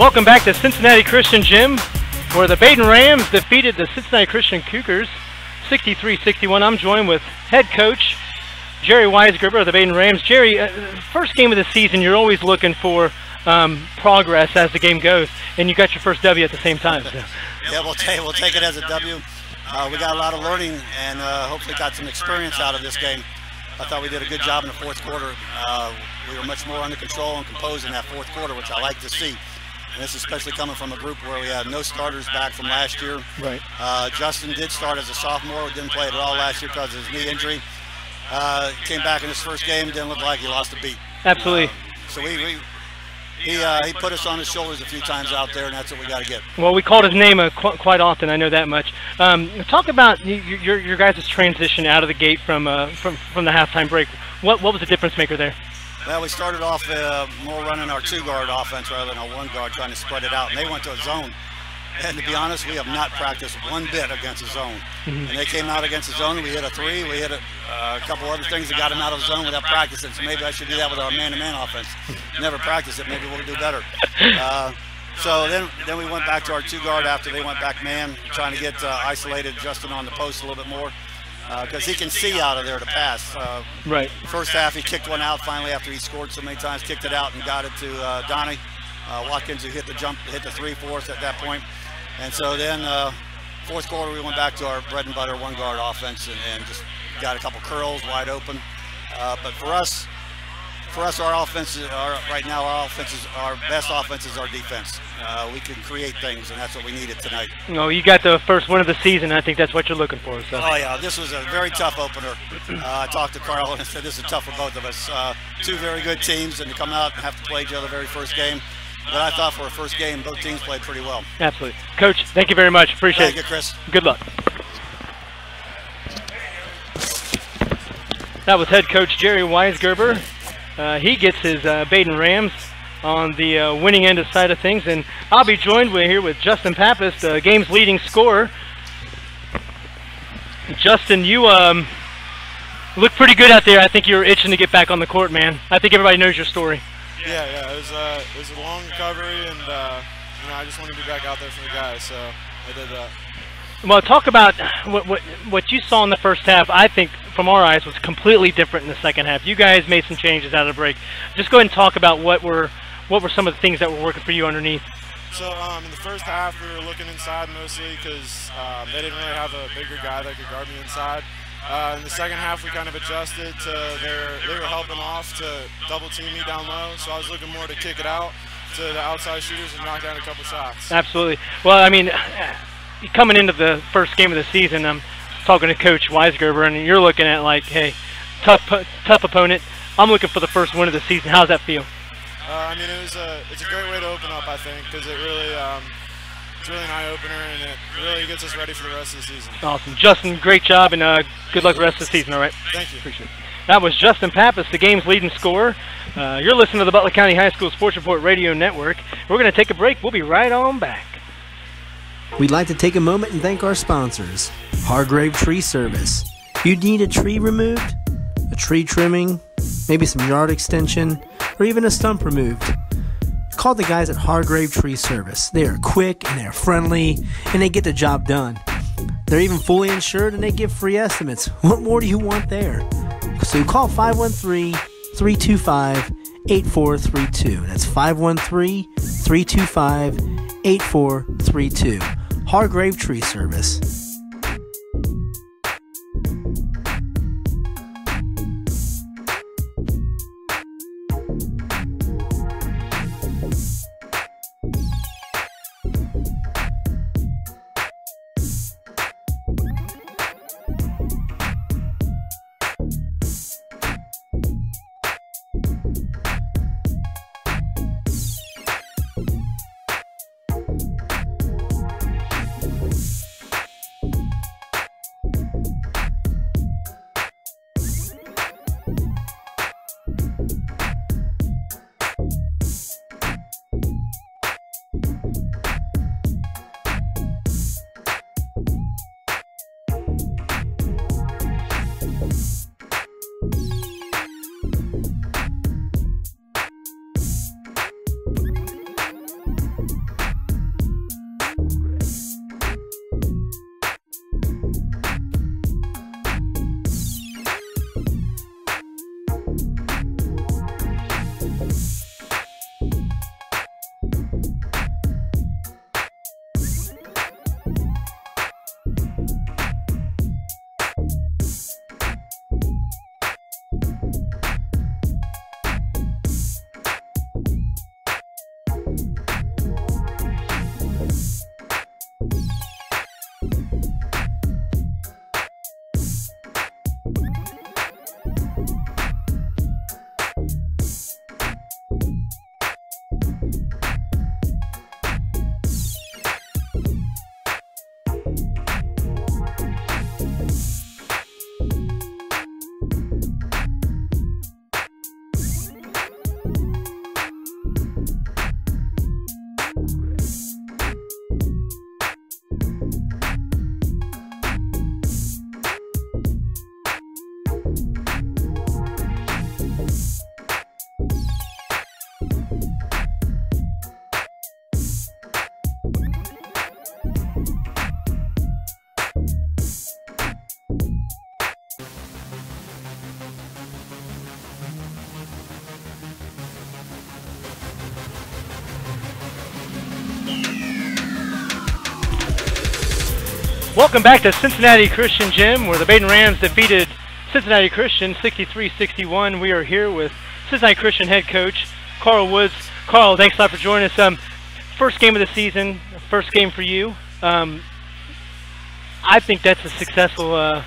Welcome back to Cincinnati Christian Gym, where the Badin Rams defeated the Cincinnati Christian Cougars 63-61. I'm joined with head coach Jerry Weisgerber of the Badin Rams. Jerry, first game of the season, you're always looking for progress as the game goes, and you got your first W at the same time. So. Yeah, we'll take it as a W. We got a lot of learning and hopefully got some experience out of this game. I thought we did a good job in the fourth quarter. We were much more under control and composed in that fourth quarter, which I like to see. And this is especially coming from a group where we had no starters back from last year. Right. Justin did start as a sophomore, didn't play at all last year because of his knee injury. Came back in his first game, didn't look like he lost a beat. Absolutely. So he put us on his shoulders a few times out there, and that's what we got to get. Well, we called his name quite often. I know that much. Talk about your guys' transition out of the gate from the halftime break. What was the difference maker there? Well, we started off more running our two-guard offense rather than our one-guard, trying to spread it out, and they went to a zone. And to be honest, we have not practiced one bit against a zone. And they came out against the zone, and we hit a three. We hit a couple other things that got them out of the zone without practicing. So maybe I should do that with our man-to-man offense. Never practice it. Maybe we'll do better. So then we went back to our two-guard after they went back man, trying to get isolated Justin on the post a little bit more. Because he can see out of there to pass. Right. First half, he kicked one out finally after he scored so many times, kicked it out and got it to Donnie Watkins, who hit the jump, hit the 3 for us at that point. And so then fourth quarter, we went back to our bread and butter one-guard offense and just got a couple curls wide open. But for us, our offenses are right now. Our best offense is our defense. We can create things, and that's what we needed tonight. No, you got the first win of the season. I think that's what you're looking for. So. Oh yeah, this was a very tough opener. I talked to Carl and said this is tough for both of us. Two very good teams, and to come out and have to play each other very first game. But I thought for a first game, both teams played pretty well. Absolutely, Coach. Thank you very much. Appreciate it. Thank you, Chris. Good luck. That was head coach Jerry Weisgerber. He gets his Badin Rams on the winning end of side of things, and I'll be joined here with Justin Pappas, the game's leading scorer. Justin, you look pretty good out there. I think you were itching to get back on the court, man. I think everybody knows your story. Yeah, it was a long recovery, and I just wanted to be back out there for the guys, so I did that. Well, talk about what you saw in the first half. I think, from our eyes, was completely different in the second half. You guys made some changes out of the break. Just go ahead and talk about what were some of the things that were working for you underneath. So in the first half, we were looking inside mostly because they didn't really have a bigger guy that could guard me inside. In the second half, we kind of adjusted to they were helping off to double team me down low, so I was looking more to kick it out to the outside shooters and knock down a couple shots. Absolutely. Well, I mean, coming into the first game of the season, I'm talking to Coach Weisgerber, and you're looking at like, hey, tough opponent. I'm looking for the first win of the season. How's that feel? I mean, it's a great way to open up, I think, because it's really an eye-opener, and it really gets us ready for the rest of the season. Awesome. Justin, great job, and good luck the rest of the season, all right? Thank you. Appreciate it. That was Justin Pappas, the game's leading scorer. You're listening to the Butler County High School Sports Report Radio Network. We're going to take a break. We'll be right on back. We'd like to take a moment and thank our sponsors, Hargrave Tree Service. If you need a tree removed, a tree trimming, maybe some yard extension, or even a stump removed, call the guys at Hargrave Tree Service. They are quick and they're friendly and they get the job done. They're even fully insured and they give free estimates. What more do you want there? So call 513-325-8432. That's 513-325-8432. Hargrave Tree Service. Welcome back to Cincinnati Christian Gym, where the Badin Rams defeated Cincinnati Christian 63-61. We are here with Cincinnati Christian head coach Carl Woods. Carl, thanks a lot for joining us. First game of the season, first game for you. I think that's a successful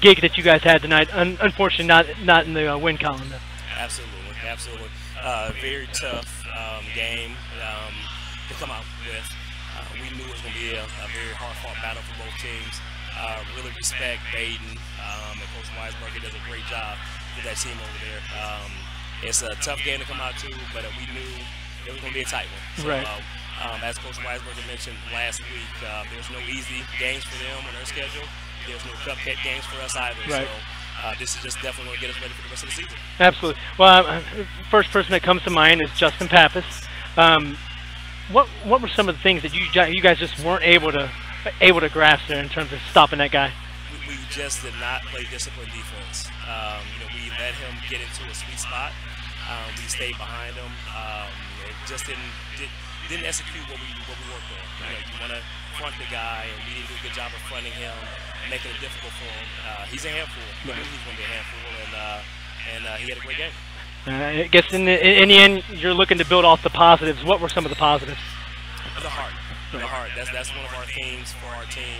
gig that you guys had tonight. Unfortunately, not in the win column. Absolutely. Very tough game to come out with. We knew it was going to be a very hard-fought battle for both teams. Really respect Badin, and Coach Weisberger does a great job with that team over there. It's a tough game to come out to, but we knew it was going to be a tight one. So, right. As Coach Weisberger mentioned last week, there's no easy games for them on their schedule. There's no cupcake games for us either. Right. So this is just definitely going to get us ready for the rest of the season. Absolutely. Well, first person that comes to mind is Justin Pappas. What were some of the things that you guys just weren't able to grasp there in terms of stopping that guy? We just did not play disciplined defense. We let him get into a sweet spot. We stayed behind him. It just didn't execute what we worked on. You want to front the guy, and we didn't do a good job of fronting him, making it difficult for him. He's a handful. We knew he was going to be a handful, and he had a great game. I guess in the end, you're looking to build off the positives. What were some of the positives? The heart. That's one of our themes for our team.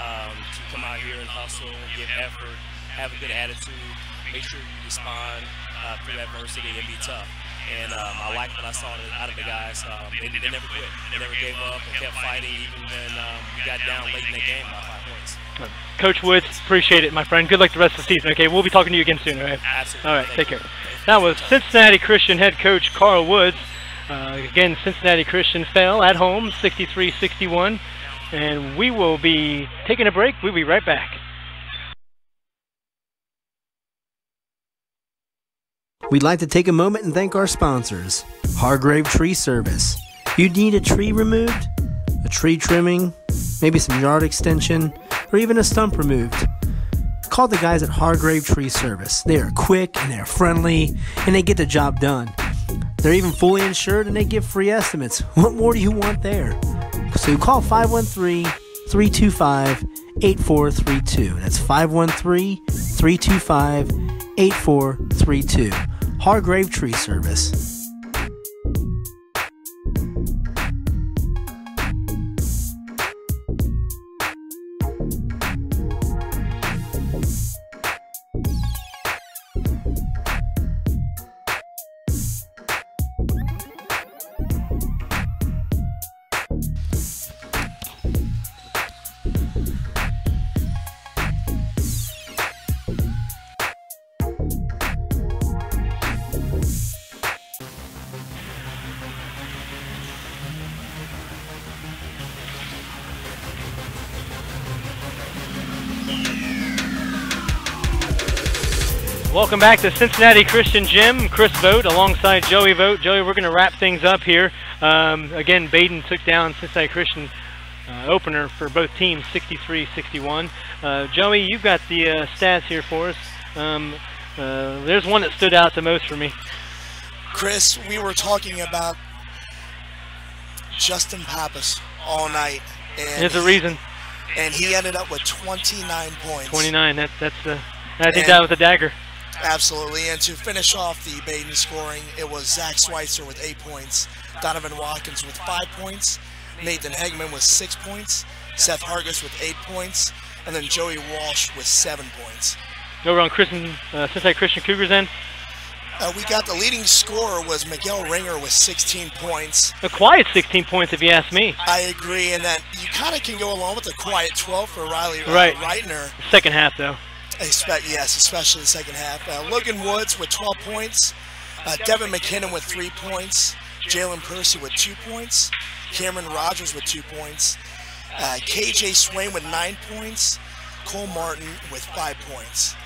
To come out here and hustle, give effort, have a good attitude, make sure you respond through adversity and be tough. And I like what I saw out of the guys. They never quit. They never gave up and kept fighting even when we got down late in the game by 5 points. Coach Woods, appreciate it, my friend. Good luck the rest of the season. Okay, we'll be talking to you again soon. All right. Absolutely. All right, take care. That was Cincinnati Christian head coach Carl Woods. Again, Cincinnati Christian fell at home, 63-61. And we will be taking a break. We'll be right back. We'd like to take a moment and thank our sponsors, Hargrave Tree Service. You need a tree removed, a tree trimming, maybe some yard extension, or even a stump removed. Call the guys at Hargrave Tree Service. They are quick and they're friendly and they get the job done. They're even fully insured and they give free estimates. What more do you want there? So call 513-325-8432. That's 513-325-8432. Hargrave Tree Service. Welcome back to Cincinnati Christian Gym. Chris Vogt alongside Joey Vogt. Joey, we're going to wrap things up here. Again, Badin took down Cincinnati Christian opener for both teams, 63-61. Joey, you've got the stats here for us. There's one that stood out the most for me. Chris, we were talking about Justin Pappas all night. And there's a reason. And he ended up with 29 points. 29, I think that was a dagger. Absolutely, and to finish off the Badin scoring, it was Zach Schweitzer with 8 points, Donovan Watkins with 5 points, Nathan Hegman with 6 points, Seth Hargis with 8 points, and then Joey Walsh with 7 points. Over on Cincinnati Christian Cougars then? We got the leading scorer was Miguel Ringer with 16 points. A quiet 16 points if you ask me. I agree, and that you kind of can go along with the quiet 12 for Riley Reitner. Second half though. Yes, especially the second half. Logan Woods with 12 points. Devin McKinnon with 3 points. Jalen Percy with 2 points. Cameron Rogers with 2 points. KJ Swain with 9 points. Cole Martin with 5 points.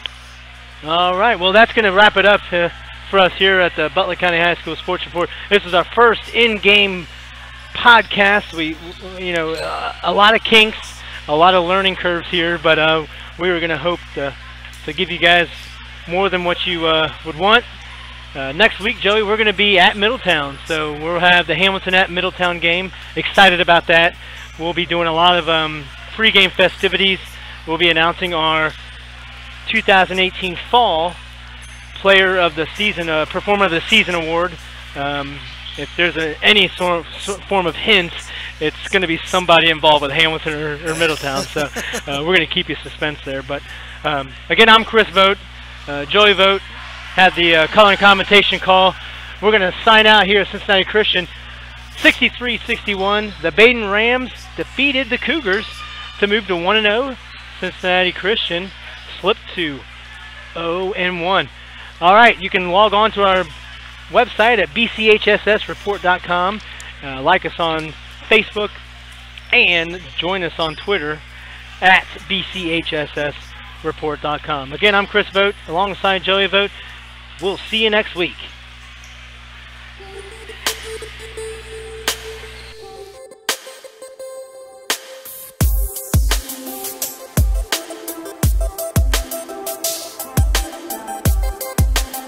All right, well, that's going to wrap it up for us here at the Butler County High School Sports Report. This is our first in-game podcast. A lot of kinks, a lot of learning curves here, but we were going to hope to give you guys more than what you would want. Next week, Joey, we're going to be at Middletown, so we'll have the Hamilton at Middletown game. Excited about that. We'll be doing a lot of pregame festivities, we'll be announcing our 2018 Fall Player of the Season, Performer of the Season Award. If there's any form of hint, it's going to be somebody involved with Hamilton or Middletown. So we're going to keep you suspense there. But again, I'm Chris Vogt. Joey Vogt had the color and commentation call. We're going to sign out here at Cincinnati Christian. 63-61. The Badin Rams defeated the Cougars to move to 1-0. Cincinnati Christian slipped to 0-1. All right, you can log on to our website at bchssreport.com. Like us on Facebook and join us on Twitter at bchssreport.com. Again, I'm Chris Vogt alongside Joey Vogt. We'll see you next week.